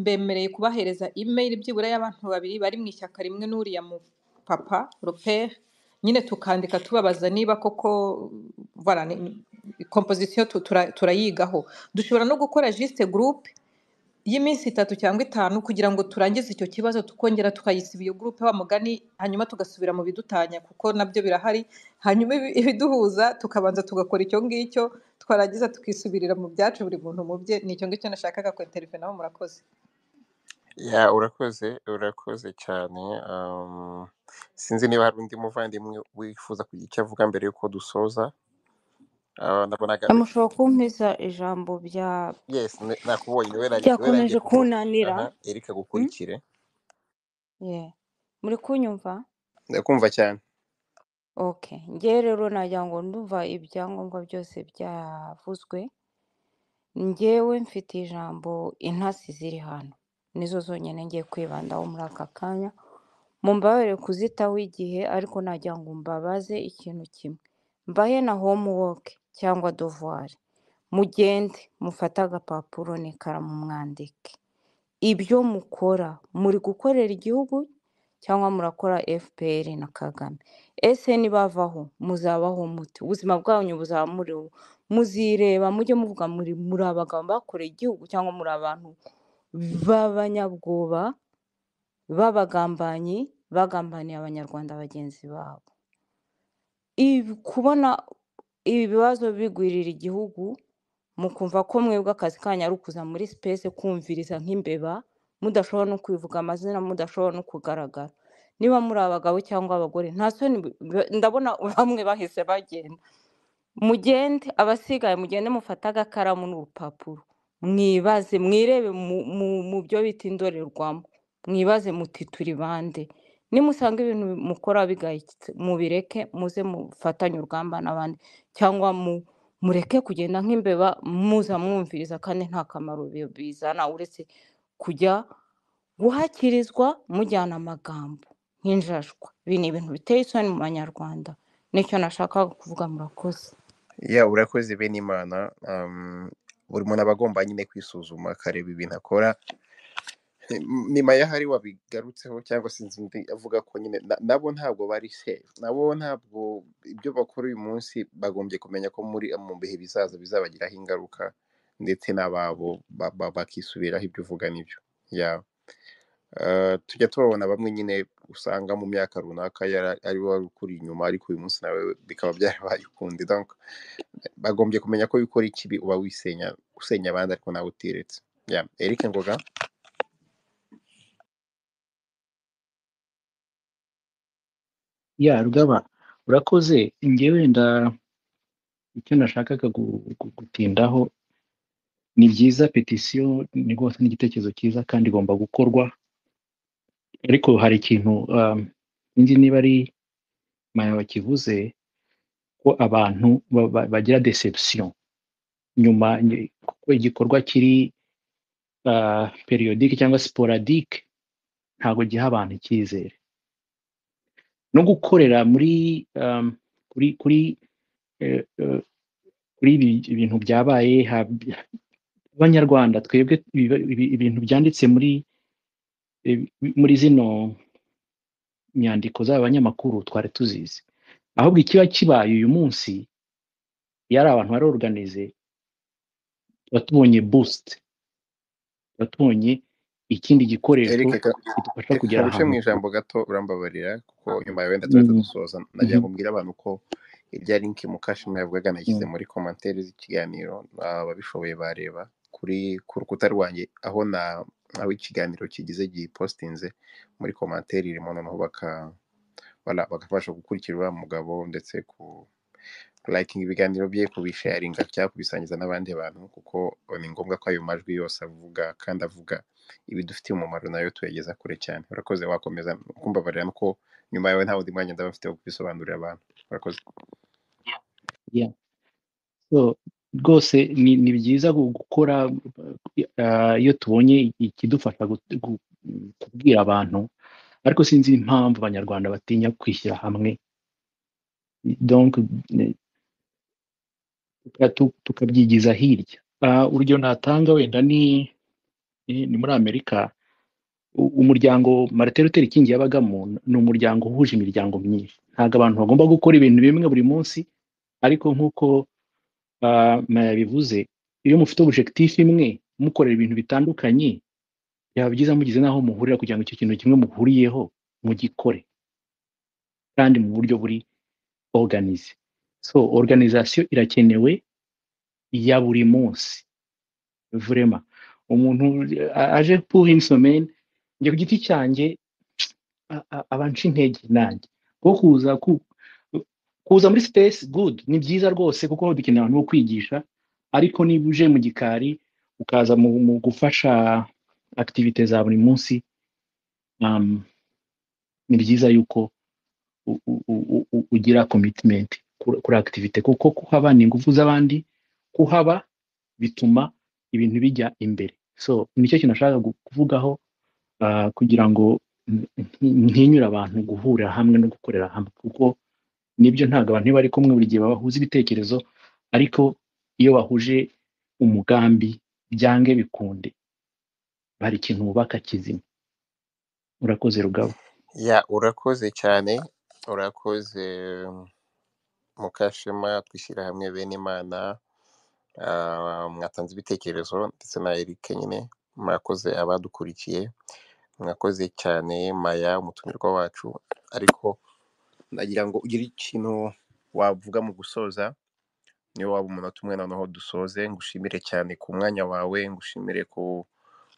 Speaker 6: mbemereye kubahereza email byibura y'abantu babiri bari mu ishyaka rimwe n'uriya mu papa Robert nyine tukandika tubabaza niba koko voilà composition turayigaho dushobora no gukora juste groupe y'iminsi 3 cyangwa 5 kugira ngo turangize icyo kibazo tukongera tukayisiba iyo groupe wa mugani hanyuma tugasubira mu bidutanya kuko nabyo birahari hanyuma ibiduhuza tukabanza tugakora icyo ngicyo twaragiza tukisubirira mu byacu buri muntu mu bye nicyo ngicyo nashakaga ko interview naho murakoze
Speaker 1: ya urakoze cyane sinzi niba hari undi muvandimwe wifuza kugira icyo avuga mbere yuko dusoza
Speaker 4: mushobora kumpiza ijambo bya
Speaker 1: yes nakubonye
Speaker 4: byakomeje kunanira
Speaker 1: Erika gukurikire
Speaker 4: muri kunyumva
Speaker 1: ndakumva cyane
Speaker 4: okay ngewe rero nagira ngo ndumva ibyangombwa byose byavuzwe ngewe mfite ijambo intasi ziri hano nizo zonyine ngiye kwibandaho muri aka kanya mumbabarire kuzitaho igihe ariko nagira ngo mbabaze ikintu kimwe mbahe na homework cyangwa devoir mugende mufate agapapuro n'ikaramu mwandike ibyo mukora muri gukorera igihugu cyangwa murakora FPR na Kagame ese nibavaho muzabaho muti ubuzima bwanyu buzaba muzireba mujye muvuga muri abagabo bakoreye igihugu cyangwa muri abantu b'abanyabwoba b'abagambanyi bagambaniye abanyarwanda bagenzi babo kubona ibi bibazo bigwirira igihugu mukumva ko mwebwe akazi kanyu ari ukuza muri space kumviriza nk'imbeba mudashobora no kwivuga amazina mudashobora no kugaragara niba muri abagabo cyangwa abagore nta soni ndabona bamwe bahise bagenda mugende abasigaye mugende mufata agakaramu n'urupapuro mwibaze mwirebe mu byo bita indorerwamo mwibaze muti turi bande nimusanga ibintu mukora bigayitse mubireke muze mufatanye urugamba n'abandi cyangwa mureke kugenda nk'imbeba muza mwumviriza kandi nta kamaro bizana uretse kujya guhakirizwa mujyana amagambo nk'injajwa ibi ni ibintu biteye isoni mu banyarwanda nicyo nashakaga kuvuga murakoze
Speaker 1: ya urakoze bene Imana buri muntu aba agomba nyine kwisuzuma akareba ibintu akora ni maya hari wabigarutseho cyangwa se undi avuga ko nyine nabo ntabwo bari safe, nabo ntabwo ibyo bakora uyu munsi bagombye kumenya ko mu bihe bizaza bizabagiraho ingaruka, ndetse n'ababo bakisubiraho. Ibyo uvuga nibyo. Ya tujya tubabona bamwe nyine usanga mu myaka runaka ari we wari ukuri inyuma, ariko uyu munsi nawe bikaba byarabaye ukundi. Donc bagombye kumenya ko iyo ukora ikibi uba usenya abandi ariko nawe utiretse. Ya Eric Ngoga.
Speaker 5: ya Rugaba, urakoze. Njyewe wenda icyo nashakaga gutindaho, ni byiza petisiyo ni rwose n'igitekerezo cyiza kandi igomba gukorwa, ariko hari ikintu sinzi niba ari Maya wakivuze, ko abantu bagira deception nyuma, kuko igikorwa kiri periodique cyangwa sporadique ntabwo giha abantu icyizere. No gukorera muri kuri ibintu byabaye, abanyarwanda twebwe ibintu byanditse muri zino nyandiko z'abanyamakuru twari tuzizi, ahubwo ikiba kibaye uyu munsi iyo ari abantu bari organize, tuba tubonye boost, tuba tubonye ikindi gikoresho
Speaker 1: Eric
Speaker 5: kidufasha kugera
Speaker 1: karuce mu
Speaker 5: ahantu.
Speaker 1: ijambo gato urambabarira, kuko nyuma ya wenda turahita dusoza. Nagira ngo mbwire abantu ko irya link Mukashema yavugaga nashyize muri commentaire z'ikiganiro, ababishoboye bareba ku rukuta rwanjye, aho ikiganiro kigize gipostinze muri commentaire irimo, noneho bakabasha gukurikira uriya mugabo, ndetse ku liking ibiganiro bye, kubisharinga cyangwa kubisangiza n'abandi bantu, kuko ni ngombwa ko ayo majwi yose avuga kandi avuga ibidufitiye umumaro nayo tuyageza kure cyane. Urakoze, wakomeza kumbabarira nuko nyuma yawe nta wundi mwanya ndaba mfite wo kubisobanurira abantu. Urakoze.
Speaker 5: Yeah. So rwose ni byiza gukora iyo tubonye ikidufasha kubwira abantu, ariko sinzi impamvu abanyarwanda batinya kwishyira hamwe, donc tukabyigiza hirya. Urugero natanga wenda ni muri Amerika, umuryango Martin Luther King yabagamo ni umuryango uhuje imiryango myinshi. Ntabwo abantu bagomba gukora ibintu bimwe buri munsi, ariko nk'uko Maya bivuze, iyo mufite objectif imwe mukorera ibintu bitandukanye, byaba byiza mugize n'aho muhurira kugira ngo icyo kintu kimwe muhuriyeho mugikore kandi mu buryo buri organize. So organisation irakenewe ya buri munsi. Vraiment umuntu aje pour une semaine, njye ku giti cyanjye abanca intege nanjye ko kuza muri space good, ni byiza rwose, kuko dukeneye abantu bo kwigisha, ariko niba uje mu gikari ukaza mu gufasha activite za buri munsi, ni byiza yuko ugira commitment kuri activite, kuko kuhaba ni ingufu z'abandi, kuhaba bituma ibintu bijya imbere. So nicyo kintu nashaka kuvugaho, kugira ngo ntinyura abantu guhurira hamwe no gukorera hamwe, kuko nibyo ntabwo abantu bari kumwe buri gihe bahuza ibitekerezo, ariko iyo bahuje umugambi byange bikunde bari ikintu bubaka kizima. Urakoze Rugabo.
Speaker 1: Ya urakoze cyane, urakoze Mukashema, twishyira hamwe bene Imana. Mwatanze ibitekerezo, ndetse na Eric nyine. Murakoze abadukurikiye, mwakoze cyane Maya umutumirwa wacu. Ariko nagira ngo ugire ikintu wavuga mu gusoza, niyo waba umunota umwe, noneho dusoze. Ngushimire cyane ku mwanya wawe, ngushimire ku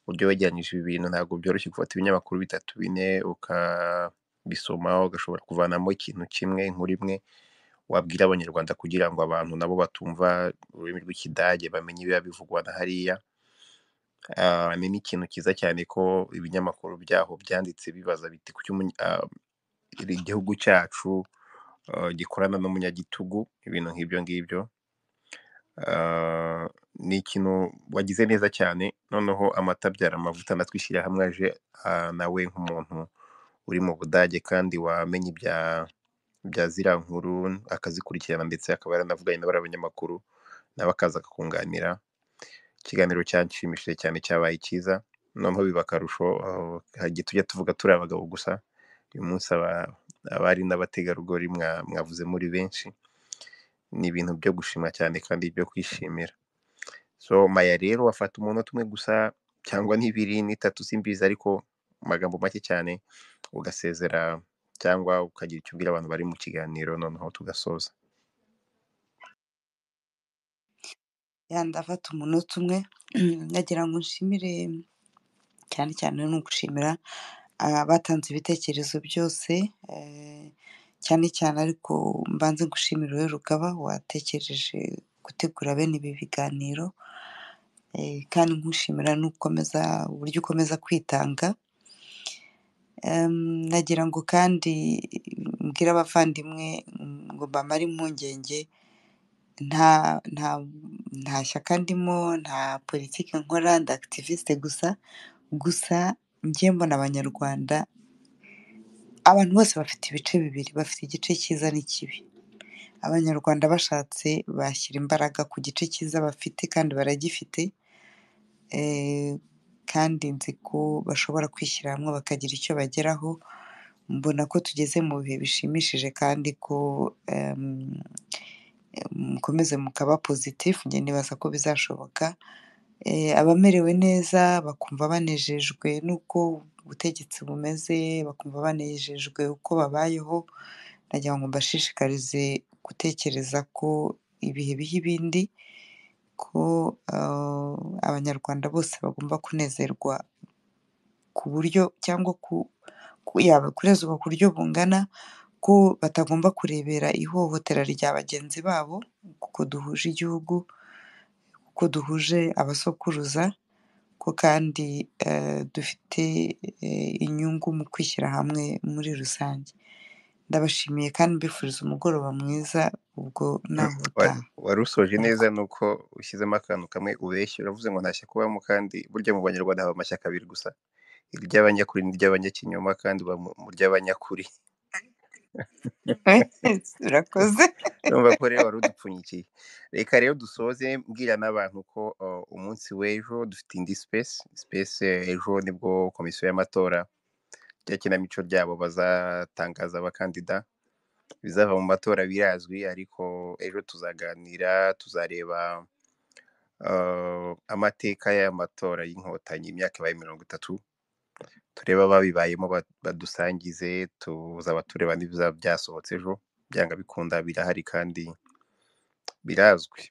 Speaker 1: buryo wajyanije ibi bintu. Ntabwo byoroshye gufata ibinyamakuru 3-4 ukabisoma ugashobora kuvanamo ikintu kimwe, inkuru imwe wabwira abanyarwanda, kugira ngo abantu nabo batumva ururimi rw'Ikidage bamenye ibiba bivugwa na hariya. Ni n'ikintu cyiza cyane ko ibinyamakuru byaho byanditse bibaza biti kuki igihugu cyacu gikorana n'umunyagitugu, ibintu nk'ibyo ngibyo. Ni ikintu wagize neza cyane. Noneho amata abyara amavuta, natwishyira hamwe aje nawe nk'umuntu uri mu Budage kandi wamenye bya ziriya nkuru akazikurikirana, ndetse akaba yaranavuganye n'abari abanyamakuru, nawe akaza akakunganira. Ikiganiro cyanshimishije cyane, cyabaye cyiza. noneho biba akarusho, hagiye tujya tuvuga turi abagabo gusa, uyu munsi abari n'abategarugori mwavuze muri benshi, ni ibintu byo gushima cyane kandi byo kwishimira. So Maya rero afata umunota umwe gusa cyangwa n'ibiri n'itatu simbizi, ariko mu magambo make cyane ugasezera cyangwa ukagira icyo ubwira abantu bari mu kiganiro, noneho tugasoza.
Speaker 2: ndafata umunota umwe nagira ngo nshimire cyane cyane, ni ugushimira abatanze ibitekerezo byose, cyane cyane ariko mbanze gushimira wowe Rugaba watekereje gutegura bene ibi biganiro, kandi nkushimira n'ukomeza uburyo ukomeza kwitanga. Nagira ngo kandi mbwire abavandimwe ngo mbamare impungenge, nta shyaka ndimo, nta politiki nkora, ndi activiste gusa njye mbona abanyarwanda, abantu bose bafite ibice bibiri, bafite igice cyiza n'ikibi. Abanyarwanda bashatse bashyira imbaraga ku gice cyiza bafite kandi baragifite, kandi nzi ko bashobora kwishyira hamwe bakagira icyo bageraho. Mbona ko tugeze mu bihe bishimishije kandi ko mukomeze mukaba positif, njye nibaza ko bizashoboka. Abamerewe neza bakumva banejejwe n'uko ubutegetsi bumeze, bakumva banejejwe uko babayeho, nagira ngo mbashishikarize gutekereza ko ibihe biha ibindi, ko abanyarwanda bose bagomba kunezerwa ku buryo cyangwa kunezerwa ku buryo bungana, ko batagomba kurebera ihohotera rya bagenzi babo, kuko duhuje igihugu, kuko duhuje abasokuruza, ko kandi dufite inyungu mu kwishyira hamwe muri rusange. Ndabashimiye kandi mbifuriza umugoroba mwiza, ubwo naho utaha.
Speaker 1: Wari usoje neza, nuko ushyizemo akantu kamwe ubeshya, uravuze ngo nta shyaka ubamo, kandi burya mu banyarwanda haba amashyaka abiri gusa, iry'abanyakuri n'iry'abanyakinyoma, kandi uba mu ry'abanyakuri.
Speaker 2: Urakoze.
Speaker 1: Urumva ko rero wari udupfunyikiye. Reka rero dusoze mbwira n'abantu ko umunsi w'ejo dufite indi space ejo nibwo komisiyo y'amatora rya kinamico ryabo bazatangaza abakandida, bizava mu matora birazwi, ariko ejo tuzaganira, tuzareba amateka y'amatora y'inkotanyi imyaka ibaye 30, tureba ababibayemo badusangize, tuzaba tureba n'ibizaba byasohotse ejo, byanga bikunda birahari kandi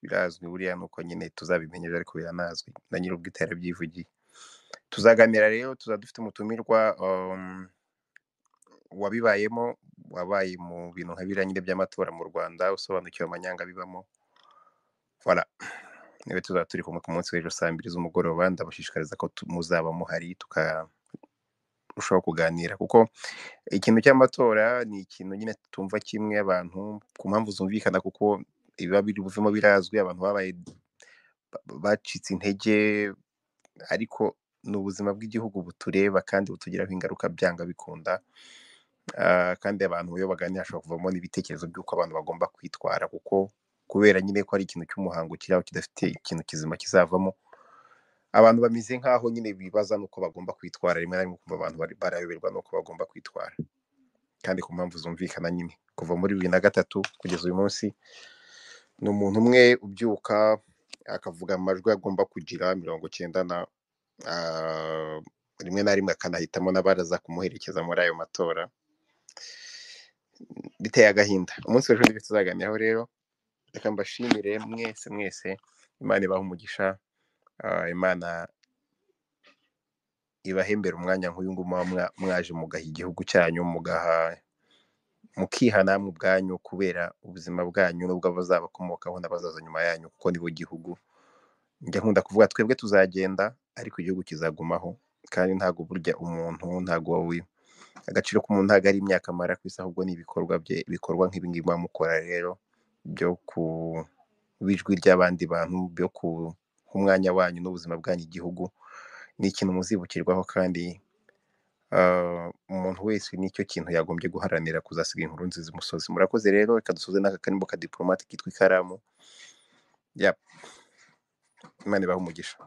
Speaker 1: birazwi buriya nuko nyine tuzabimenyera, ariko biranazwi na nyir'ubwite yarabyivugiye. Tuzaganira rero, tuzaba dufite umutumirwa wabibayemo, wabaye mu bintu nka biriya nyine by'amatora mu Rwanda, usobanukiwe amanyanga bibamo. Voilà, niwe tuzaba turi kumwe ku munsi w'ejo saa 2 z'umugoroba. Ndabashishikariza ko muzaba muhari tukarushaho kuganira, kuko ikintu cy'amatora ni ikintu nyine tutumva kimwe abantu, ku mpamvu zumvikana, kuko ibiba biri buvemo birazwi, abantu babaye bacitse intege, ariko ni ubuzima bw'igihugu butureba kandi butugiraho ingaruka byanga bikunda. Kandi abantu iyo baganira hashobora kuvamo n'ibitekerezo by'uko abantu bagomba kwitwara, kuko kubera nyine ko ari ikintu cy'umuhango kiriho kidafite ikintu kizima kizavamo, abantu bameze nk'aho nyine bibaza n'uko bagomba kwitwara, rimwe na rimwe ukumva abantu barayoberwa n'uko bagomba kwitwara, kandi ku mpamvu zumvikana nyine. Kuva muri 2003 kugeza uyu munsi, ni umuntu umwe ubyuka akavuga amajwi agomba kugira 90, rimwe na rimwe akanahitamo n'abaraza kumuherekeza muri ayo matora. Biteye agahinda. Umunsi w'ejo nibyo tuzaganiraho rero. Reka mbashimire mwese, Imana ibahe umugisha, Imana ibahembera umwanya nk'uyu nguyu muba mwaje mugaha igihugu cyanyu, mukihana mu bwanyu, kubera ubuzima bwanyu n'ubwo abazabakomokaho n'abazaza nyuma yanyu, kuko nibo gihugu. Njya nkunda kuvuga twebwe tuzagenda, ariko igihugu kizagumaho, kandi ntago burya umuntu, ntago wowe agaciro k'umuntu ntago ari imyaka amara ku isi, ahubwo ni ibikorwa bye, ibikorwa nk'ibi ngibi muba mukora rero, byo ku bijwi ry'abandi bantu, byo ku umwanya wanyu n'ubuzima bwanyu igihugu, ni ikintu muzibukirwaho, kandi umuntu wese nicyo kintu yagombye guharanira, kuzasiga inkuru nziza imusozi. Murakoze rero, reka dusoze n'aka kanimbo ka diplomate kitwa ikaramu. Imana ibahe umugisha.